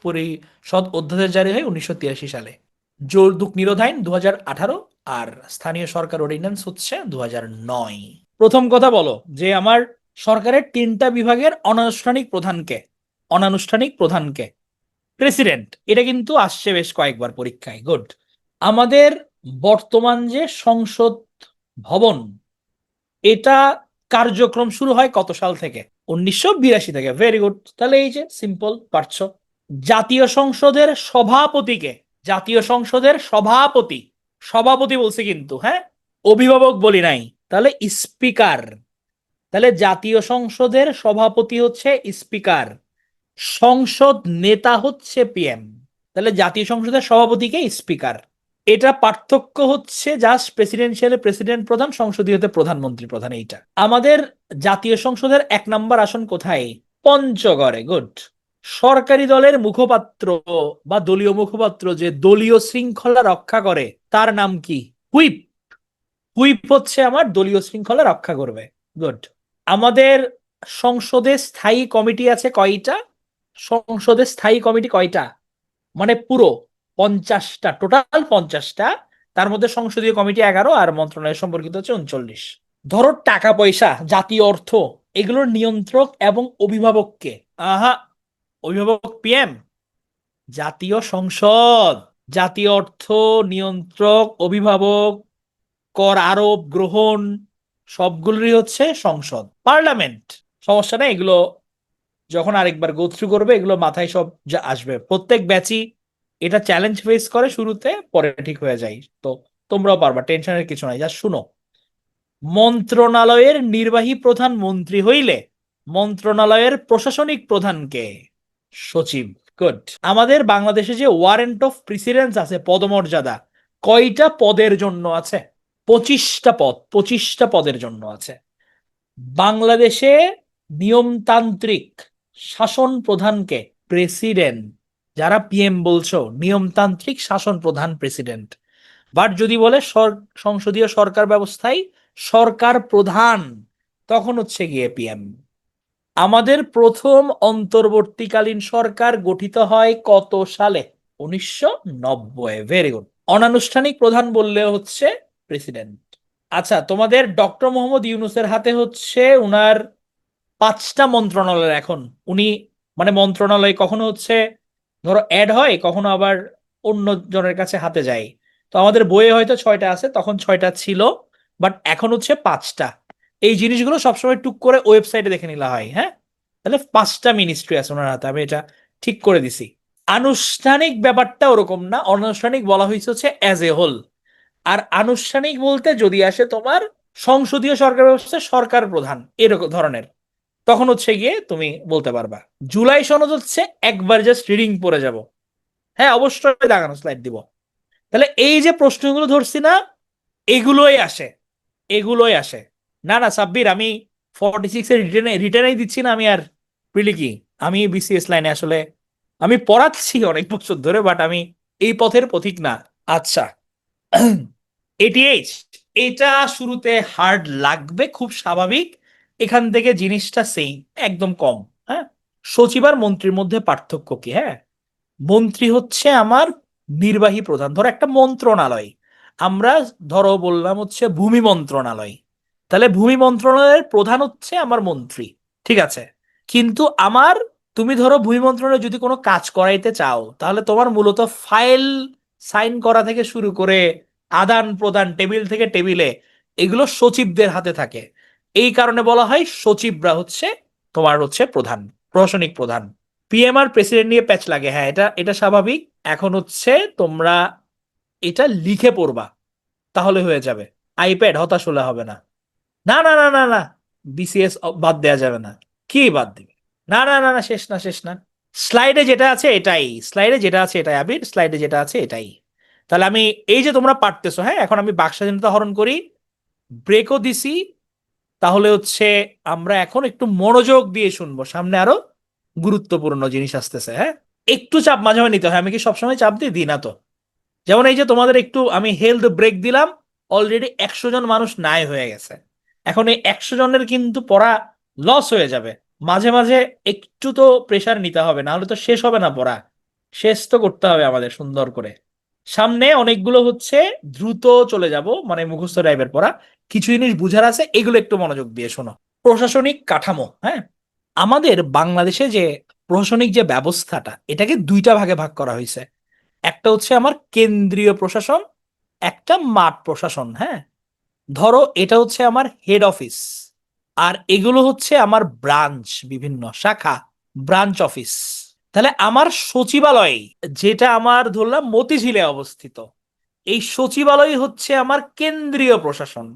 পরিষদ অধ্যাদেশ জারি হয় 1983 সালে। যৌতুক নিরোধ আইন 2018, আর স্থানীয় সরকার অর্ডিন্যান্স হচ্ছে 2009। প্রথম কথা বলো যে আমার সরকারের 3টা বিভাগের অনানুষ্ঠানিক প্রধানকে, অনানুষ্ঠানিক প্রধানকে প্রেসিডেন্ট, এটা কিন্তু আসছে বেশ কয়েকবার পরীক্ষায়। গুড। আমাদের বর্তমান যে সংসদ ভবন, এটা কার্যক্রম শুরু হয় কত সাল থেকে? 1982 থেকে। Very good. তাহলে এই যে সিম্পল পারছো। জাতীয় সংসদের সভাপতিকে, জাতীয় সংসদের সভাপতি, সভাপতি বলছে কিন্তু, হ্যাঁ, অভিভাবক বলি নাই। তাহলে স্পিকার। তাহলে জাতীয় সংসদের সভাপতি হচ্ছে স্পিকার, সংসদ নেতা হচ্ছে পিএম। তাহলে জাতীয় সংসদের সভাপতিকে স্পিকার। এটা পার্থক্য হচ্ছে জাস্ট প্রেসিডেন্সিয়ালে প্রেসিডেন্ট প্রধান, সংসদীয়তে প্রধানমন্ত্রী প্রধান। এইটা আমাদের জাতীয় সংসদের 1 নম্বর আসন কোথায়? পঞ্চগড়ে। গুড। সরকারি দলের মুখপাত্র বা দলীয় মুখপাত্র যে দলীয় শৃঙ্খলা রক্ষা করে তার নাম কি? হুইপ। হুইপ হচ্ছে আমার দলীয় শৃঙ্খলা রক্ষা করবে। গুড। আমাদের সংসদে স্থায়ী কমিটি আছে কয়টা? সংসদে স্থায়ী কমিটি কয়টা? মানে পুরো 50টা, টোটাল 50টা, তার মধ্যে সংসদীয় কমিটি 11 আর মন্ত্রণালয় সম্পর্কিত হচ্ছে 39। ধরো টাকা পয়সা, জাতীয় অর্থ, এগুলোর নিয়ন্ত্রক এবং অভিভাবককে, আহা, অভিভাবক পিএম, জাতীয় সংসদ। জাতীয় অর্থ নিয়ন্ত্রক, অভিভাবক, কর আরোপ গ্রহণ, সবগুলোরই হচ্ছে সংসদ, পার্লামেন্ট। সমস্যা নেই, এগুলো যখন আরেকবার গো থ্রু করবে এগুলো মাথায় সব যা আসবে। প্রত্যেক ব্যাচই এটা চ্যালেঞ্জ ফেস করে শুরুতে, পরে ঠিক হয়ে যায়। তো তোমরাও পারবা, টেনশনের কিছু নাই। যা শুনো, মন্ত্রণালয়ের নির্বাহী প্রধান মন্ত্রী হইলে মন্ত্রণালয়ের প্রশাসনিক প্রধানকে সচিব। গুড। আমাদের বাংলাদেশে যে ওয়ারেন্ট অফ প্রেসিডেন্স আছে, পদমর্যাদা, কয়টা পদের জন্য আছে? 25টা পদ, 25টা পদের জন্য আছে। বাংলাদেশে নিয়মতান্ত্রিক শাসন প্রধানকে প্রেসিডেন্ট, যারা পিএম বলছো, নিয়মতান্ত্রিক শাসন প্রধান প্রেসিডেন্ট। বাট যদি বলে সংসদীয় সরকার ব্যবস্থায় সরকার প্রধান, তখন হচ্ছে গিয়ে পিএম। আমাদের প্রথম অন্তর্বর্তীকালীন সরকার গঠিত হয় কত সালে? 1990। Very good. অনানুষ্ঠানিক প্রধান বললে হচ্ছে প্রেসিডেন্ট। আচ্ছা, তোমাদের ডক্টর মোহাম্মদ ইউনূসের হাতে হচ্ছে উনার 5টা মন্ত্রণালয় এখন। উনি মানে মন্ত্রণালয় কখনো হচ্ছে ধরো অ্যাড হয়, কখনো আবার অন্য জনের কাছে হাতে যায়। তো আমাদের বইয়ে হয়তো 6টা আছে, তখন 6টা ছিল, বাট এখন হচ্ছে 5টা। এই জিনিসগুলো সবসময় টুক করে ওয়েবসাইটে দেখে নিলা হয়, হ্যাঁ। তাহলে 5টা মিনিস্ট্রি আছে ওনার হাতে, আমি এটা ঠিক করে দিছি। আনুষ্ঠানিক ব্যাপারটা ওরকম না, অনানুষ্ঠানিক বলা হয়েছে হচ্ছে অ্যাজ এ হোল। আর আনুষ্ঠানিক বলতে যদি আসে তোমার সংসদীয় সরকার ব্যবস্থা, সরকার প্রধান এরকম ধরনের, তখন হচ্ছে গিয়ে তুমি বলতে পারবা। জুলাই সনদ হচ্ছে একবার জাস্ট রিডিং পড়ে যাব, হ্যাঁ অবশ্যই দাগানো স্লাইড দিব। তাহলে এই যে প্রশ্নগুলো ধরছি না, এগুলোই আসে, এগুলোই আসে। না না সাব্বির, আমি 46 এর রিটেনেই দিচ্ছি না আমি আর প্রিলি কি। আমি বিসিএস লাইনে আসলে আমি পড়াচ্ছি অনেক বছর ধরে, বাট আমি এই পথের পথিক না। আচ্ছা, 88, এটা শুরুতে হার্ড লাগবে, খুব স্বাভাবিক। এখান থেকে জিনিসটা সেম, একদম কম। হ্যাঁ, সচিব আর মন্ত্রীর মধ্যে পার্থক্য কি? হ্যাঁ, মন্ত্রী হচ্ছে আমার নির্বাহী প্রধান। ধরো একটা মন্ত্রণালয়, আমরা ধরো বললাম হচ্ছে ভূমি মন্ত্রণালয়, তাহলে ভূমি মন্ত্রণালয়ের প্রধান হচ্ছে আমার মন্ত্রী, ঠিক আছে। কিন্তু আমার, তুমি ধরো ভূমি মন্ত্রণালয়ে যদি কোনো কাজ করাইতে চাও, তাহলে তোমার মূলত ফাইল সাইন করা থেকে শুরু করে আদান প্রদান, টেবিল থেকে টেবিলে, এগুলো সচিবদের হাতে থাকে। এই কারণে বলা হয় সচিবরা হচ্ছে তোমার হচ্ছে প্রধান, প্রশাসনিক প্রধান। পিএম আর প্রেসিডেন্ট নিয়ে প্যাচ লাগে, হ্যাঁ এটা এটা স্বাভাবিক। এখন হচ্ছে তোমরা এটা লিখে পড়বা, তাহলে হয়ে যাবে। আইপ্যাড, হতাশ হলে হবে না। না না না না না, বিসিএস বাদ দেয়া যাবে না। কি বাদ দিবে? না না না না, শেষ না, শেষ না। স্লাইডে যেটা আছে এটাই, স্লাইডে যেটা আছে এটাই আবির, স্লাইডে যেটা আছে এটাই। তাহলে আমি, এই যে তোমরা পারতেছো, হ্যাঁ এখন আমি বাকস্বাধীনতা হরণ করি, ব্রেকও দিছি। তাহলে হচ্ছে আমরা এখন একটু মনোযোগ দিয়ে শুনবো, সামনে আরো গুরুত্বপূর্ণ জিনিস আসতেছে। হ্যাঁ, একটু চাপ মাঝে মাঝে নিতে হয়, আমি কি সবসময় চাপ দিই? দিই না তো। যেমন এই যে তোমাদের একটু আমি হেলথ ব্রেক দিলাম, অলরেডি 100 জন মানুষ নাই হয়ে গেছে। এখন এই 100 জনের কিন্তু পড়া লস হয়ে যাবে। মাঝে মাঝে একটু তো প্রেসার নিতে হবে, না হলে তো শেষ হবে না পড়া। শেষ তো করতে হবে আমাদের সুন্দর করে। সামনে অনেকগুলো হচ্ছে দ্রুত চলে যাব, মানে মুখস্থ টাইপের পড়া, কিছু জিনিস বুঝার আছে, এগুলো একটু মনোযোগ দিয়ে শোনো। প্রশাসনিক কাঠামো, হ্যাঁ, আমাদের বাংলাদেশে যে প্রশাসনিক যে ব্যবস্থাটা, এটাকে 2টা ভাগে ভাগ করা হয়েছে। একটা হচ্ছে আমার কেন্দ্রীয় প্রশাসন, একটা মাঠ প্রশাসন। হ্যাঁ, ধরো এটা হচ্ছে আমার হেড অফিস, আর এগুলো হচ্ছে আমার ব্রাঞ্চ, বিভিন্ন শাখা, ব্রাঞ্চ অফিস। তাহলে আমার সচিবালয়, যেটা আমার ধরলাম মতিঝিলে অবস্থিত, এই সচিবালয় হচ্ছে আমার কেন্দ্রীয় প্রশাসন।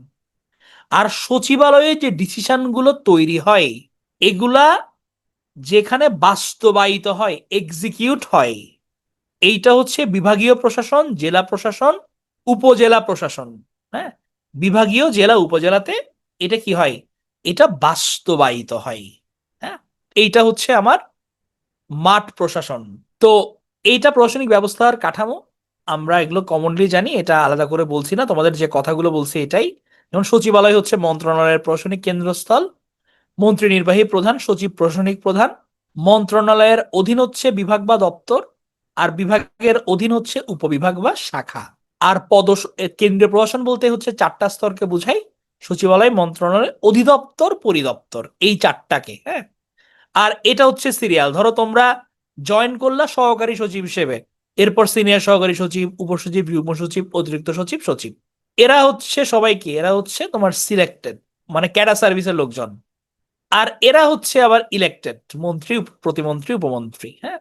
আর সচিবালয়ে যে ডিসিশন গুলো তৈরি হয়, এগুলা যেখানে বাস্তবায়িত হয়, এক্সিকিউট হয়, এইটা হচ্ছে বিভাগীয় প্রশাসন, জেলা প্রশাসন, উপজেলা প্রশাসন। হ্যাঁ, বিভাগীয়, জেলা, উপজেলাতে এটা কি হয়? এটা বাস্তবায়িত হয়। হ্যাঁ, এইটা হচ্ছে আমার মাঠ প্রশাসন। তো এইটা প্রশাসনিক ব্যবস্থার কাঠামো, আমরা এগুলো কমনলি জানি, এটা আলাদা করে বলছি না। তোমাদের যে কথাগুলো বলছি এটাই। যেমন সচিবালয় হচ্ছে মন্ত্রণালয়ের প্রশাসনিক কেন্দ্রস্থল, মন্ত্রী নির্বাহী প্রধান, সচিব প্রশাসনিক প্রধান। মন্ত্রণালয়ের অধীন হচ্ছে বিভাগ বা দপ্তর, আর বিভাগের অধীন হচ্ছে উপবিভাগ বা শাখা। আর কেন্দ্রীয় প্রশাসন বলতে হচ্ছে চারটা স্তরকে বোঝায়: সচিবালয়, মন্ত্রণালয়, অধিদপ্তর, পরিদপ্তর, এই চারটাকে। হ্যাঁ, আর এটা হচ্ছে সিরিয়াল। ধরো তোমরা জয়েন করলা সহকারী সচিব হিসেবে, এরপর সিনিয়র সহকারী সচিব, উপসচিব, যুগ্ম সচিব, অতিরিক্ত সচিব, সচিব। এরা হচ্ছে সবাই কি, এরা হচ্ছে তোমার সিলেক্টেড, মানে ক্যাডার সার্ভিসের লোকজন। আর এরা হচ্ছে আবার ইলেক্টেড, মন্ত্রী, প্রতিমন্ত্রী, উপমন্ত্রী। হ্যাঁ,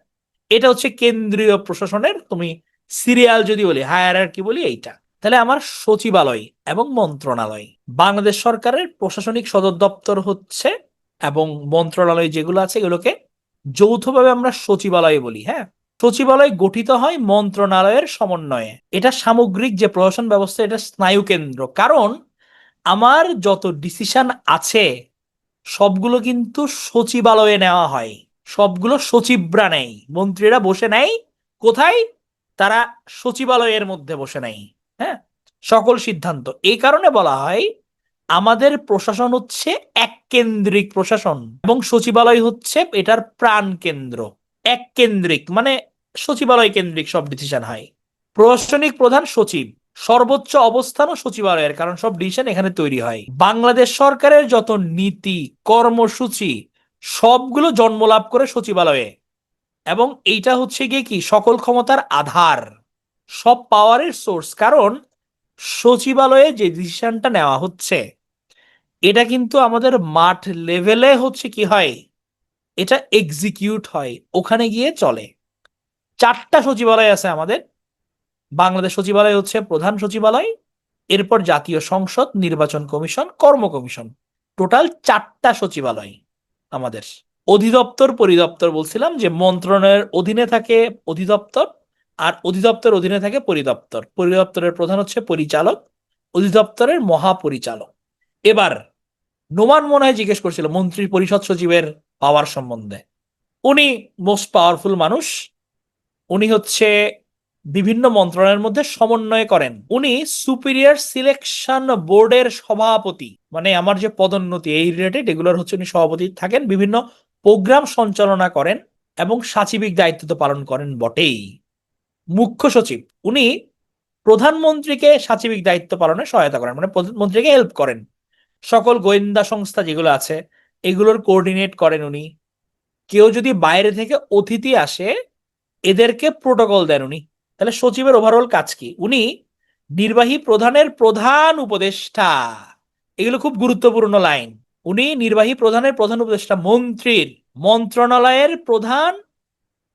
এটা হচ্ছে কেন্দ্রীয় প্রশাসনের, তুমি সিরিয়াল যদি বলি, হায়ারার্কি বলি, এইটা। তাহলে আমার সচিবালয় এবং মন্ত্রণালয়, বাংলাদেশ সরকারের প্রশাসনিক সদর দপ্তর হচ্ছে, এবং মন্ত্রণালয় যেগুলো আছে এগুলোকে যৌথভাবে আমরা সচিবালয় বলি। হ্যাঁ, সচিবালয় গঠিত হয় মন্ত্রণালয়ের সমন্বয়ে। এটা সামগ্রিক যে প্রশাসন ব্যবস্থা, এটা স্নায়ু কেন্দ্র। কারণ আমার যত ডিসিশন আছে সবগুলো কিন্তু সচিবালয়ে নেওয়া হয়, সবগুলো সচিবরা নেই, মন্ত্রীরা বসে নেয় কোথায়, তারা সচিবালয়ের মধ্যে বসে নেয়। হ্যাঁ, সকল সিদ্ধান্ত। এই কারণে বলা হয় আমাদের প্রশাসন হচ্ছে এক কেন্দ্রিক প্রশাসন, এবং সচিবালয় হচ্ছে এটার প্রাণ কেন্দ্র। এক কেন্দ্রিক মানে সচিবালয় কেন্দ্রিক সব ডিসিশন হয়। প্রশাসনিক প্রধান সচিব, সর্বোচ্চ অবস্থানও সচিবালয়ের, কারণ সব ডিসিশন এখানে তৈরি হয়। বাংলাদেশ সরকারের যত নীতি, কর্মসূচি সবগুলো জন্মলাভ করে সচিবালয়ে, এবং এইটা হচ্ছে গিয়ে কি সকল ক্ষমতার আধার, সব পাওয়ারের সোর্স। কারণ সচিবালয়ে যে ডিসিশনটা নেওয়া হচ্ছে এটা কিন্তু আমাদের মাঠ লেভেলে হচ্ছে কি হয়, এটা এক্সিকিউট হয়, ওখানে গিয়ে চলে। চারটা সচিবালয় আছে আমাদের। বাংলাদেশ সচিবালয় হচ্ছে প্রধান সচিবালয়, এরপর জাতীয় সংসদ, নির্বাচন কমিশন, কর্ম কমিশন, টোটাল চারটা সচিবালয় আমাদের। অধিদপ্তর, পরিদপ্তর বলছিলাম যে মন্ত্রণালয়ের অধীনে থাকে অধিদপ্তর, আর অধিদপ্তর অধীনে থাকে পরিদপ্তর। পরিদপ্তরের প্রধান হচ্ছে পরিচালক, অধিদপ্তরের মহাপরিচালক। এবার নোমান মনে হয় জিজ্ঞেস করছিল মন্ত্রী পরিষদ সচিবের পাওয়ার সম্বন্ধে। উনি মোস্ট পাওয়ারফুল মানুষ। উনি হচ্ছে বিভিন্ন মন্ত্রণালয়ের মধ্যে সমন্বয় করেন। উনি সুপিরিয়র সিলেকশন বোর্ডের সভাপতি, মানে আমার যে পদোন্নতি এই রিলেটেড এগুলোর হচ্ছে উনি সভাপতি থাকেন, বিভিন্ন প্রোগ্রাম সঞ্চালনা করেন, এবং সাচিবিক দায়িত্ব তো পালন করেন বটেই। মুখ্য সচিব, উনি প্রধানমন্ত্রীকে সাচিবিক দায়িত্ব পালনে সহায়তা করেন, মানে প্রধানমন্ত্রীকে হেল্প করেন। সকল গোয়েন্দা সংস্থা যেগুলো আছে এগুলোর কোঅর্ডিনেট করেন উনি। কেউ যদি বাইরে থেকে অতিথি আসে এদেরকে প্রোটোকল দেন উনি। তাহলে সচিবের ওভারঅল কাজ কি? উনি নির্বাহী প্রধানের প্রধান উপদেষ্টা। এগুলো খুব গুরুত্বপূর্ণ লাইন। উনি নির্বাহী প্রধানের প্রধান উপদেষ্টা, মন্ত্রীর, মন্ত্রণালয়ের প্রধান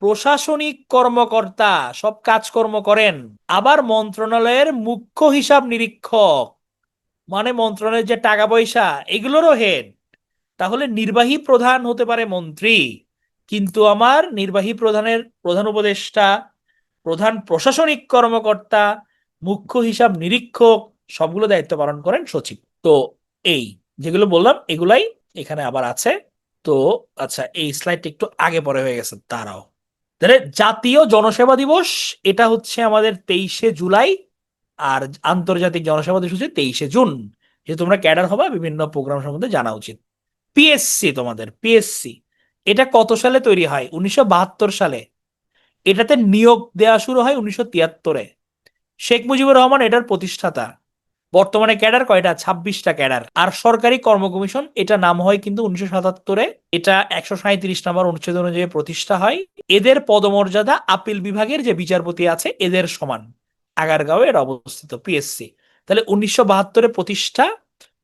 প্রশাসনিক কর্মকর্তা, সব কাজকর্ম করেন। আবার মন্ত্রণালয়ের মুখ্য হিসাব নিরীক্ষক, মানে মন্ত্রণালয়ের যে টাকা পয়সা এগুলোরও হেড। তাহলে নির্বাহী প্রধান হতে পারে মন্ত্রী, কিন্তু আমার নির্বাহী প্রধানের প্রধান উপদেষ্টা, প্রধান প্রশাসনিক কর্মকর্তা, মুখ্য হিসাব নিরীক্ষক, সবগুলো দায়িত্ব পালন করেন সচিব। তো এই যেগুলো বললাম এগুলাই এখানে আবার আছে। তো আচ্ছা, এই স্লাইডটা একটু আগে পরে হয়ে গেছে, তারাও। তাহলে জাতীয় জনসেবা দিবস এটা হচ্ছে আমাদের 23শে জুলাই, আর আন্তর্জাতিক জনসেবা দিবস হচ্ছে 23শে জুন। যে তোমরা ক্যাডার হবা, বিভিন্ন প্রোগ্রাম সম্বন্ধে জানা উচিত। পিএসসি, তোমাদের পিএসসি এটা কত সালে তৈরি হয়? 1972 সালে। এটাতে নিয়োগ দেওয়া শুরু হয় 1973-এ। শেখ মুজিবুর রহমান এটার প্রতিষ্ঠাতা। বর্তমানে ক্যাডার কয়টা? 26টা ক্যাডার। আর সরকারি কর্ম কমিশন এটা নাম হয় কিন্তু 1977-এ। এটা 137 নম্বর অনুচ্ছেদ অনুযায়ী প্রতিষ্ঠা হয়। এদের পদমর্যাদা আপিল বিভাগের যে বিচারপতি আছে এদের সমান। আগারগাঁও এর অবস্থিত পিএসসি। তাহলে 1972-এ প্রতিষ্ঠা,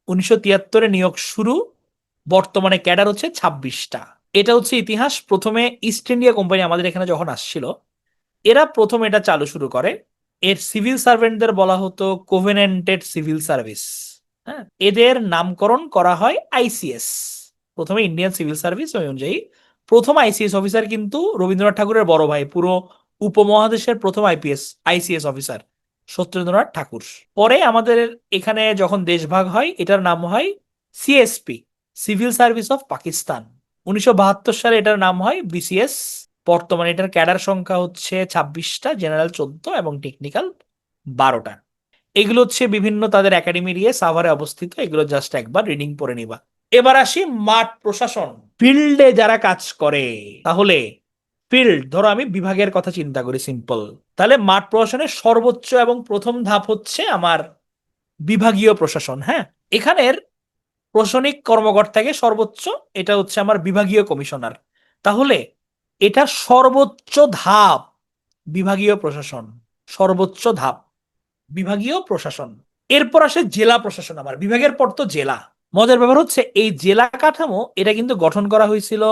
1973-এ নিয়োগ শুরু, বর্তমানে ক্যাডার হচ্ছে 26টা। এটা হচ্ছে ইতিহাস। প্রথমে ইস্ট ইন্ডিয়া কোম্পানি আমাদের এখানে যখন আসছিল, এরা প্রথম এটা চালু শুরু করে। এর সিভিল সার্ভেন্টদের বলা হতো কোভেনেন্টেড সিভিল সার্ভিস। হ্যাঁ, এদের নামকরণ করা হয় আইসিএস। প্রথমে ইন্ডিয়ান সিভিল সার্ভিস, ওই অনুযায়ী প্রথম আইসিএস অফিসার কিন্তু রবীন্দ্রনাথ ঠাকুরের বড় ভাই, পুরো উপমহাদেশের প্রথম আইসিএস অফিসার সত্যেন্দ্রনাথ ঠাকুর। পরে আমাদের এখানে যখন দেশভাগ হয় এটার নাম হয় CSP, civil service of Pakistan. 1972 সালে এটার নাম হয় বিসিএস। বর্তমানে এটার ক্যাডার সংখ্যা হচ্ছে 26টা, জেনারেল 14 এবং টেকনিক্যাল 12টা। এগুলো হচ্ছে বিভিন্ন তাদের একাডেমি নিয়ে সাভারে অবস্থিত। এগুলো জাস্ট একবার রিডিং পড়ে নিবা। এবার আসি মাঠ প্রশাসন, ফিল্ডে যারা কাজ করে। তাহলে ফিল্ড, ধরো আমি বিভাগের কথা চিন্তা করি সিম্পল, তাহলে মাঠ প্রশাসনের সর্বোচ্চ এবং প্রথম ধাপ হচ্ছে আমার বিভাগীয় প্রশাসন। হ্যাঁ, এখানের প্রশাসনিক কর্মকর্তাকে সর্বোচ্চ, এটা হচ্ছে আমার বিভাগীয় কমিশনার। তাহলে এটা সর্বোচ্চ ধাপ বিভাগীয় প্রশাসন, সর্বোচ্চ ধাপ বিভাগীয় প্রশাসন। এরপর আসে জেলা প্রশাসন, আমার বিভাগের পর তো জেলা। মজার ব্যাপার হচ্ছে এই জেলা কাঠামো এটা কিন্তু গঠন করা হয়েছিল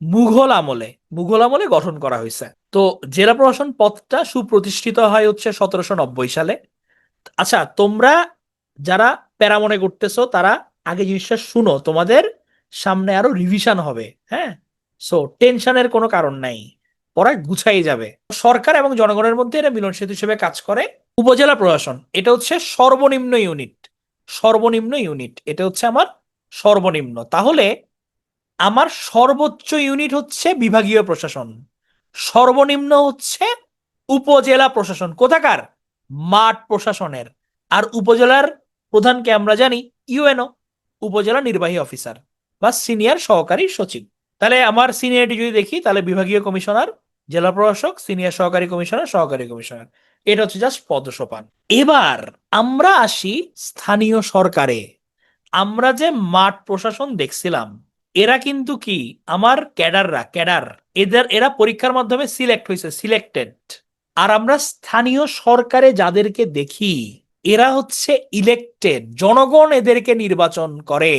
মুঘল আমলে, মুঘল আমলে গঠন করা হয়েছে। তো জেলা প্রশাসন পদটা সুপ্রতিষ্ঠিত হয় হচ্ছে 1790 সালে। আচ্ছা, তোমরা যারা প্যারা মনে করতেছো তারা আগে জিনিসটা শুনো, তোমাদের সামনে আরো রিভিশন হবে। হ্যাঁ, সো টেনশনের কোনো কারণ নাই, পড়া গুছাই যাবে। সরকার এবং জনগণের মধ্যে এটা মিলন সেতু হিসেবে কাজ করে। উপজেলা প্রশাসন এটা হচ্ছে সর্বনিম্ন ইউনিট, সর্বনিম্ন ইউনিট এটা হচ্ছে আমার সর্বনিম্ন। তাহলে আমার সর্বোচ্চ ইউনিট হচ্ছে বিভাগীয় প্রশাসন, সর্বনিম্ন হচ্ছে উপজেলা প্রশাসন। কোথাকার? মাঠ প্রশাসনের। আর উপজেলার প্রধানকে আমরা জানি ইউএনও, উপজেলা নির্বাহী অফিসার বা সিনিয়র সহকারী সচিব। তাহলে আমার সিনিয়রিটি যদি দেখি, তাহলে বিভাগীয় কমিশনার, জেলা প্রশাসক, সিনিয়র সহকারী কমিশনার, সহকারী কমিশনার, এটা হচ্ছে জাস্ট পদসোপান। এবার আমরা আসি স্থানীয় সরকারে। আমরা যে মাঠ প্রশাসন দেখছিলাম, এরা কিন্তু কি আমার ক্যাডাররা, ক্যাডার, এরা পরীক্ষার মাধ্যমে সিলেক্ট হয়েছে, সিলেক্টেড। আর আমরা স্থানীয় সরকারে যাদেরকে দেখি, এরা হচ্ছে ইলেক্টেড, জনগণ এদেরকে নির্বাচন করে।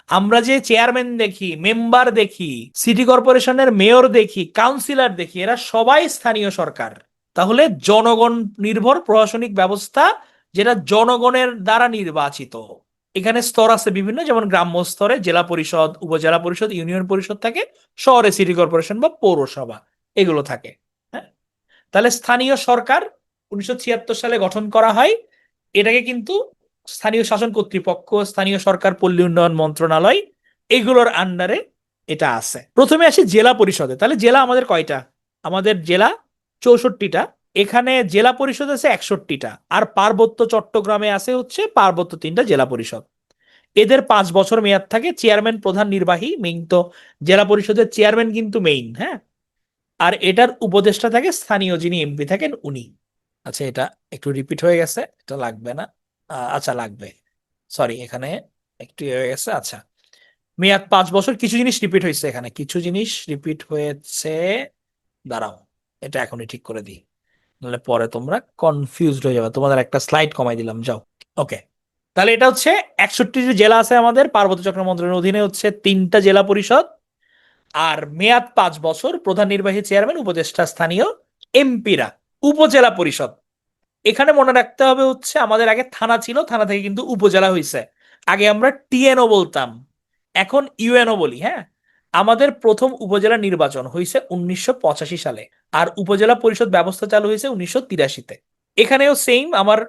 আমরা যে চেয়ারম্যান দেখি, মেম্বার দেখি, সিটি কর্পোরেশনের মেয়র দেখি, কাউন্সিলর দেখি, এরা সবাই স্থানীয় সরকার। তাহলে জনগণ নির্ভর প্রশাসনিক ব্যবস্থা, যেটা জনগণের দ্বারা নির্বাচিত। এখানে স্তর আছে বিভিন্ন, যেমন গ্রাম্য স্তরে জেলা পরিষদ, উপজেলা পরিষদ, ইউনিয়ন পরিষদ থাকে, শহরে সিটি কর্পোরেশন বা পৌরসভা এগুলো থাকে। হ্যাঁ, তাহলে স্থানীয় সরকার 1976 সালে গঠন করা হয়। এটাকে কিন্তু স্থানীয় শাসন কর্তৃপক্ষ, স্থানীয় সরকার, পল্লী উন্নয়ন মন্ত্রণালয় এগুলোর আন্ডারে এটা আছে। প্রথমে আসি জেলা পরিষদে। তাহলে জেলা আমাদের কয়টা? আমাদের জেলা 64টা। এখানে জেলা পরিষদ আছে 61টা, আর পার্বত্য চট্টগ্রামে আছে হচ্ছে পার্বত্য 3টা জেলা পরিষদ। এদের 5 বছর মেয়াদ থাকে। চেয়ারম্যান প্রধান নির্বাহী, মেইন তো জেলা পরিষদের চেয়ারম্যান কিন্তু মেইন। হ্যাঁ, আর এটার উপদেষ্টা থাকে স্থানীয়, যিনি এমপি থাকেন উনি। আচ্ছা, এটা একটু রিপিট হয়ে গেছে, এটা লাগবে না। আচ্ছা লাগবে, সরি, এখানে একটু হয়ে গেছে। আচ্ছা, মেয়াদ 5 বছর। কিছু জিনিস রিপিট হয়েছে, এখানে কিছু জিনিস রিপিট হয়েছে। দাঁড়াও, এটা এখনই ঠিক করে দিই, নাহলে পরে তোমরা কনফিউজড হয়ে যাবে। তোমাদের একটা স্লাইড কমাই দিলাম, যাও। ওকে, তাহলে এটা হচ্ছে 61টি জেলা আছে আমাদের। পার্বত্য চট্টগ্রাম মন্ত্রণালয়ের অধীনে হচ্ছে 3টা জেলা পরিষদ। আর মেয়াদ 5 বছর, প্রধান নির্বাহী, চেয়ারম্যান, উপদেষ্টা, স্থানীয়, এমপিরা। উপজেলা পরিষদ, এখানে মনে রাখতে হবে হচ্ছে আমাদের আগে থানা ছিল, থানা থেকে কিন্তু উপজেলা হয়েছে। আগে আমরা টিএনও বলতাম, এখন ইউএনও বলি। হ্যাঁ, আমাদের প্রথম উপজেলা নির্বাচন হয়েছে 1985 সালে, আর উপজেলা পরিষদ ব্যবস্থা চালু হয়েছে 1983-তে। এখানেও সেম, আমার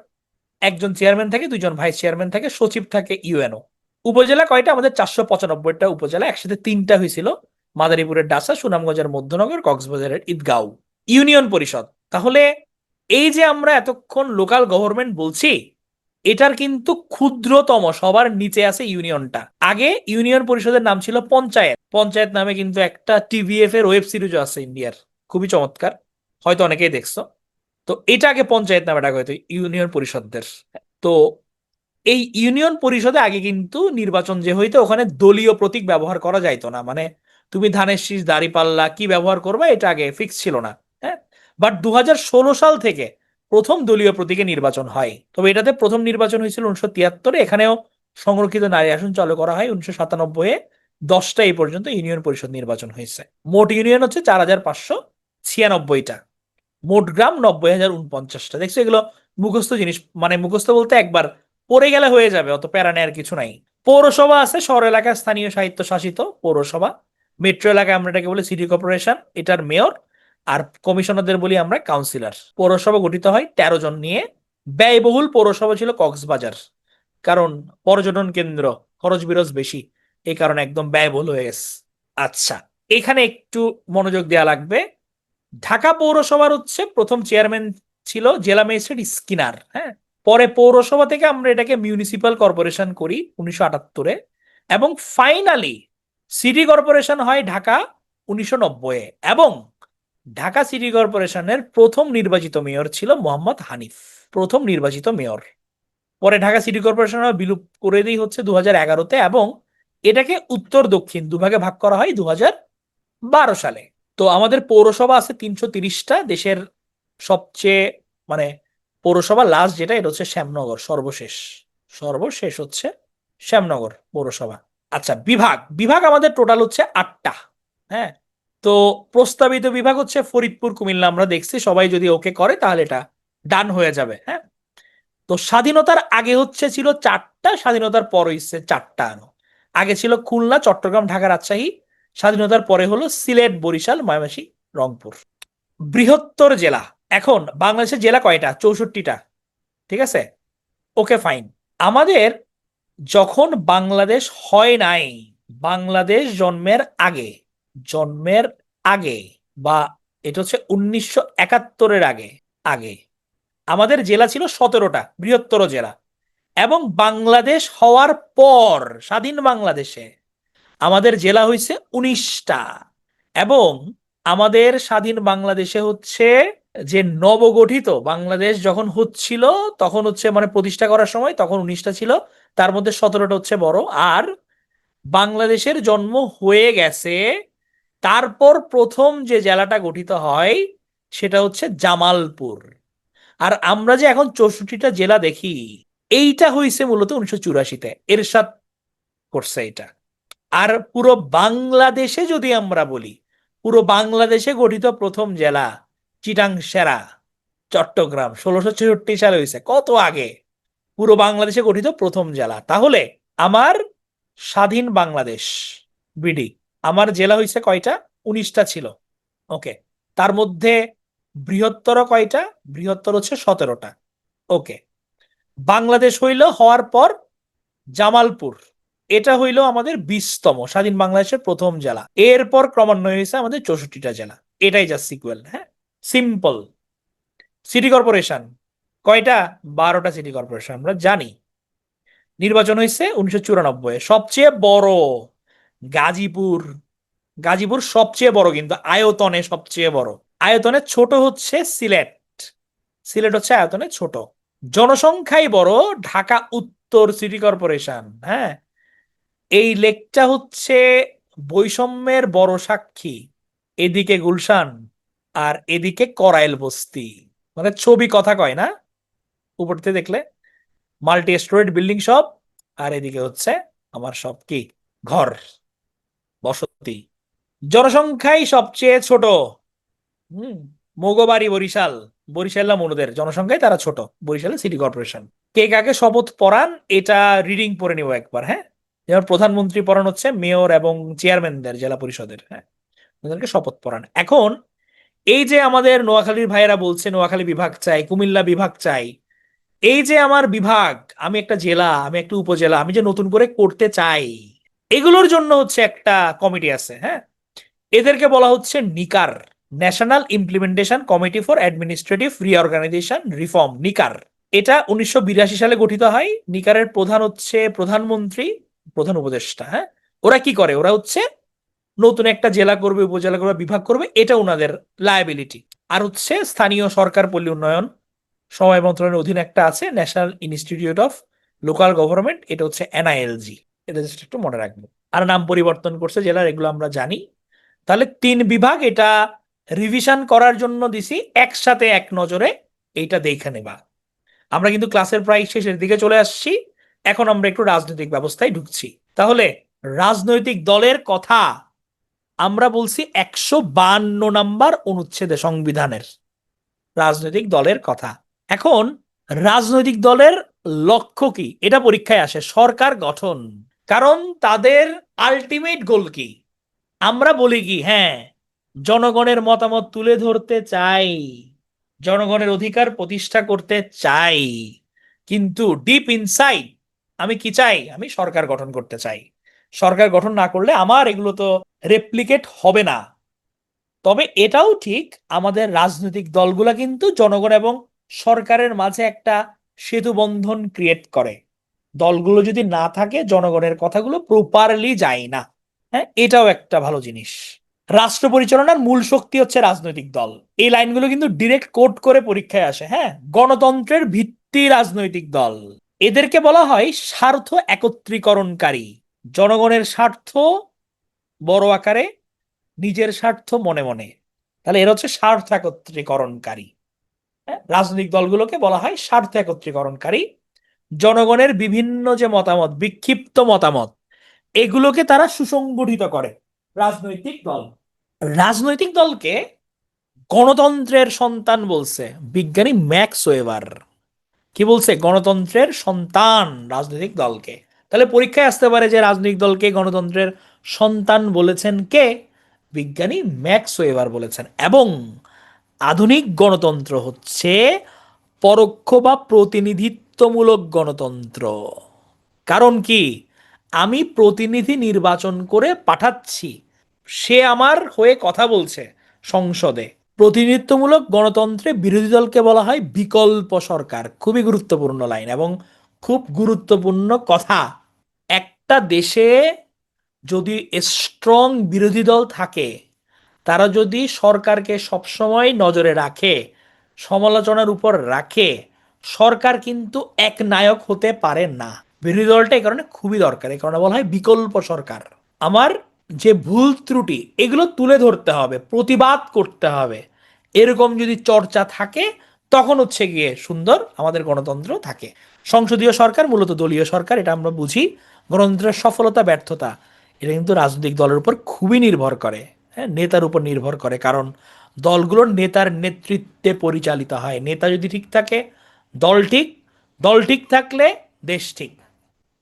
একজন চেয়ারম্যান থাকে, দুইজন ভাইস চেয়ারম্যান থাকে, সচিব থাকে, ইউএনও। উপজেলা কয়টা? আমাদের 495টা উপজেলা, একসাথে 3টা হয়েছিল, মাদারীপুরের ডাসা, সুনামগঞ্জের মধ্যনগর, কক্সবাজারের ঈদগাঁও। ইউনিয়ন পরিষদ, তাহলে এই যে আমরা এতক্ষণ লোকাল গভর্নমেন্ট বলছি, এটার কিন্তু ক্ষুদ্রতম, সবার নিচে আছে ইউনিয়নটা। আগে ইউনিয়ন পরিষদের নাম ছিল পঞ্চায়েত। পঞ্চায়েত নামে কিন্তু একটা টিভিএফ এর ওয়েব সিরিজও আছে ইন্ডিয়ার, খুবই চমৎকার, হয়তো অনেকেই দেখছো। তো এটা আগে পঞ্চায়েত নামে ডাকা হতো ইউনিয়ন পরিষদদের। তো এই ইউনিয়ন পরিষদে আগে কিন্তু নির্বাচন যে হইতো, ওখানে দলীয় প্রতীক ব্যবহার করা যাইতো না। মানে তুমি ধানের শীষ, দাঁড়িপাল্লা কি ব্যবহার করবে, এটা আগে ফিক্স ছিল না। হ্যাঁ, বাট 2016 সাল থেকে প্রথম দলীয় প্রতীকে নির্বাচন হয়। তবে এটাতে প্রথম নির্বাচন হয়েছিল 1973-এ। এখানেও সংরক্ষিত নারী আসন চালু করা হয় 1997-এ। 10টা এই পর্যন্ত ইউনিয়ন পরিষদ নির্বাচন হয়েছে। মোট ইউনিয়ন হচ্ছে 4596টা। মোট গ্রাম 90,049টা। দেখছো, এগুলো মুখস্থ জিনিস, মানে মুখস্থ বলতে একবার পড়ে গেলে হয়ে যাবে, অত প্যারা নেওয়ার কিছু নাই। পৌরসভা আছে শহর এলাকার স্থানীয় স্বায়ত্ত শাসিত পৌরসভা। মেট্রো এলাকায় আমরা এটাকে বলি সিটি কর্পোরেশন, এটার মেয়র। আর কমিশনারদের বলি আমরা কাউন্সিলর। পৌরসভা গঠিত হয় 13 জন নিয়ে। ব্যয়বহুল পৌরসভা ছিল কক্সবাজার, কারণ পর্যটন কেন্দ্র, খরচ বিরজ বেশি, এই কারণে একদম ব্যয়বহুল হয়ে গেছে। আচ্ছা, এখানে একটু মনোযোগ দেওয়া লাগবে। ঢাকা পৌরসভার হচ্ছে প্রথম চেয়ারম্যান ছিল জেলা ম্যাজিস্ট্রেট স্কিনার। হ্যাঁ, পরে পৌরসভা থেকে আমরা এটাকে মিউনিসিপাল কর্পোরেশন করি 1978-এ, এবং ফাইনালি সিটি কর্পোরেশন হয় ঢাকা 1990-এ। এবং ঢাকা সিটি কর্পোরেশনের প্রথম নির্বাচিত মেয়র ছিল মোহাম্মদ হানিফ, প্রথম নির্বাচিত মেয়র। পরে ঢাকা সিটি কর্পোরেশন বিলুপ্ত করে দেই হচ্ছে 2011-তে, এবং এটাকে উত্তর দক্ষিণ দুভাগে ভাগ করা হয় 2012 সালে। তো আমাদের পৌরসভা আছে 330টা, দেশের সবচেয়ে মানে পৌরসভা লাস্ট যেটা, এটা হচ্ছে শ্যামনগর, সর্বশেষ সর্বশেষ হচ্ছে শ্যামনগর পৌরসভা। আচ্ছা, বিভাগ বিভাগ আমাদের টোটাল হচ্ছে 8টা। হ্যাঁ, তো প্রস্তাবিত বিভাগ হচ্ছে ফরিদপুর, কুমিল্লা। আমরা দেখছি, সবাই যদি ওকে করে তাহলে এটা ডান হয়ে যাবে। হ্যাঁ, তো স্বাধীনতার আগে হচ্ছে ছিল 4টা, স্বাধীনতার পর হচ্ছে 4টা আনো। আগে ছিল খুলনা, চট্টগ্রাম, ঢাকা, রাজশাহী। স্বাধীনতার পরে হলো সিলেট, বরিশাল, ময়মনসিংহ, রংপুর। বৃহত্তর জেলা, এখন বাংলাদেশের জেলা কয়টা? 64টা। ঠিক আছে, ওকে ফাইন। আমাদের যখন বাংলাদেশ হয় নাই, বাংলাদেশ জন্মের আগে, জন্মের আগে বা এটা হচ্ছে 1971-এর আগে, আগে আমাদের জেলা ছিল 17টা, বৃহত্তর জেলা। এবং বাংলাদেশ হওয়ার পর, স্বাধীন বাংলাদেশে আমাদের জেলা হয়েছে 19টা। এবং আমাদের স্বাধীন বাংলাদেশে হচ্ছে যে নবগঠিত বাংলাদেশ যখন হচ্ছিল, তখন হচ্ছে মানে প্রতিষ্ঠা করার সময় তখন 19টা ছিল, তার মধ্যে 17টা হচ্ছে বড়। আর বাংলাদেশের জন্ম হয়ে গেছে, তারপর প্রথম যে জেলাটা গঠিত হয় সেটা হচ্ছে জামালপুর। আর আমরা যে এখন 64টা জেলা দেখি, এইটা হয়েছে মূলত 1984-তে এরশাদ করছে এটা। আর পুরো বাংলাদেশে যদি আমরা বলি, পুরো বাংলাদেশে গঠিত প্রথম জেলা চিটাং সেরা, চট্টগ্রাম, 1666 সালে হয়েছে, কত আগে। পুরো বাংলাদেশে গঠিত প্রথম জেলা। তাহলে আমার স্বাধীন বাংলাদেশ বিডি, আমার জেলা হয়েছে কয়টা? 19টা ছিল। ওকে, তার মধ্যে বৃহত্তর কয়টা? বৃহত্তর হচ্ছে 17টা। ওকে, বাংলাদেশ হইল হওয়ার পর জামালপুর, এটা হইল আমাদের 20তম, স্বাধীন বাংলাদেশের প্রথম জেলা। এরপর ক্রমান্বয়ে হয়েছে আমাদের 64টা জেলা। এটাই জাস্ট সিকুয়েল। হ্যাঁ, সিম্পল। সিটি কর্পোরেশন কয়টা? 12টা সিটি কর্পোরেশন আমরা জানি। নির্বাচন হয়েছে 1994-এ। সবচেয়ে বড় গাজীপুর, গাজীপুর সবচেয়ে বড়, কিন্তু আয়তনে সবচেয়ে বড়। আয়তনে ছোট হচ্ছে সিলেট, সিলেট হচ্ছে আয়তনে ছোট। জনসংখ্যাই বড় ঢাকা উত্তর সিটি কর্পোরেশন। হ্যাঁ, এই লেকটা হচ্ছে বৈষম্যের বড় সাক্ষী। এদিকে গুলশান আর এদিকে করাইল বস্তি, মানে ছবি কথা কয় না উপর থেকে দেখলে, মাল্টি স্টোরেড বিল্ডিং সব। আর এদিকে হচ্ছে আমার সব কি, ঘর, বসতি। জনসংখ্যাই সবচেয়ে ছোট। হুম, মগবাড়ি বরিশাল, বরিশাল মনুদের জনসংখ্যায় তারা ছোট, বরিশালে সিটি কর্পোরেশন। কে কাকে শপথ পড়ান এটা রিডিং পড়ে নিব একবার। হ্যাঁ, যেমন প্রধানমন্ত্রী পড়ান হচ্ছে মেয়র এবং চেয়ারম্যানদের জেলা পরিষদের। হ্যাঁ, ওদেরকে শপথ পড়ান। এখন এই যে আমাদের নোয়াখালীর ভাইয়েরা বলছে নোয়াখালী বিভাগ চাই, কুমিল্লা বিভাগ চাই, এই যে আমার বিভাগ, আমি একটা জেলা, আমি একটা উপজেলা, আমি যে নতুন করে করতে চাই, এগুলোর জন্য হচ্ছে একটা কমিটি আছে। হ্যাঁ, এদেরকে বলা হচ্ছে NICAR, national implementation committee for administrative reorganisation reform, NICAR. এটা 1982 সালে গঠিত হয়। নিকারের প্রধান হচ্ছে প্রধানমন্ত্রী, প্রধান উপদেষ্টা। হ্যাঁ, ওরা কি করে? ওরা হচ্ছে নতুন একটা জেলা করবে, উপজেলা করবে, বিভাগ করবে, এটা ওনাদের লায়াবিলিটি। আর হচ্ছে স্থানীয় সরকার, পল্লী উন্নয়ন, সমবায় মন্ত্রণালয়ের অধীনে একটা আছে national institute of local government, এটা হচ্ছে এনআইএলজি। এটা জাস্ট একটু মনে রাখবো। আর নাম পরিবর্তন করছে জেলার, এগুলো আমরা জানি। তাহলে 3 বিভাগ, এটা রিভিশন করার জন্য দিছি একসাথে, এক নজরে এইটা দেখে নেবা। আমরা কিন্তু ক্লাসের প্রায় শেষের দিকে চলে আসছি, এখন আমরা একটু রাজনৈতিক ব্যবস্থায় ঢুকছি। তাহলে রাজনৈতিক দলের কথা আমরা বলছি 152 নম্বর অনুচ্ছেদে সংবিধানের, রাজনৈতিক দলের কথা। এখন রাজনৈতিক দলের লক্ষ্য কি? এটা পরীক্ষায় আসে, সরকার গঠন। কারণ তাদের আলটিমেট গোল কি? আমরা বলি কি, হ্যাঁ, জনগণের মতামত তুলে ধরতে চাই, জনগণের অধিকার প্রতিষ্ঠা করতে চাই, কিন্তু ডিপ ইনসাইড আমি কি চাই? আমি সরকার গঠন করতে চাই। সরকার গঠন না করলে আমার এগুলো তো রেপ্লিকেট হবে না। তবে এটাও ঠিক, আমাদের রাজনৈতিক দলগুলা কিন্তু জনগণ এবং সরকারের মাঝে একটা সেতু বন্ধন ক্রিয়েট করে। দলগুলো যদি না থাকে, জনগণের কথাগুলো প্রপারলি যায় না। হ্যাঁ, এটাও একটা ভালো জিনিস। রাষ্ট্র পরিচালনার মূল শক্তি হচ্ছে রাজনৈতিক দল। এই লাইনগুলো কিন্তু ডিরেক্ট কোট করে পরীক্ষায় আসে। হ্যাঁ, গণতন্ত্রের ভিত্তি রাজনৈতিক দল। এদেরকে বলা হয় স্বার্থ একত্রীকরণকারী। জনগণের স্বার্থ বড় আকারে, নিজের স্বার্থ মনে মনে। তাহলে এরা হচ্ছে স্বার্থ একত্রীকরণকারী। হ্যাঁ, রাজনৈতিক দলগুলোকে বলা হয় স্বার্থ একত্রীকরণকারী। জনগণের বিভিন্ন যে মতামত, বিক্ষিপ্ত মতামত, এগুলোকে তারা সুসংগঠিত করে রাজনৈতিক দল। রাজনৈতিক দলকে গণতন্ত্রের সন্তান বলছে বিজ্ঞানী ম্যাক্স ওয়েবার। কি বলছে? গণতন্ত্রের সন্তান রাজনৈতিক দলকে। তাহলে পরীক্ষায় আসতে পারে যে রাজনৈতিক দলকে গণতন্ত্রের সন্তান বলেছেন কে? বিজ্ঞানী ম্যাক্স ওয়েবার বলেছেন। এবং আধুনিক গণতন্ত্র হচ্ছে পরোক্ষ বা প্রতিনিধিত্বমূলক গণতন্ত্র। কারণ কি? আমি প্রতিনিধি নির্বাচন করে পাঠাচ্ছি, সে আমার হয়ে কথা বলছে সংসদে। প্রতিনিধিত্বমূলক গণতন্ত্রে বিরোধী দলকে বলা হয় বিকল্প সরকার। খুবই গুরুত্বপূর্ণ লাইন এবং খুব গুরুত্বপূর্ণ কথা। একটা দেশে যদি স্ট্রং বিরোধী দল থাকে, তারা যদি সরকারকে সবসময় নজরে রাখে, সমালোচনার উপর রাখে, সরকার কিন্তু একনায়ক হতে পারে না। বিরোধী দলটা এই কারণে খুবই দরকার। এই কারণে বলা হয় বিকল্প সরকার। আমার যে ভুল ত্রুটি, এগুলো তুলে ধরতে হবে, প্রতিবাদ করতে হবে। এরকম যদি চর্চা থাকে, তখন হচ্ছে গিয়ে সুন্দর আমাদের গণতন্ত্র থাকে। সংসদীয় সরকার মূলত দলীয় সরকার, এটা আমরা বুঝি। গণতন্ত্রের সফলতা ব্যর্থতা এটা কিন্তু রাজনৈতিক দলের উপর খুবই নির্ভর করে। হ্যাঁ, নেতার উপর নির্ভর করে। কারণ দলগুলোর নেতার নেতৃত্বে পরিচালিত হয়। নেতা যদি ঠিক থাকে, দল ঠিক। দল ঠিক থাকলে দেশ ঠিক,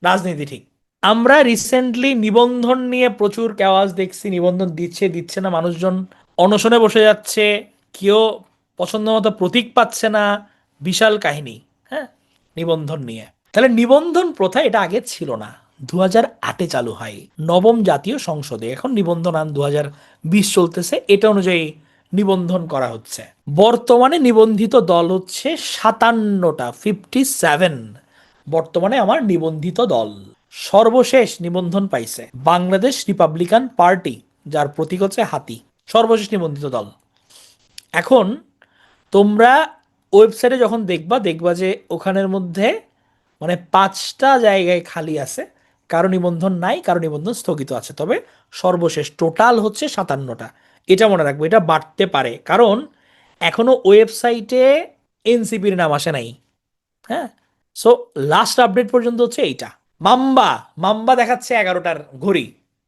রাজনীতি ঠিক। আমরা রিসেন্টলি নিবন্ধন নিয়ে প্রচুর কেওয়াজ দেখছি। নিবন্ধন দিচ্ছে দিচ্ছে না, মানুষজন অনশনে বসে যাচ্ছে, কেউ পছন্দ মতো প্রতীক পাচ্ছে না। বিশাল কাহিনী। হ্যাঁ, নিবন্ধন নিয়ে। তাহলে নিবন্ধন প্রথা এটা আগে ছিল না। 2008-এ চালু হয় নবম জাতীয় সংসদে। এখন নিবন্ধন আইন 2020 চলতেছে, এটা অনুযায়ী নিবন্ধন করা হচ্ছে। বর্তমানে নিবন্ধিত দল হচ্ছে 57টা, 57। বর্তমানে আমার নিবন্ধিত দল। সর্বশেষ নিবন্ধন পাইছে বাংলাদেশ রিপাবলিকান পার্টি, যার প্রতীক হচ্ছে হাতি। সর্বশেষ নিবন্ধিত দল। এখন তোমরা ওয়েবসাইটে যখন দেখবা, দেখবা যে ওখানের মধ্যে মানে 5টা জায়গায় খালি আছে, কারো নিবন্ধন নাই, কারো নিবন্ধন স্থগিত আছে। তবে সর্বশেষ টোটাল হচ্ছে 57টা। এটা মনে রাখবো, এটা বাড়তে পারে, কারণ এখনো ওয়েবসাইটে এনসিপির নাম আসে নাই। হ্যাঁ, সো লাস্ট আপডেট পর্যন্ত হচ্ছে এইটা। মাম্বা মাম্বা দেখাচ্ছে 11টার ঘড়ি।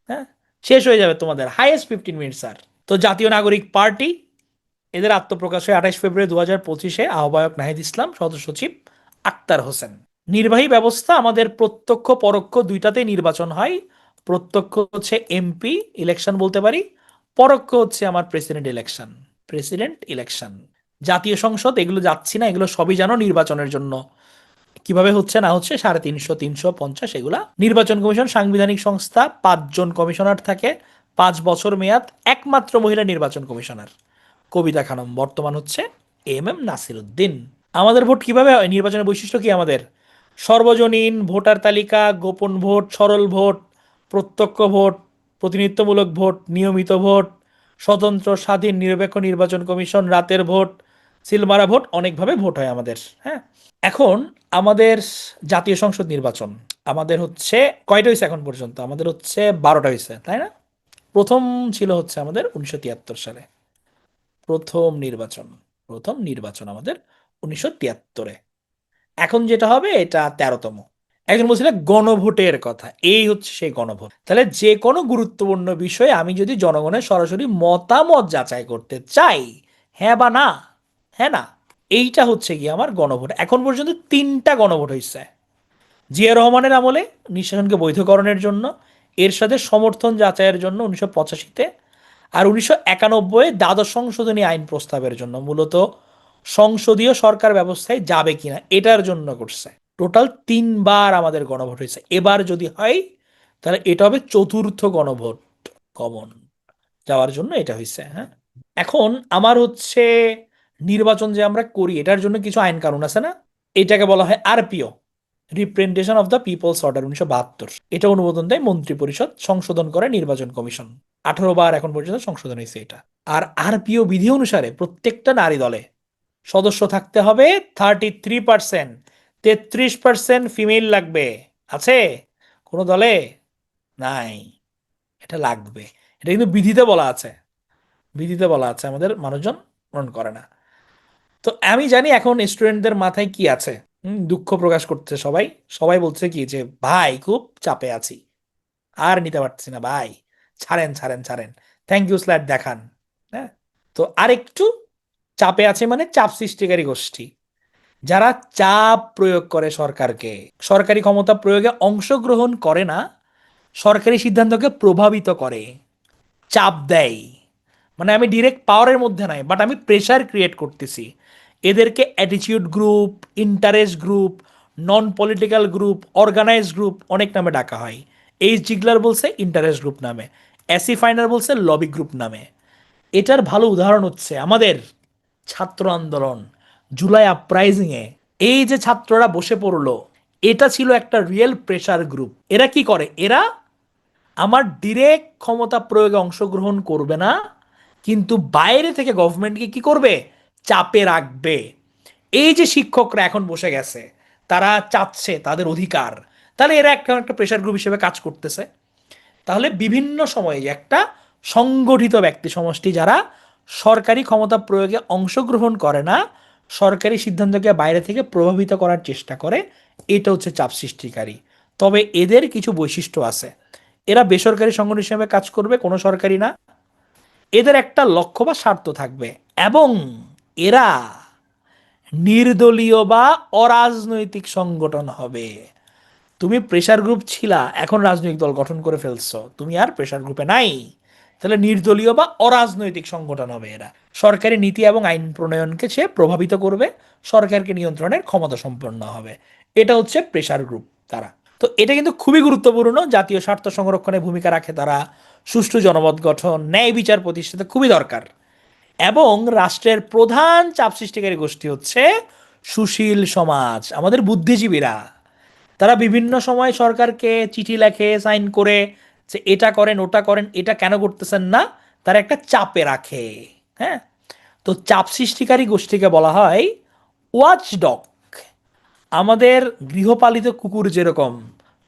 হ্যাঁ, শেষ হয়ে যাবে তোমাদের হাইয়েস্ট 15 মিনিট স্যার। তো জাতীয় নাগরিক পার্টি, এদের আত্মপ্রকাশ হয় 28 ফেব্রুয়ারি 2025-এ। আহ্বায়ক নাহিদ ইসলাম, সদস্য সচিব আক্তার হোসেন। নির্বাহী ব্যবস্থা আমাদের প্রত্যক্ষ পরোক্ষ দুইটাতেই নির্বাচন হয়। প্রত্যক্ষ হচ্ছে এমপি ইলেকশন বলতে পারি, পরোক্ষ হচ্ছে আমার প্রেসিডেন্ট ইলেকশন। প্রেসিডেন্ট ইলেকশন, জাতীয় সংসদ, এগুলো যাচ্ছি না, এগুলো সবই জানো নির্বাচনের জন্য কিভাবে হচ্ছে না হচ্ছে। 350, 350 এগুলা। নির্বাচন কমিশন সাংবিধানিক সংস্থা, 5জন কমিশনার থাকে, 5 বছর মেয়াদ। একমাত্র মহিলা নির্বাচন কমিশনার কবিতা খানম, বর্তমান হচ্ছে এম নাসির উদ্দিন। আমাদের ভোট কিভাবে হয়? নির্বাচনের বৈশিষ্ট্য কি আমাদের? সর্বজনীন ভোটার তালিকা, গোপন ভোট, সরল ভোট, প্রত্যক্ষ ভোট, প্রতিনিধিত্বমূলক ভোট, নিয়মিত ভোট, স্বতন্ত্র স্বাধীন নিরপেক্ষ নির্বাচন কমিশন, রাতের ভোট, সিলমারা ভোট, অনেকভাবে ভোট হয় আমাদের। হ্যাঁ, এখন আমাদের জাতীয় সংসদ নির্বাচন আমাদের হচ্ছে কয়টা হয়েছে এখন পর্যন্ত? আমাদের হচ্ছে 12টা হয়েছে, তাই না? প্রথম ছিল হচ্ছে আমাদের 1973 সালে প্রথম নির্বাচন। প্রথম নির্বাচন আমাদের 1973-এ। এখন যেটা হবে এটা 13তম। একজন বলছিল গণভোটের কথা, এই হচ্ছে সেই গণভোট। তাহলে যে কোনো গুরুত্বপূর্ণ বিষয়ে আমি যদি জনগণের সরাসরি মতামত যাচাই করতে চাই, হ্যাঁ বা না, হ্যাঁ না, এইটা হচ্ছে কি আমার গণভোট। এখন পর্যন্ত 3টা গণভোট হয়েছে। জিয়া রহমানের আমলে নিঃশাসনকে বৈধকরণের জন্য, এরশাদের সমর্থন যাচাইয়ের জন্য 1985-তে, আর 1991-এ দ্বাদশ সংশোধনী আইন প্রস্তাবের জন্য। মূলত সংসদীয় সরকার ব্যবস্থায় যাবে কিনা এটার জন্য করছে। টোটাল 3বার আমাদের গণভোট হয়েছে। এবার যদি হয় তাহলে এটা হবে চতুর্থ গণভোট, কমন যাওয়ার জন্য এটা হয়েছে। হ্যাঁ, এখন আমার হচ্ছে নির্বাচন যে আমরা করি, এটার জন্য কিছু আইন কানুন আছে না? এটাকে বলা হয় RPO. Representation of the people's order 1972, এটা অনুমোদন দেয় মন্ত্রী পরিষদ, সংশোধন করে নির্বাচন কমিশন। 18 বার এখন পর্যন্ত সংশোধন হয়েছে এটা। আর আরপিও বিধি অনুসারে প্রত্যেকটা নারী দলে সদস্য থাকতে হবে 33%, 33% ফিমেল লাগবে। আছে কোনো দলে? নাই। এটা লাগবে, এটা কিন্তু বিধিতে বলা আছে, বিধিতে বলা আছে, আমাদের মানুষজন পালন করে না। তো আমি জানি এখন স্টুডেন্টদের মাথায় কি আছে, দুঃখ প্রকাশ করছে সবাই। সবাই বলছে কি যে ভাই খুব চাপে আছি, আর নিতে পারছি না ভাই, ছাড়েন ছাড়েন ছাড়েন, থ্যাংক ইউ স্ল্যাট দেখান। হ্যাঁ, তো আরেকটু চাপে আছে মানে চাপ সৃষ্টিকারী গোষ্ঠী, যারা চাপ প্রয়োগ করে সরকারকে, সরকারি ক্ষমতা প্রয়োগে অংশগ্রহণ করে না, সরকারি সিদ্ধান্তকে প্রভাবিত করে, চাপ দেয়। মানে আমি ডিরেক্ট পাওয়ারের মধ্যে নাই, বাট আমি প্রেশার ক্রিয়েট করতেছি। এদেরকে attitude group, interest group, non political group, organise group অনেক নামে ডাকা হয়। এইচ জিগলার বলছে ইন্টারেস্ট গ্রুপ নামে, অ্যাসি ফাইনার বলছে লবি গ্রুপ নামে। এটার ভালো উদাহরণ হচ্ছে আমাদের ছাত্র আন্দোলন, জুলাই আপরাইজিংয়ে এই যে ছাত্ররা বসে পড়লো, এটা ছিল একটা রিয়েল প্রেশার গ্রুপ। এরা কি করে, এরা আমার ডিরেক্ট ক্ষমতা প্রয়োগে অংশগ্রহণ করবে না, কিন্তু বাইরে থেকে গভর্নমেন্টকে কি করবে, চাপে রাখবে। এই যে শিক্ষকরা এখন বসে গেছে, তারা চাচ্ছে তাদের অধিকার, তাহলে এরা একটা একটা প্রেশার গ্রুপ হিসেবে কাজ করতেছে। তাহলে বিভিন্ন সময়ে একটা সংগঠিত ব্যক্তি সমষ্টি যারা সরকারি ক্ষমতা প্রয়োগে অংশগ্রহণ করে না, সরকারি সিদ্ধান্তকে বাইরে থেকে প্রভাবিত করার চেষ্টা করে, এটা হচ্ছে চাপ সৃষ্টিকারী। তবে এদের কিছু বৈশিষ্ট্য আছে। এরা বেসরকারি সংগঠন হিসেবে কাজ করবে, কোনো সরকারি না। এদের একটা লক্ষ্য বা স্বার্থ থাকবে, এবং এরা নির্দলীয় বা অরাজনৈতিক সংগঠন হবে। তুমি প্রেশার গ্রুপ ছিলা, এখন রাজনৈতিক দল গঠন করে ফেলছো, তুমি আর প্রেশার গ্রুপে নাই, তাহলে নির্দলীয় বা অরাজনৈতিক সংগঠন হবে এরা। সরকারি নীতি এবং আইন প্রণয়নকে সে প্রভাবিত করবে, সরকারকে নিয়ন্ত্রণের ক্ষমতা সম্পন্ন হবে। এটা হচ্ছে প্রেশার গ্রুপ তারা। তো এটা কিন্তু খুবই গুরুত্বপূর্ণ, জাতীয় স্বার্থ সংরক্ষণে ভূমিকা রাখে তারা, সুষ্ঠু জনমত গঠন, ন্যায় বিচার প্রতিষ্ঠাতে খুবই দরকার। এবং রাষ্ট্রের প্রধান চাপ সৃষ্টিকারী গোষ্ঠী হচ্ছে সুশীল সমাজ, আমাদের বুদ্ধিজীবীরা। তারা বিভিন্ন সময় সরকারকে চিঠি লেখে, সাইন করে, যে এটা করেন ওটা করেন, এটা কেন করতেছেন না, তারা একটা চাপে রাখে। হ্যাঁ, তো চাপ সৃষ্টিকারী গোষ্ঠীকে বলা হয় ওয়াচডগ। আমাদের গৃহপালিত কুকুর যেরকম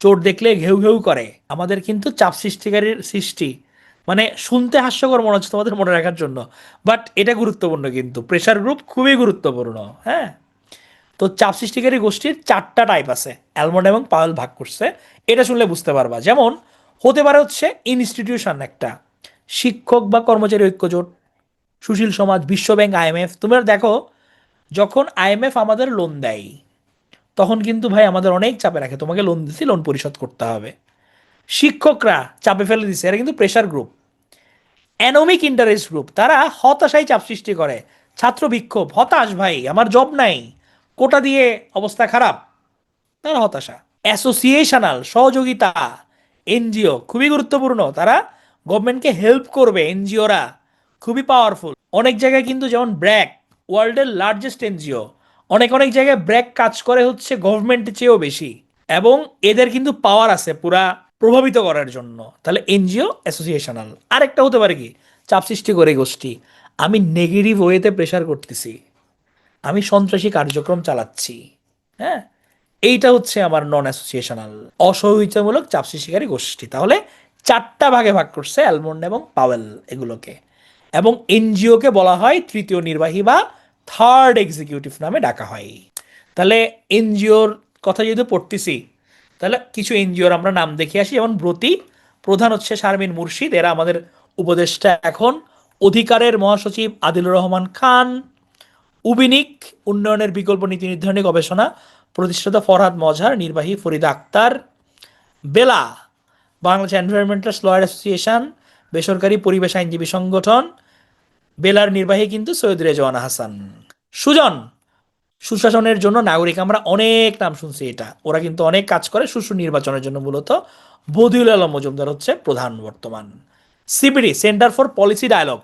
চোর দেখলে ঘেউ ঘেউ করে, আমাদের কিন্তু চাপ সৃষ্টিকারীর সৃষ্টি, মানে শুনতে হাস্যকর মনে হচ্ছে তোমাদের মনে রাখার জন্য, বাট এটা গুরুত্বপূর্ণ, কিন্তু প্রেশার গ্রুপ খুবই গুরুত্বপূর্ণ। হ্যাঁ, তো চাপ সৃষ্টিকারী গোষ্ঠীর 4টা টাইপ আছে, অ্যালমন্ড এবং পাওয়েল ভাগ করছে। এটা শুনলে বুঝতে পারবা। যেমন হতে পারে হচ্ছে ইনস্টিটিউশন একটা, শিক্ষক বা কর্মচারী ঐক্যজোট, সুশীল সমাজ, বিশ্বব্যাংক, আইএমএফ। তোমরা দেখো, যখন আইএমএফ আমাদের লোন দেয়, তখন কিন্তু ভাই আমাদের অনেক চাপে রাখে, তোমাকে লোন দিছি, লোন পরিশোধ করতে হবে। শিক্ষকরা চাপে ফেলে দিছে, এরা কিন্তু প্রেশার গ্রুপ। অ্যানোমিক ইন্টারেস্ট গ্রুপ, তারা হতাশায় চাপ সৃষ্টি করে, ছাত্র বিক্ষোভ, হতাশ ভাই আমার জব নাই, কোটা দিয়ে অবস্থা খারাপ, তারা হতাশা। অ্যাসোসিয়েশনাল, সহযোগিতা, এনজিও খুবই গুরুত্বপূর্ণ, তারা গভর্নমেন্টকে হেল্প করবে। এনজিওরা খুবই পাওয়ারফুল অনেক জায়গায় কিন্তু, যেমন ব্র্যাক, ওয়ার্ল্ডের লার্জেস্ট এনজিও, অনেক অনেক জায়গায় ব্র্যাক কাজ করে হচ্ছে গভর্নমেন্টের চেয়েও বেশি, এবং এদের কিন্তু পাওয়ার আছে পুরা প্রভাবিত করার জন্য। তাহলে এনজিও, অ্যাসোসিয়েশনাল। আরেকটা হতে পারে কি, চাপ সৃষ্টি করে গোষ্ঠী, আমি নেগেটিভ ওয়েতে প্রেশার করতেছি, আমি সন্ত্রাসী কার্যক্রম চালাচ্ছি। হ্যাঁ, এইটা হচ্ছে আমার নন অ্যাসোসিয়েশনাল, অসহযোগিতামূলক চাপ সৃষ্টিকারী গোষ্ঠী। তাহলে 4টা ভাগে ভাগ করছে অ্যালমন্ড এবং পাওয়েল এগুলোকে। এবং এনজিওকে বলা হয় তৃতীয় নির্বাহী বা থার্ড এক্সিকিউটিভ নামে ডাকা হয়। তাহলে এনজিওর কথা যেহেতু পড়তেছি, তাহলে কিছু এনজিওর আমরা নাম দেখে আসি। যেমন ব্রতী, প্রধান হচ্ছে শারমিন মুর্শিদ, এরা আমাদের উপদেষ্টা এখন। অধিকারের মহাসচিব আদিলুর রহমান খান। উবিনিক, উন্নয়নের বিকল্প নীতি নির্ধারণী গবেষণা, প্রতিষ্ঠাতা ফরহাদ মজহার, নির্বাহী ফরিদা আক্তার। বেলা, বাংলাদেশ এনভায়রনমেন্টাল লয়ার অ্যাসোসিয়েশন, বেসরকারি পরিবেশ আইনজীবী সংগঠন, বেলার নির্বাহী কিন্তু সৈয়দ রেজওয়ানা হাসান। সুজন, সুশাসনের জন্য নাগরিক, আমরা অনেক নাম শুনছি এটা, ওরা কিন্তু অনেক কাজ করে সুষ্ঠু নির্বাচনের জন্য মূলত। বদিউল আলম মজুমদার হচ্ছে প্রধান বর্তমান। CPD, centre for policy dialogue,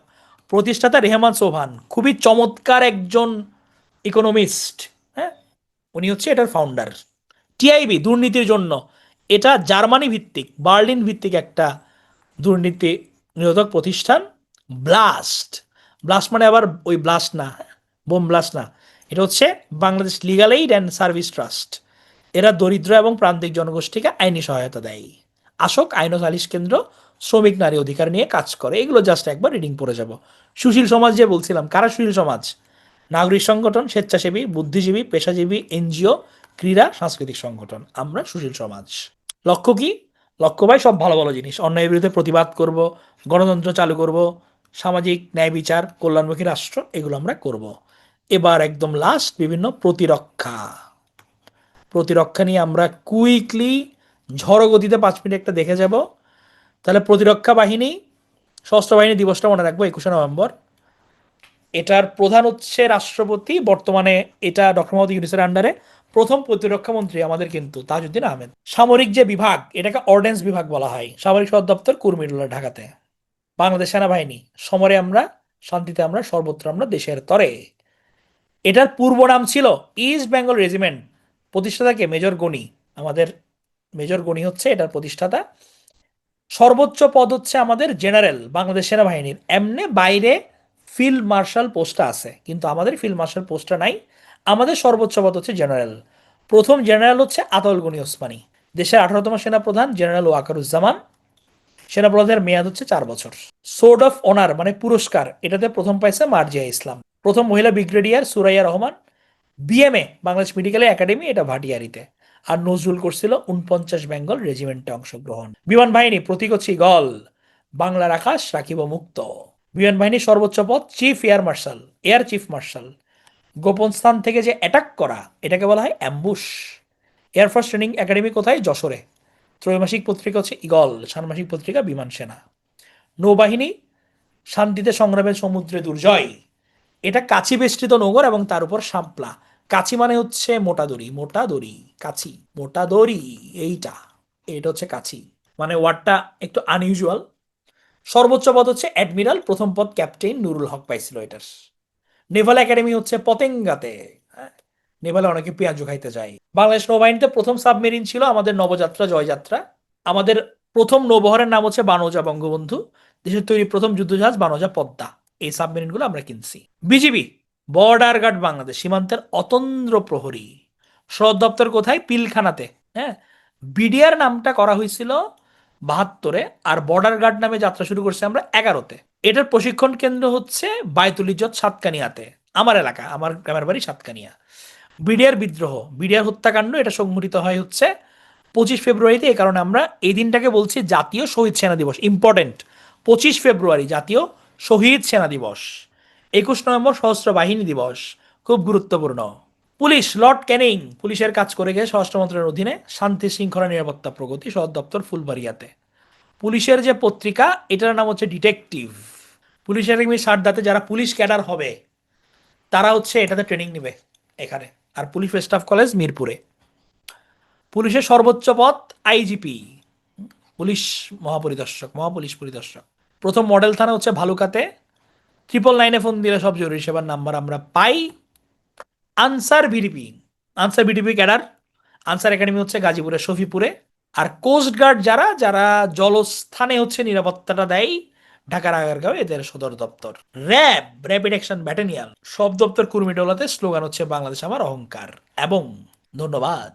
প্রতিষ্ঠাতা রেহমান সোভান, খুবই চমৎকার একজন ইকোনমিস্ট। হ্যাঁ, উনি হচ্ছে এটার ফাউন্ডার। টিআইবি দুর্নীতির জন্য, এটা জার্মানি ভিত্তিক, বার্লিন ভিত্তিক একটা দুর্নীতি নিরোধক প্রতিষ্ঠান। ব্লাস্ট, ব্লাস্ট মানে আবার ওই ব্লাস্ট না, বোম ব্লাস্ট না, এটা হচ্ছে Bangladesh legal aid and service trust. এরা দরিদ্র এবং প্রান্তিক জনগোষ্ঠীকে আইনি সহায়তা দেয়। আসক আইন ও সালিশ কেন্দ্র শ্রমিক নারী অধিকার নিয়ে কাজ করে। এগুলো জাস্ট একবার রিডিং পড়ে যাব। সুশীল সমাজ যে বলছিলাম, কারা সুশীল সমাজ? নাগরিক সংগঠন, স্বেচ্ছাসেবী, বুদ্ধিজীবী, পেশাজীবী, এনজিও, ক্রীড়া, সাংস্কৃতিক সংগঠন, আমরা সুশীল সমাজ। লক্ষ্য কি? লক্ষ্য ভাই সব ভালো ভালো জিনিস, অন্যায়ের বিরুদ্ধে প্রতিবাদ করব, গণতন্ত্র চালু করব, সামাজিক ন্যায় বিচার, কল্যাণমুখী রাষ্ট্র, এগুলো আমরা করব। এবার একদম লাস্ট, বিভিন্ন প্রতিরক্ষা। প্রতিরক্ষা নিয়ে আমরা কুইকলি ঝড় গতিতে 5 মিনিট একটা দেখে যাব। তাহলে প্রতিরক্ষা বাহিনী, সশস্ত্র বাহিনী দিবসটা মনে রাখবো 21শে নভেম্বর। এটার প্রধান হচ্ছে রাষ্ট্রপতি, বর্তমানে এটা ডক্টর মোহাম্মদ ইউনূসের আন্ডারে। প্রথম প্রতিরক্ষা মন্ত্রী আমাদের কিন্তু তাজউদ্দিন আহমেদ। সামরিক যে বিভাগ, এটাকে অর্ডিন্যান্স বিভাগ বলা হয়। সামরিক সদর দপ্তর কুর্মিটোলা, ঢাকাতে। বাংলাদেশ সেনাবাহিনী, সমরে আমরা, শান্তিতে আমরা, সর্বত্র আমরা, দেশের তরে। এটার পূর্ব নাম ছিল ইস্ট বেঙ্গল রেজিমেন্ট। প্রতিষ্ঠাতাকে মেজর গনি, আমাদের মেজর গনি হচ্ছে এটার প্রতিষ্ঠাতা। সর্বোচ্চ পদ হচ্ছে আমাদের জেনারেল, বাংলাদেশ সেনাবাহিনীর। এমনি বাইরে ফিল্ড মার্শাল পোস্টটা আছে, কিন্তু আমাদের ফিল্ড মার্শাল পোস্টটা নাই। আমাদের সর্বোচ্চ পদ হচ্ছে জেনারেল। প্রথম জেনারেল হচ্ছে আতাউল গনি ওসমানী। দেশের 18তম সেনাপ্রধান জেনারেল ওয়াকারুজ্জামান। সেনাপ্রধানের মেয়াদ হচ্ছে 4 বছর। সোর্ড অফ অনার মানে পুরস্কার, এটাতে প্রথম পাইছে মার্জিয়া ইসলাম। প্রথম মহিলা brigadier Suraiya Rahman. BMA Bangladesh medical academy, এটা ভাটিয়ারিতে। আর নজরুল করছিল 49 বেঙ্গল রেজিমেন্টে অংশগ্রহণ। বিমান বাহিনী প্রতীক হচ্ছে ঈগল। বাংলার আকাশ রাখিব মুক্ত। বিমান বাহিনীর সর্বোচ্চ পদ chief air marshal, air chief marshal. গোপন স্থান থেকে যে অ্যাটাক করা, এটাকে বলা হয় অ্যাম্বুশ। এয়ারফোর্স ট্রেনিং একাডেমি কোথায়? যশোরে। ত্রৈমাসিক পত্রিকা হচ্ছে ঈগল, ষান্মাসিক পত্রিকা বিমান সেনা। নৌবাহিনী শান্তিতে সংগ্রামের সমুদ্রে দুর্জয়। এটা কাচি বেষ্টিত নগর এবং তার উপর শাপলা। কাচি মানে হচ্ছে মোটা দড়ি, মোটা দড়ি, কাচি, মোটা দড়ি, এইটা, এটা হচ্ছে কাচি। মানে ওয়ার্ডটা একটু আনইউজুয়াল। সর্বোচ্চ পদ হচ্ছে অ্যাডমিরাল, প্রথম পদ ক্যাপ্টেন নুরুল হক পাইছিল এটার। নেভাল একাডেমি হচ্ছে পতেঙ্গাতে। হ্যাঁ, নেভালে অনেকে পেঁয়াজু খাইতে যায়। বাংলাদেশ নৌবাহিনীতে প্রথম সাবমেরিন ছিল আমাদের নবযাত্রা, জয়যাত্রা। আমাদের প্রথম নৌবহরের নাম হচ্ছে বানৌজা বঙ্গবন্ধু। দেশের তৈরি প্রথম যুদ্ধজাহাজ বানৌজা পদ্মা। এই সাবমেরিনগুলো আমরা কিনছি। বিজিবি, বর্ডার গার্ড বাংলাদেশ, সীমান্তের অতন্দ্র প্রহরী। সদর দপ্তর কোথায়? পিলখানাতে। হ্যাঁ, বিডিআর নামটা করা হয়েছিল 72-এ, আর বর্ডার গার্ড নামে যাত্রা শুরু করছে আমরা 11-তে। এটার প্রশিক্ষণ কেন্দ্র হচ্ছে বায়তুল ইজ্জত সাতকানিয়াতে, আমার এলাকা, আমার গ্রামের বাড়ি সাতকানিয়া। বিডিআর বিদ্রোহ, বিডিআর হত্যাকাণ্ড, এটা সংঘটিত হয় হচ্ছে 25 ফেব্রুয়ারিতে। এই কারণে আমরা এই দিনটাকে বলছি জাতীয় শহীদ সেনা দিবস। ইম্পর্টেন্ট, 25 ফেব্রুয়ারি জাতীয় শহীদ সেনা দিবস। 21 নভেম্বর সশস্ত্র বাহিনী দিবস, খুব গুরুত্বপূর্ণ। পুলিশ, লর্ড ক্যানিং পুলিশের কাজ করে গিয়ে স্বরাষ্ট্র মন্ত্রণালয়ের অধীনে। শান্তি শৃঙ্খলা নিরাপত্তা প্রগতি, সদর দপ্তর ফুলবাড়িয়াতে। পুলিশের যে পত্রিকা, এটার নাম হচ্ছে ডিটেকটিভ। পুলিশের একাডেমি সারদাতে যারা পুলিশ ক্যাডার হবে, তারা হচ্ছে এটাতে ট্রেনিং নেবে এখানে। আর পুলিশ স্টাফ কলেজ মিরপুরে। পুলিশের সর্বোচ্চ পদ আইজিপি, পুলিশ মহাপরিদর্শক, মহাপুলিশ পরিদর্শক। প্রথম মডেল থানা হচ্ছে ভালুকাতে। 999-এ ফোন দিলে সব জরুরি সেবার নাম্বার আমরা পাই। Ansar VDP, Ansar VDP cadre. Ansar Academy হচ্ছে গাজীপুরের শফিপুরে। আর কোস্ট গার্ড যারা যারা জলস্থানে হচ্ছে নিরাপত্তাটা দেয়, ঢাকার আগারগাঁও, এদের সদর দপ্তর। র্যাব, র্যাপিড অ্যাকশন ব্যাটালিয়ন, সব দপ্তর কুর্মিটোলাতে। স্লোগান হচ্ছে বাংলাদেশ আমার অহংকার। এবং ধন্যবাদ।